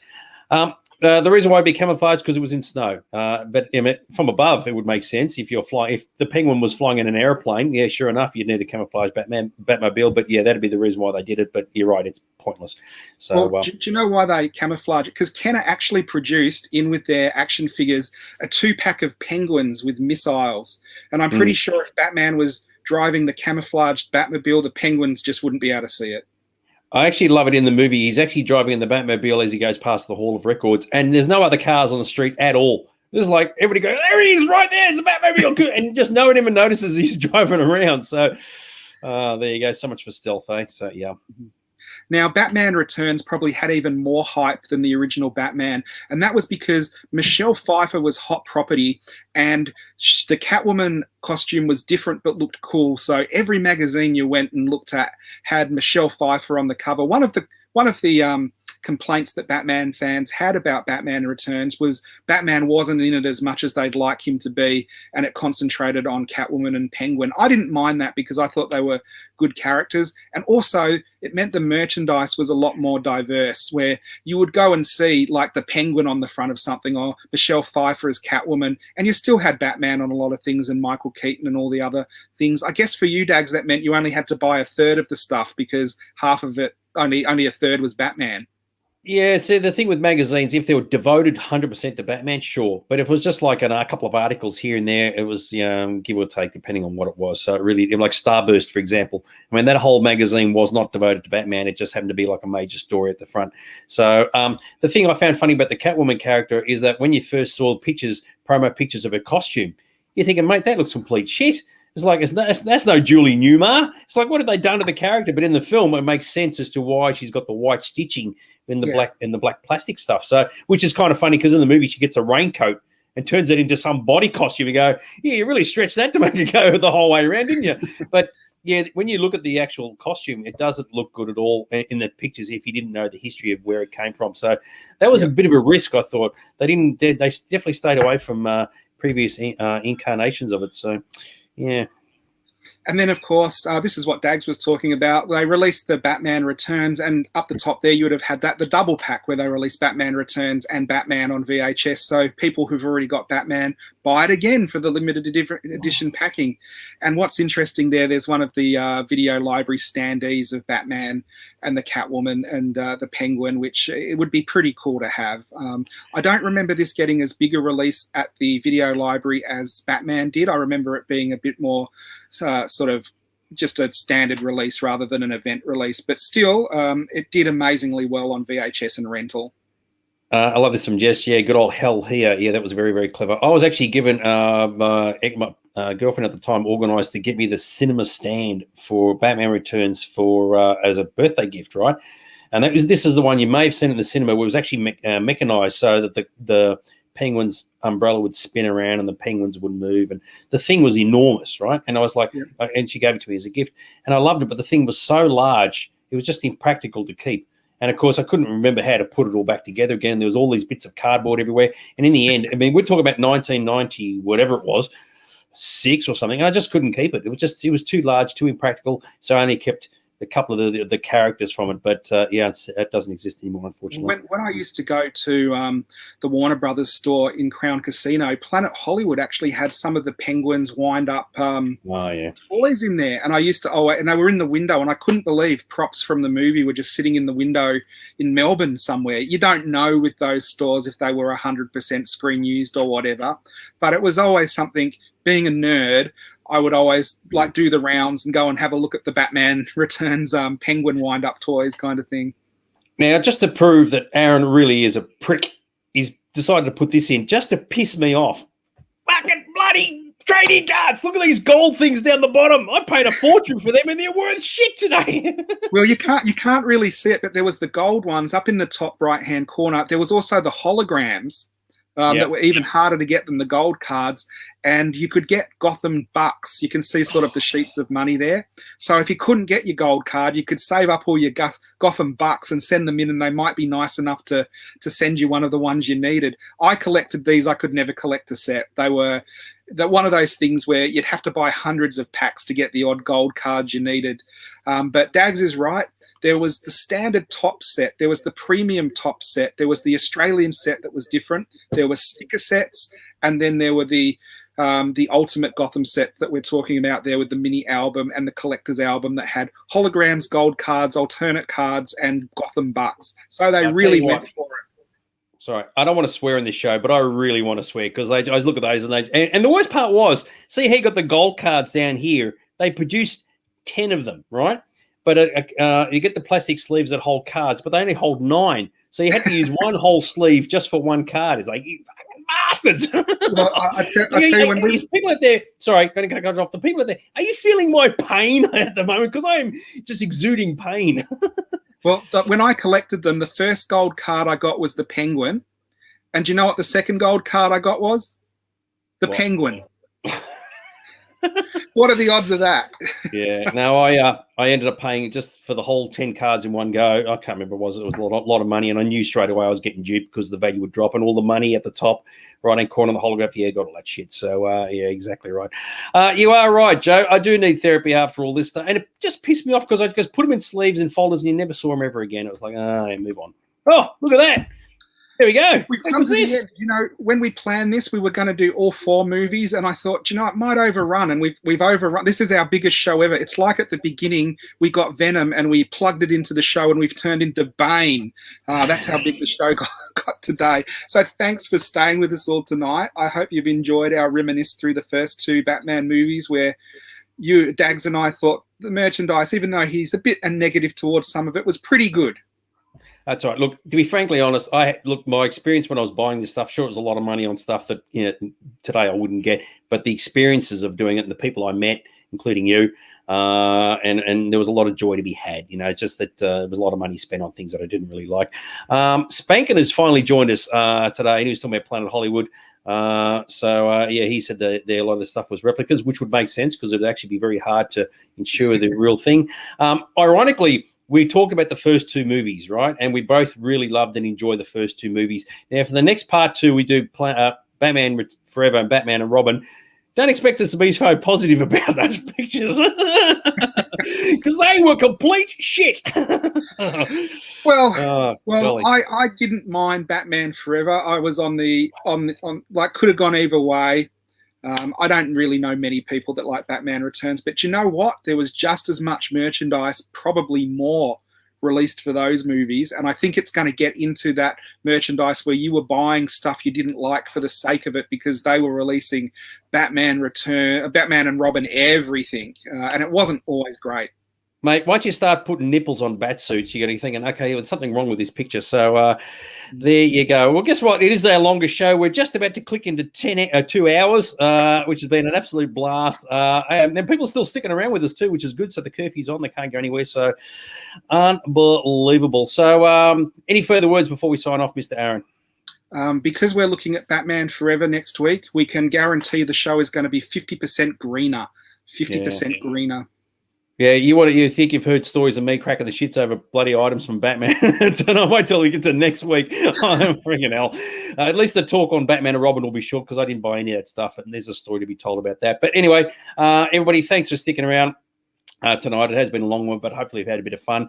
The reason why it'd be camouflaged because it was in snow. But from above, it would make sense if you're flying. If the Penguin was flying in an airplane, yeah, sure enough, you'd need a camouflage Batmobile. But yeah, that'd be the reason why they did it. But you're right, it's pointless. So, do you know why they camouflage it? Because Kenner actually produced in with their action figures a 2-pack of Penguins with missiles, and I'm pretty sure if Batman was driving the camouflaged Batmobile, the Penguins just wouldn't be able to see it. I actually love it in the movie. He's actually driving in the Batmobile as he goes past the Hall of Records, and there's no other cars on the street at all. There's like everybody goes, there he is, right there. It's a Batmobile, and just no one even notices he's driving around. So there you go. So much for stealth, eh? So yeah. Now, Batman Returns probably had even more hype than the original Batman, and that was because Michelle Pfeiffer was hot property, and the Catwoman costume was different but looked cool. So every magazine you went and looked at had Michelle Pfeiffer on the cover. One of the complaints that Batman fans had about Batman Returns was Batman wasn't in it as much as they'd like him to be, and it concentrated on Catwoman and Penguin. I didn't mind that because I thought they were good characters, and also it meant the merchandise was a lot more diverse, where you would go and see like the Penguin on the front of something or Michelle Pfeiffer as Catwoman, and you still had Batman on a lot of things and Michael Keaton and all the other things. I guess for you, Dags, that meant you only had to buy a third of the stuff because half of it, only a third was Batman. Yeah, see, the thing with magazines, if they were devoted 100% to Batman, sure. But if it was just like a couple of articles here and there, it was give or take, depending on what it was. So it really, like Starburst, for example. I mean, that whole magazine was not devoted to Batman. It just happened to be like a major story at the front. So the thing I found funny about the Catwoman character is that when you first saw promo pictures of her costume, you're thinking, mate, that looks complete shit. It's like that's no Julie Newmar. It's like, what have they done to the character? But in the film, it makes sense as to why she's got the white stitching in the black plastic stuff. So, which is kind of funny because in the movie she gets a raincoat and turns it into some body costume. You go, yeah, you really stretched that to make it go the whole way around, didn't you? But yeah, when you look at the actual costume, it doesn't look good at all in the pictures if you didn't know the history of where it came from. So that was a bit of a risk, I thought. They definitely stayed away from previous incarnations of it. So, yeah. And then, of course, this is what Dags was talking about. They released the Batman Returns, and up the top there, you would have had the double pack where they released Batman Returns and Batman on VHS. So people who've already got Batman buy it again for the limited edition packing. And what's interesting there's one of the video library standees of Batman and the Catwoman and the Penguin, which it would be pretty cool to have. I don't remember this getting as big a release at the video library as Batman did. I remember it being a bit more sort of just a standard release rather than an event release, but still it did amazingly well on VHS and rental. I love this from Jess. Yeah, good old Hell Here. Yeah, that was very, very clever. I was actually given my girlfriend at the time organised to get me the cinema stand for Batman Returns for as a birthday gift, right? And this is the one you may have seen in the cinema where it was actually mechanised so that the Penguin's umbrella would spin around and the penguins would move, and the thing was enormous, right? And I was like, and she gave it to me as a gift, and I loved it, but the thing was so large, it was just impractical to keep. And of course, I couldn't remember how to put it all back together again. There was all these bits of cardboard everywhere, and in the end, I mean, we're talking about 1990, whatever it was, 6 or something, and I just couldn't keep it. It was too large, too impractical, so I only kept a couple of the characters from it, but it doesn't exist anymore, unfortunately. When I used to go to the Warner Brothers store in Crown Casino, Planet Hollywood actually had some of the Penguins wind up toys in there, and I used to and they were in the window, and I couldn't believe props from the movie were just sitting in the window in Melbourne somewhere. You don't know with those stores if they were 100% screen used or whatever, but it was always something. Being a nerd, I would always do the rounds and go and have a look at the Batman Returns Penguin wind-up toys kind of thing. Now, just to prove that Aaron really is a prick, he's decided to put this in just to piss me off. Fucking bloody trading cards! Look at these gold things down the bottom. I paid a fortune for them, and they're worth shit today. Well, you can't really see it, but there was the gold ones up in the top right-hand corner. There was also the holograms. That were even harder to get than the gold cards, and you could get Gotham bucks. You can see sort of the sheets of money there. So if you couldn't get your gold card, you could save up all your Gotham bucks and send them in, and they might be nice enough to send you one of the ones you needed. I collected these. I could never collect a set. They were one of those things where you'd have to buy hundreds of packs to get the odd gold cards you needed. But Dags is right. There was the standard top set. There was the premium top set. There was the Australian set that was different. There were sticker sets. And then there were the ultimate Gotham set that we're talking about there with the mini album and the collector's album that had holograms, gold cards, alternate cards, and Gotham bucks. So they really went for it. Sorry, I don't want to swear in this show, but I really want to swear because I look at those and the worst part was, see how you got the gold cards down here? They produced 10 of them, right? But you get the plastic sleeves that hold cards, but they only hold 9. So you had to use one whole sleeve just for one card. It's like, you fucking bastards. Well, I tell you, when people out there, sorry, going to cut off. The people out there, are you feeling my pain at the moment? Because I am just exuding pain. Well, when I collected them, the first gold card I got was the Penguin. And do you know what the second gold card I got was? The Penguin. What are the odds of that? Yeah. No, I ended up paying just for the whole 10 cards in one go. I can't remember what it was. It was a lot of money, and I knew straight away I was getting duped because the value would drop, and all the money at the top right-hand corner of the holograph, got all that shit. So, yeah, exactly right. You are right, Joe. I do need therapy after all this stuff, and it just pissed me off because I just put them in sleeves and folders, and you never saw them ever again. It was like, move on. Oh, look at that. There we go. We've come to the end. You know, when we planned this, we were going to do all 4 movies, and I thought, it might overrun, and we've overrun. This is our biggest show ever. It's like at the beginning we got Venom and we plugged it into the show, and we've turned into Bane. That's how big the show got today. So thanks for staying with us all tonight. I hope you've enjoyed our reminisce through the first 2 Batman movies, where you, Dags, and I thought the merchandise, even though he's a bit negative towards some of it, was pretty good. That's right. Look, to be frankly honest, my experience when I was buying this stuff, sure, it was a lot of money on stuff that today I wouldn't get, but the experiences of doing it and the people I met, including you, and there was a lot of joy to be had. It's just that there was a lot of money spent on things that I didn't really like. Spankin has finally joined us today, and he was talking about Planet Hollywood. Yeah, he said that a lot of the stuff was replicas, which would make sense because it would actually be very hard to ensure the real thing. Ironically, we talked about the first two movies, right? And we both really loved and enjoyed the first two movies. Now, for the next part two, we do Batman Forever and Batman and Robin. Don't expect us to be so positive about those pictures because they were complete shit. Well, I didn't mind Batman Forever. I was on like could have gone either way. I don't really know many people that like Batman Returns, but you know what? There was just as much merchandise, probably more, released for those movies, and I think it's going to get into that merchandise where you were buying stuff you didn't like for the sake of it because they were releasing Batman and Robin, everything, and it wasn't always great. Mate, once you start putting nipples on bat suits, you're going to be thinking, okay, there's something wrong with this picture. So there you go. Well, guess what? It is our longest show. We're just about to click into 2 hours, which has been an absolute blast. And then people are still sticking around with us too, which is good. So the curfew's on. They can't go anywhere. So unbelievable. So any further words before we sign off, Mr. Aaron? Because we're looking at Batman Forever next week, we can guarantee the show is going to be 50% greener. 50% greener. Yeah, you think you've heard stories of me cracking the shits over bloody items from Batman. Don't wait till we get to next week. I'm freaking hell. At least the talk on Batman and Robin will be short because I didn't buy any of that stuff, and there's a story to be told about that. But anyway, everybody, thanks for sticking around tonight. It has been a long one, but hopefully we've had a bit of fun.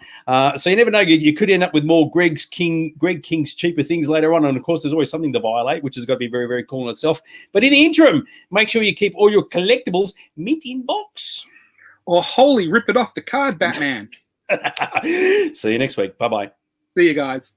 So you never know, you could end up with more Greg King's cheaper things later on, and of course there's always something to violate, which has got to be very, very cool in itself. But in the interim, make sure you keep all your collectibles mint in box. Or wholly rip it off the card, Batman. See you next week. Bye-bye. See you guys.